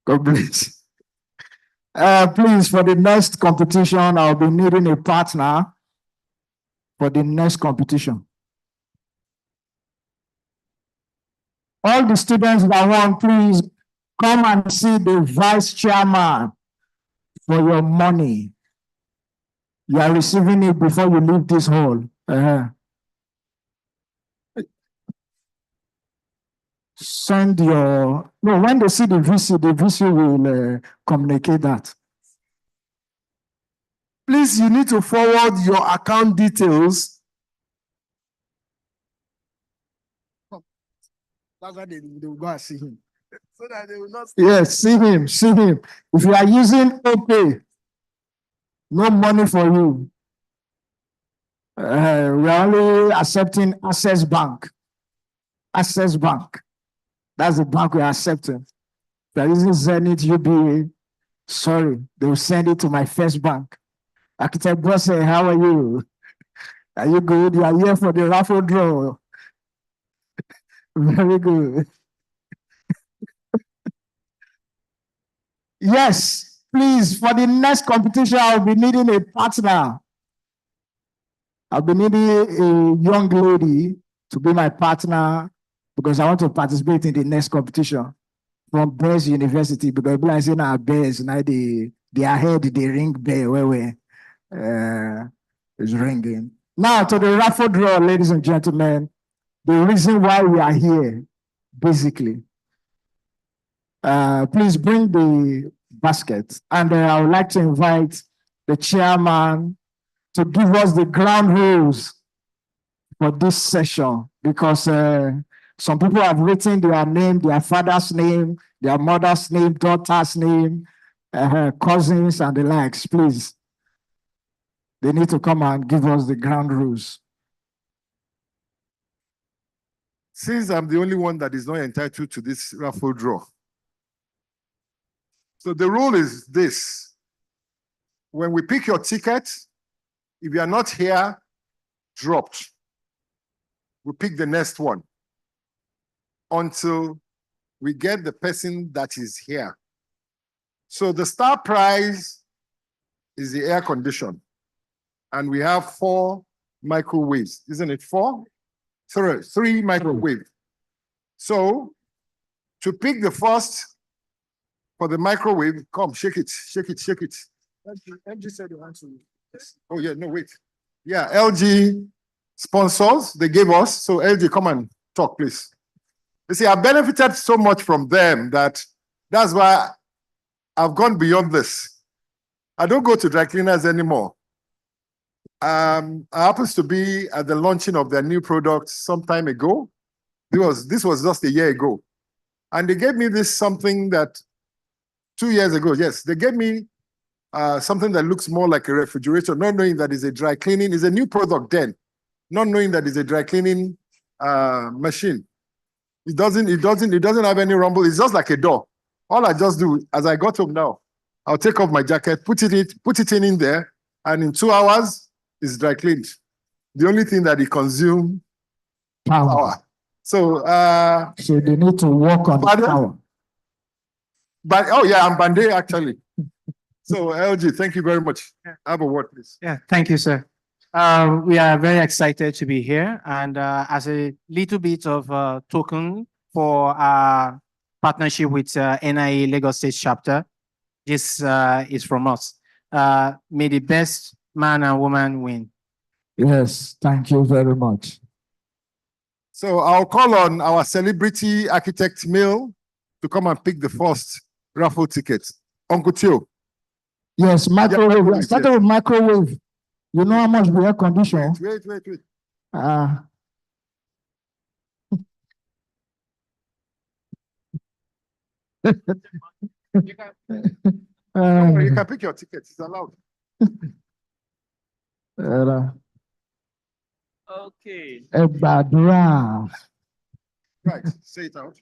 God bless. Please, for the next competition, I'll be needing a partner for the next competition. All the students that want, please come and see the vice chairman for your money. You are receiving it before you leave this hall. Send your, no, when they see the VC will communicate that. Please, you need to forward your account details. That's why they will go and see him. So that they will not. Yes, see him, see him. If you are using OPay, no money for you. We are only accepting Access Bank. Access Bank. That's the bank we are accepting. If you are using Zenith, UBA, sorry, they will send it to my first bank. Architect Bosse, how are you? Are you good? You are here for the raffle draw. Very good. Yes, please, for the next competition, I'll be needing a partner. I'll be needing a young lady to be my partner because I want to participate in the next competition from Bears University because people are saying our Bears, now they are head, they ring bell, where is ringing. Now to the raffle draw, ladies and gentlemen, the reason why we are here, basically. Please bring the basket. And I would like to invite the chairman to give us the ground rules for this session because some people have written their name, their father's name, their mother's name, daughter's name, cousins and the likes. Please, they need to come and give us the ground rules. Since I'm the only one that is not entitled to this raffle draw. So the rule is this. When we pick your ticket, if you are not here, dropped. We pick the next one until we get the person that is here. So the star prize is the air condition. And we have 4 microwaves. Isn't it 4? 3 microwaves. So to pick the first for the microwave, come, shake it, shake it, shake it. LG said they want to. Oh, yeah, no, wait. Yeah, LG sponsors they gave us. So LG, come and talk, please. You see, I benefited so much from them that's why I've gone beyond this. I don't go to dry cleaners anymore. I happens to be at the launching of their new product some time ago. This was just a year ago. And they gave me this something that 2 years ago, yes, they gave me something that looks more like a refrigerator, not knowing that it's a dry cleaning. It's a new product then, not knowing that it's a dry cleaning machine. It doesn't have any rumble. It's just like a door. All I just do, as I got home now, I'll take off my jacket, put it in there, and in 2 hours, it's dry cleaned. The only thing that it consumes power. So So they need to work on the power. But oh yeah, I'm Bande actually. So LG, thank you very much. Have a word, please. Yeah, thank you, sir. We are very excited to be here, and as a little bit of token for our partnership with NIA Lagos State Chapter, this is from us. May the best man and woman win. Yes, thank you very much. So I'll call on our celebrity architect Mill to come and pick the first raffle ticket. Uncle Tio. Yes, microwave. microwave, I started with microwave. You know how much the air condition? Wait. Don't worry, you can pick your ticket. It's allowed. Okay. Right, say it out.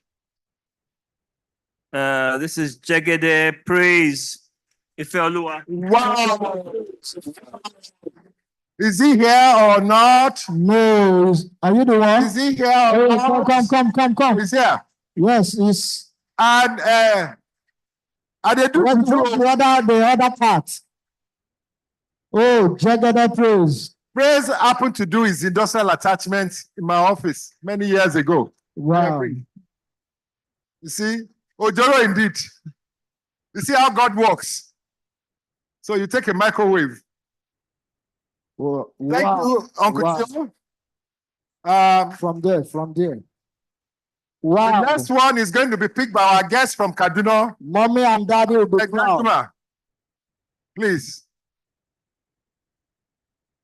This is Jegede Praise Ifeoluwa. Wow. Is he here or not? No. Are you the one? Is he here or not? Come. He's here. Yes, it's. And they do the other part. Oh, Jagada Praise. Praise happened to do his industrial attachment in my office many years ago. Wow. You see? Ojoro indeed. You see how God works. So you take a microwave. Wow. Thank you, Uncle Tio. From there. Wow. The next one is going to be picked by our guest from Kaduna. Mommy and daddy will be proud. Please.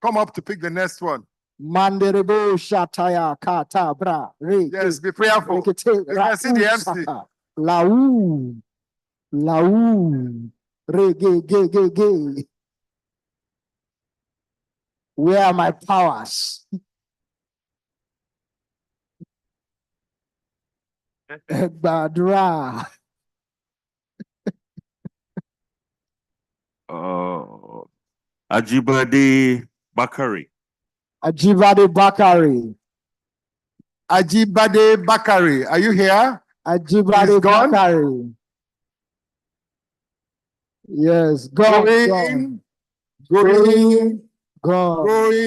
Come up to pick the next one. Manderebo Shataya Kata Bra. Yes, be prayerful. You can see the MC. Lau. Re ge. Where are my powers? Badra. Ajibade Bakari. Ajibade Bakari, are you here? Ajibade Bakari. Yes, going. Gone.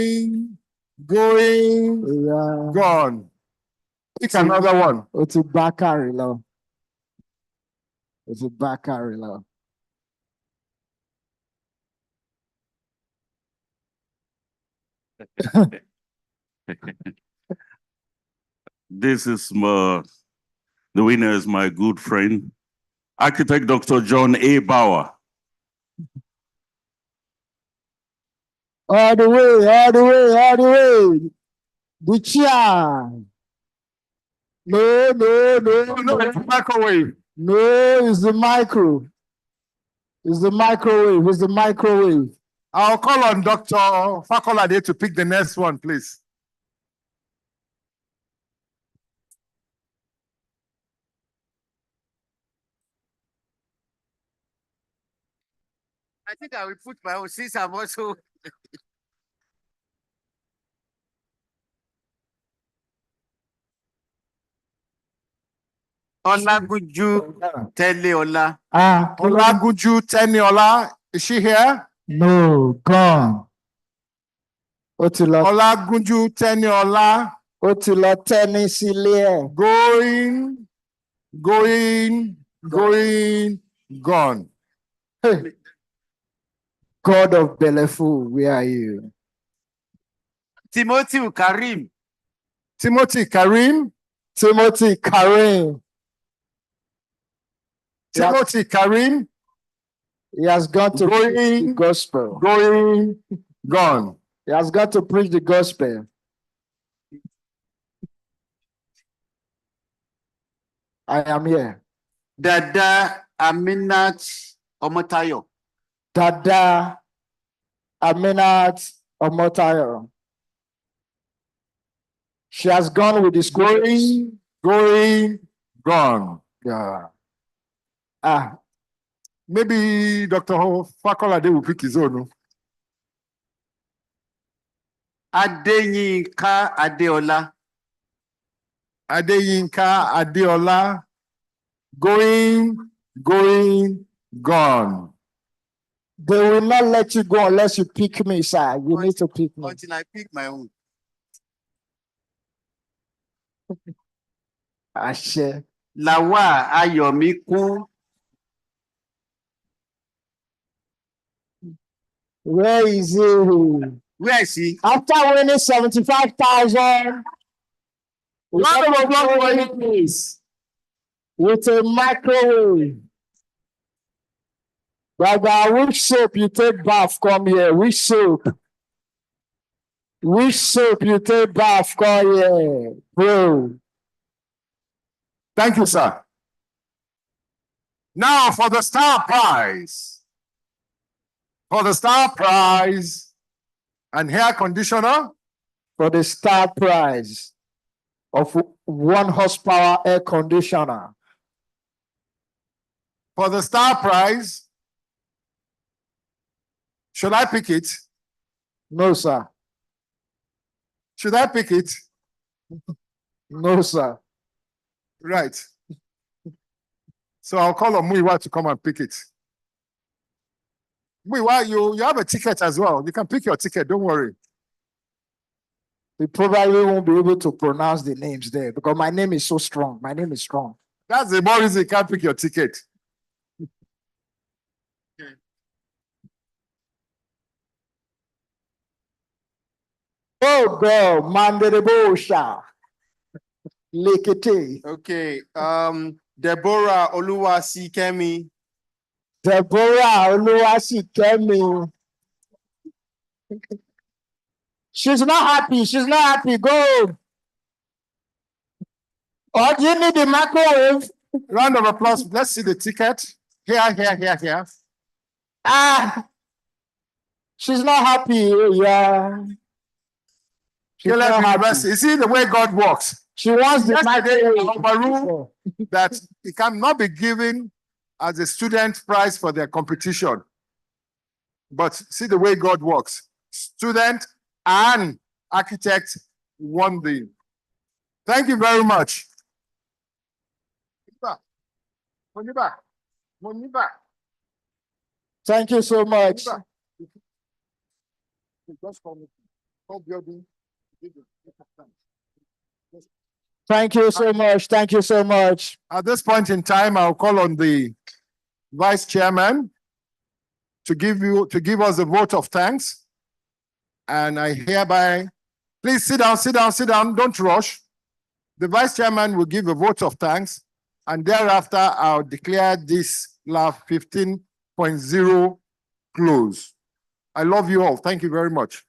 Pick another one. It's a Bakari, love. This is the winner is my good friend, architect Dr. John A. Bauer. All the way. The chair. No, it's the microwave. No, it's the micro. It's the microwave. I'll call on Dr. Fakolade to pick the next one, please. I think I will put my own since I'm also. Olagunju Teniola. Olagunju Teniola. Is she here? No, gone. Olagunju Teniola. Otilo Tenisilie. Going, gone. Hey. God of Belefu, where are you? Timothy Karim. Timothy Karim. Timothy Karim. Timothy Karim. He has gone to preach the Going, gospel. gone. He has got to preach the gospel. I am here. Dada Aminat Omotayo. Dada Aminat Omotayo. She has gone with the scriptures. Gone. Yeah. Maybe Dr. Fakolade will pick his own. Adeyinka Adeola. Adeyinka Adeola. Going, gone. They will not let you go unless you pick me, sir. You need to pick me. Until I pick my own. Ashe. Lawa Ayomiku. Where is he? Where is he? After winning 75,000, Round of applause for him, please. With a microwave. Brother, which soap you take bath? Come here. Which soap? Which soap you take bath? Come here, bro. Thank you, sir. Now for the star prize. For the star prize and hair conditioner. For the star prize of 1 horsepower air conditioner. For the star prize. Should I pick it? No, sir. Should I pick it? No, sir. Right. So I'll call on Muiwa to come and pick it. Muiwa, you have a ticket as well. You can pick your ticket, don't worry. We probably won't be able to pronounce the names there because my name is so strong. My name is strong. That's the more reason you can't pick your ticket. Oh, girl, Manderebosha. Lekete. Okay. Deborah Oluwasikemi. Deborah Oluwasikemi. She's not happy. She's not happy. Go. Or do you need the microwave? Round of applause. Let's see the ticket. Here. She's not happy. Yeah. She's Caleb not happy. University. You see the way God works. She wants the microwave. Overrule that it cannot be given as a student prize for their competition. But see the way God works. Student and architect won the. Thank you very much. Thank you so much. Thank you so much. Thank you so much. At this point in time, I'll call on the vice chairman to give us a vote of thanks. And I hereby, please sit down, don't rush. The vice chairman will give a vote of thanks, and thereafter I'll declare this LAF 15.0 closed. I love you all. Thank you very much.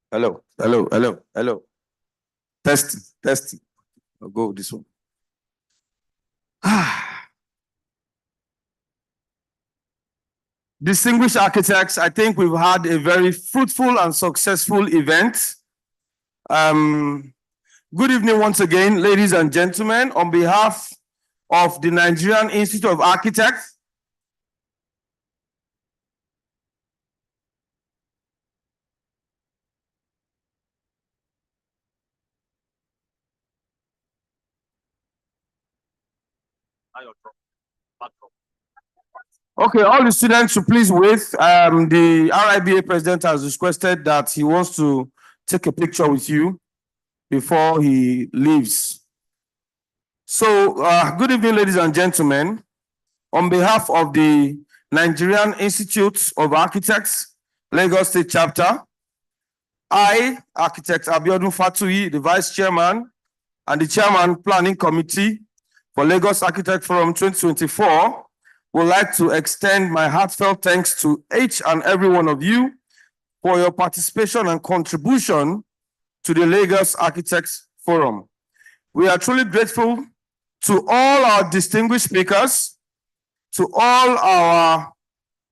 Hello. Testing. I'll go with this one. Distinguished architects, I think we've had a very fruitful and successful event. Good evening once again, ladies and gentlemen. On behalf of the Nigerian Institute of Architects, okay, all the students should please wait. The RIBA president has requested that he wants to take a picture with you before he leaves. So, good evening, ladies and gentlemen. On behalf of the Nigerian Institute of Architects, Lagos State Chapter. I, Architect Abiodun Fatui, the Vice Chairman and the Chairman Planning Committee for Lagos Architect Forum 2024, would like to extend my heartfelt thanks to each and every one of you for your participation and contribution to the Lagos Architects Forum. We are truly grateful to all our distinguished speakers, to all our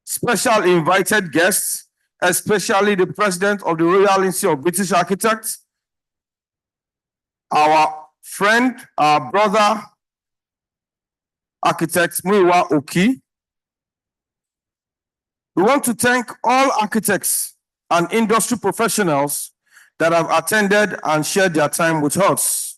special invited guests, especially the President of the Royal Institute of British Architects, our friend, our brother, Architect Muiwa Oki. We want to thank all architects and industry professionals that have attended and shared their time with us.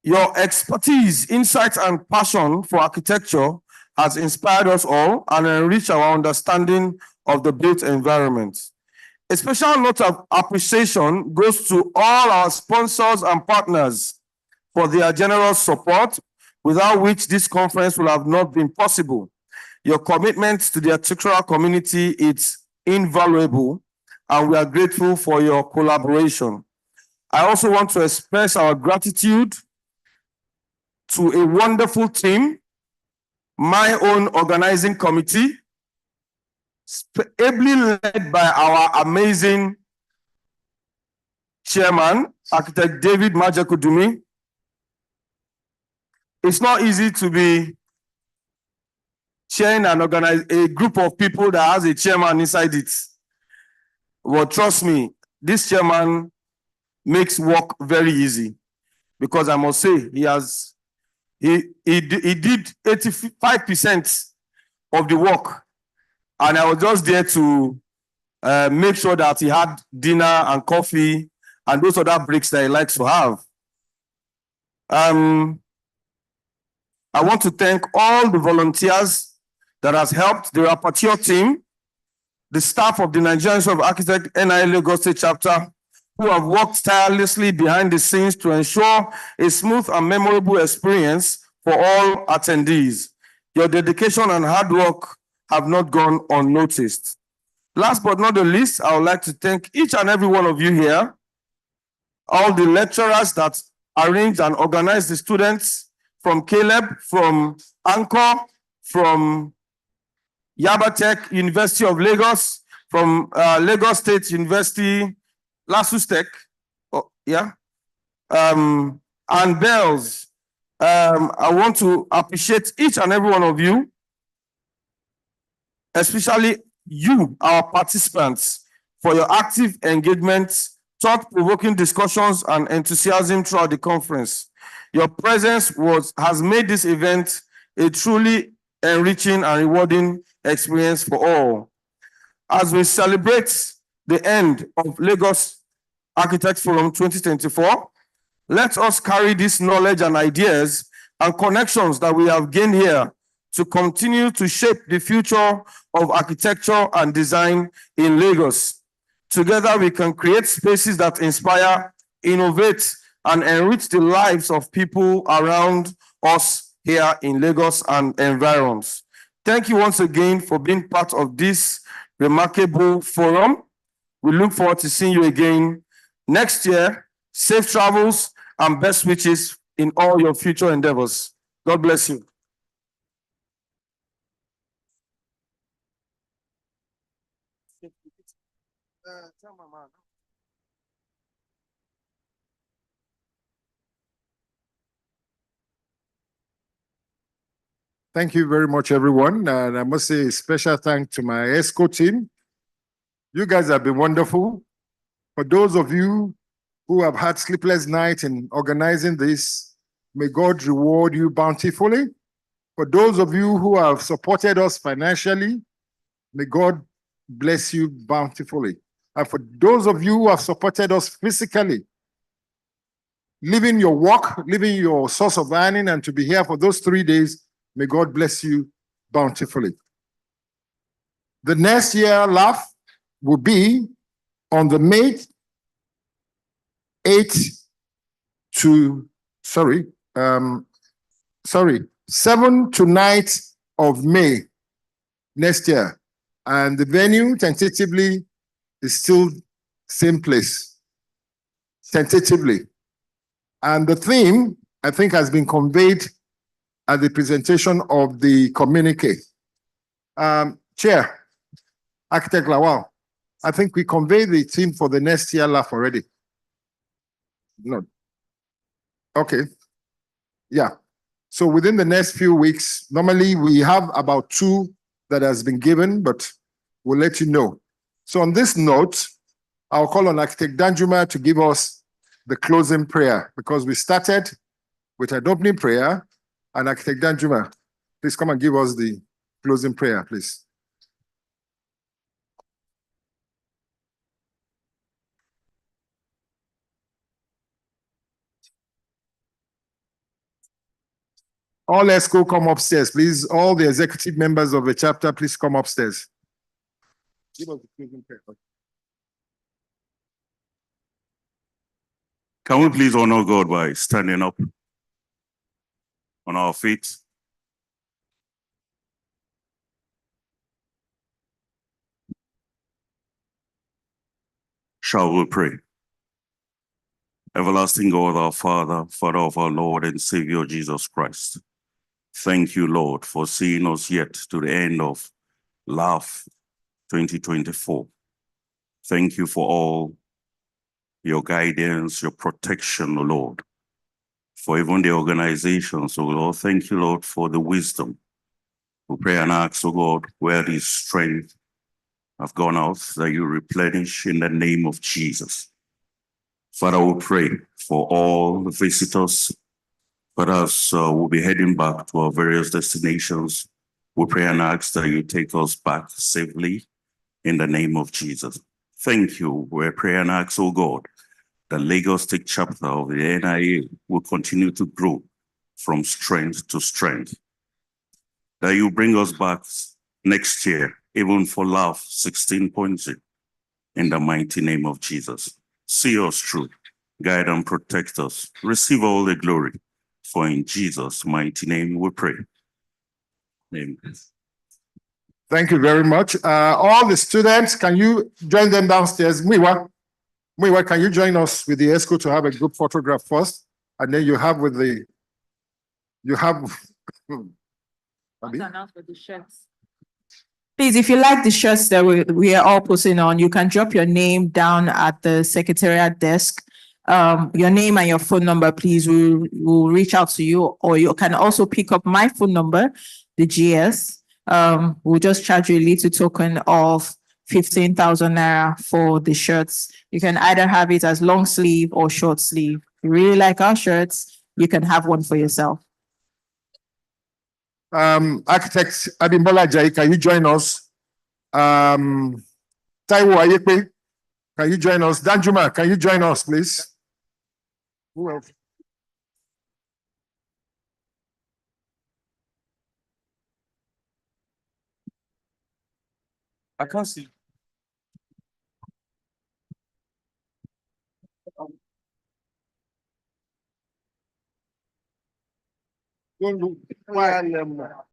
Your expertise, insight, and passion for architecture has inspired us all and enriched our understanding of the built environment. A special note of appreciation goes to all our sponsors and partners for their generous support, without which this conference would have not been possible. Your commitment to the architectural community is invaluable, and we are grateful for your collaboration. I also want to express our gratitude to a wonderful team, my own organizing committee, ably led by our amazing chairman, Architect David Majakudumi. It's not easy to be chairing and organize a group of people that has a chairman inside it. Well, trust me, this chairman makes work very easy, because I must say he did 85% of the work, and I was just there to make sure that he had dinner and coffee and those other breaks that he likes to have. I want to thank all the volunteers that has helped, the rapporteur team, the staff of the Nigerian Institute of Architects NIA Lagos State Chapter, who have worked tirelessly behind the scenes to ensure a smooth and memorable experience for all attendees. Your dedication and hard work have not gone unnoticed. Last but not the least, I would like to thank each and every one of you here, all the lecturers that arranged and organized the students from Caleb, from Anchor, from Yabatech University of Lagos, from Lagos State University, LASUSTEC, and Bells. I want to appreciate each and every one of you, especially you, our participants, for your active engagement, thought-provoking discussions, and enthusiasm throughout the conference. Your presence has made this event a truly enriching and rewarding experience for all. As we celebrate the end of Lagos Architects Forum 2024, let us carry this knowledge and ideas and connections that we have gained here to continue to shape the future of architecture and design in Lagos. Together, we can create spaces that inspire, innovate, and enrich the lives of people around us here in Lagos and environs. Thank you once again for being part of this remarkable forum. We look forward to seeing you again next year. Safe travels and best wishes in all your future endeavors. God bless you. Thank you very much, everyone. And I must say a special thanks to my ESCO team. You guys have been wonderful. For those of you who have had sleepless nights in organizing this, may God reward you bountifully. For those of you who have supported us financially, may God bless you bountifully. And for those of you who have supported us physically, leaving your work, leaving your source of earning, and to be here for those 3 days, may God bless you bountifully. The next year laugh will be on the May 7 to 9th of May next year. And the venue tentatively is still same place, tentatively. And the theme, I think, has been conveyed at the presentation of the communique. Chair, Architect Lawal, I think we conveyed the theme for the next year Laf already. No. Okay. Yeah. So within the next few weeks, normally we have about 2 that has been given, but we'll let you know. So on this note, I'll call on Architect Danjuma to give us the closing prayer, because we started with an opening prayer. And Architect Danjuma, please come and give us the closing prayer, please. All ESCO come upstairs, please. All the executive members of the chapter, please come upstairs. Give us the closing prayer. Can we please honor God by standing up on our feet? Shall we pray? Everlasting God, our Father, Father of our Lord and Savior Jesus Christ. Thank you, Lord, for seeing us yet to the end of Laf 2024. Thank you for all your guidance, your protection, O Lord. For even the organizations, O Lord, thank you, Lord, for the wisdom. We pray and ask, O God, where the strength have gone out, that you replenish in the name of Jesus. Father, we pray for all the visitors. But as we'll be heading back to our various destinations, we pray and ask that you take us back safely in the name of Jesus. Thank you. We pray and ask, oh God, the Lagos State chapter of the NIA will continue to grow from strength to strength. That you bring us back next year, even for Laf 16.0, in the mighty name of Jesus. See us through, guide and protect us, receive all the glory. For in Jesus' mighty name we pray. Amen. Thank you very much. All the students, can you join them downstairs? Muiwa, can you join us with the ESCO to have a group photograph first? And then you have with the, Please, if you like the shirts that we are all putting on, you can drop your name down at the secretariat desk. Your name and your phone number, please. We'll reach out to you, or you can also pick up my phone number, the GS. We'll just charge you a little token of 15,000 naira for the shirts. You can either have it as long sleeve or short sleeve. If you really like our shirts, you can have one for yourself. Architect Abimbola Jai, can you join us? Taiwo Ayepe, can you join us? Danjuma, can you join us, please? Who else? I can't see. Don't look.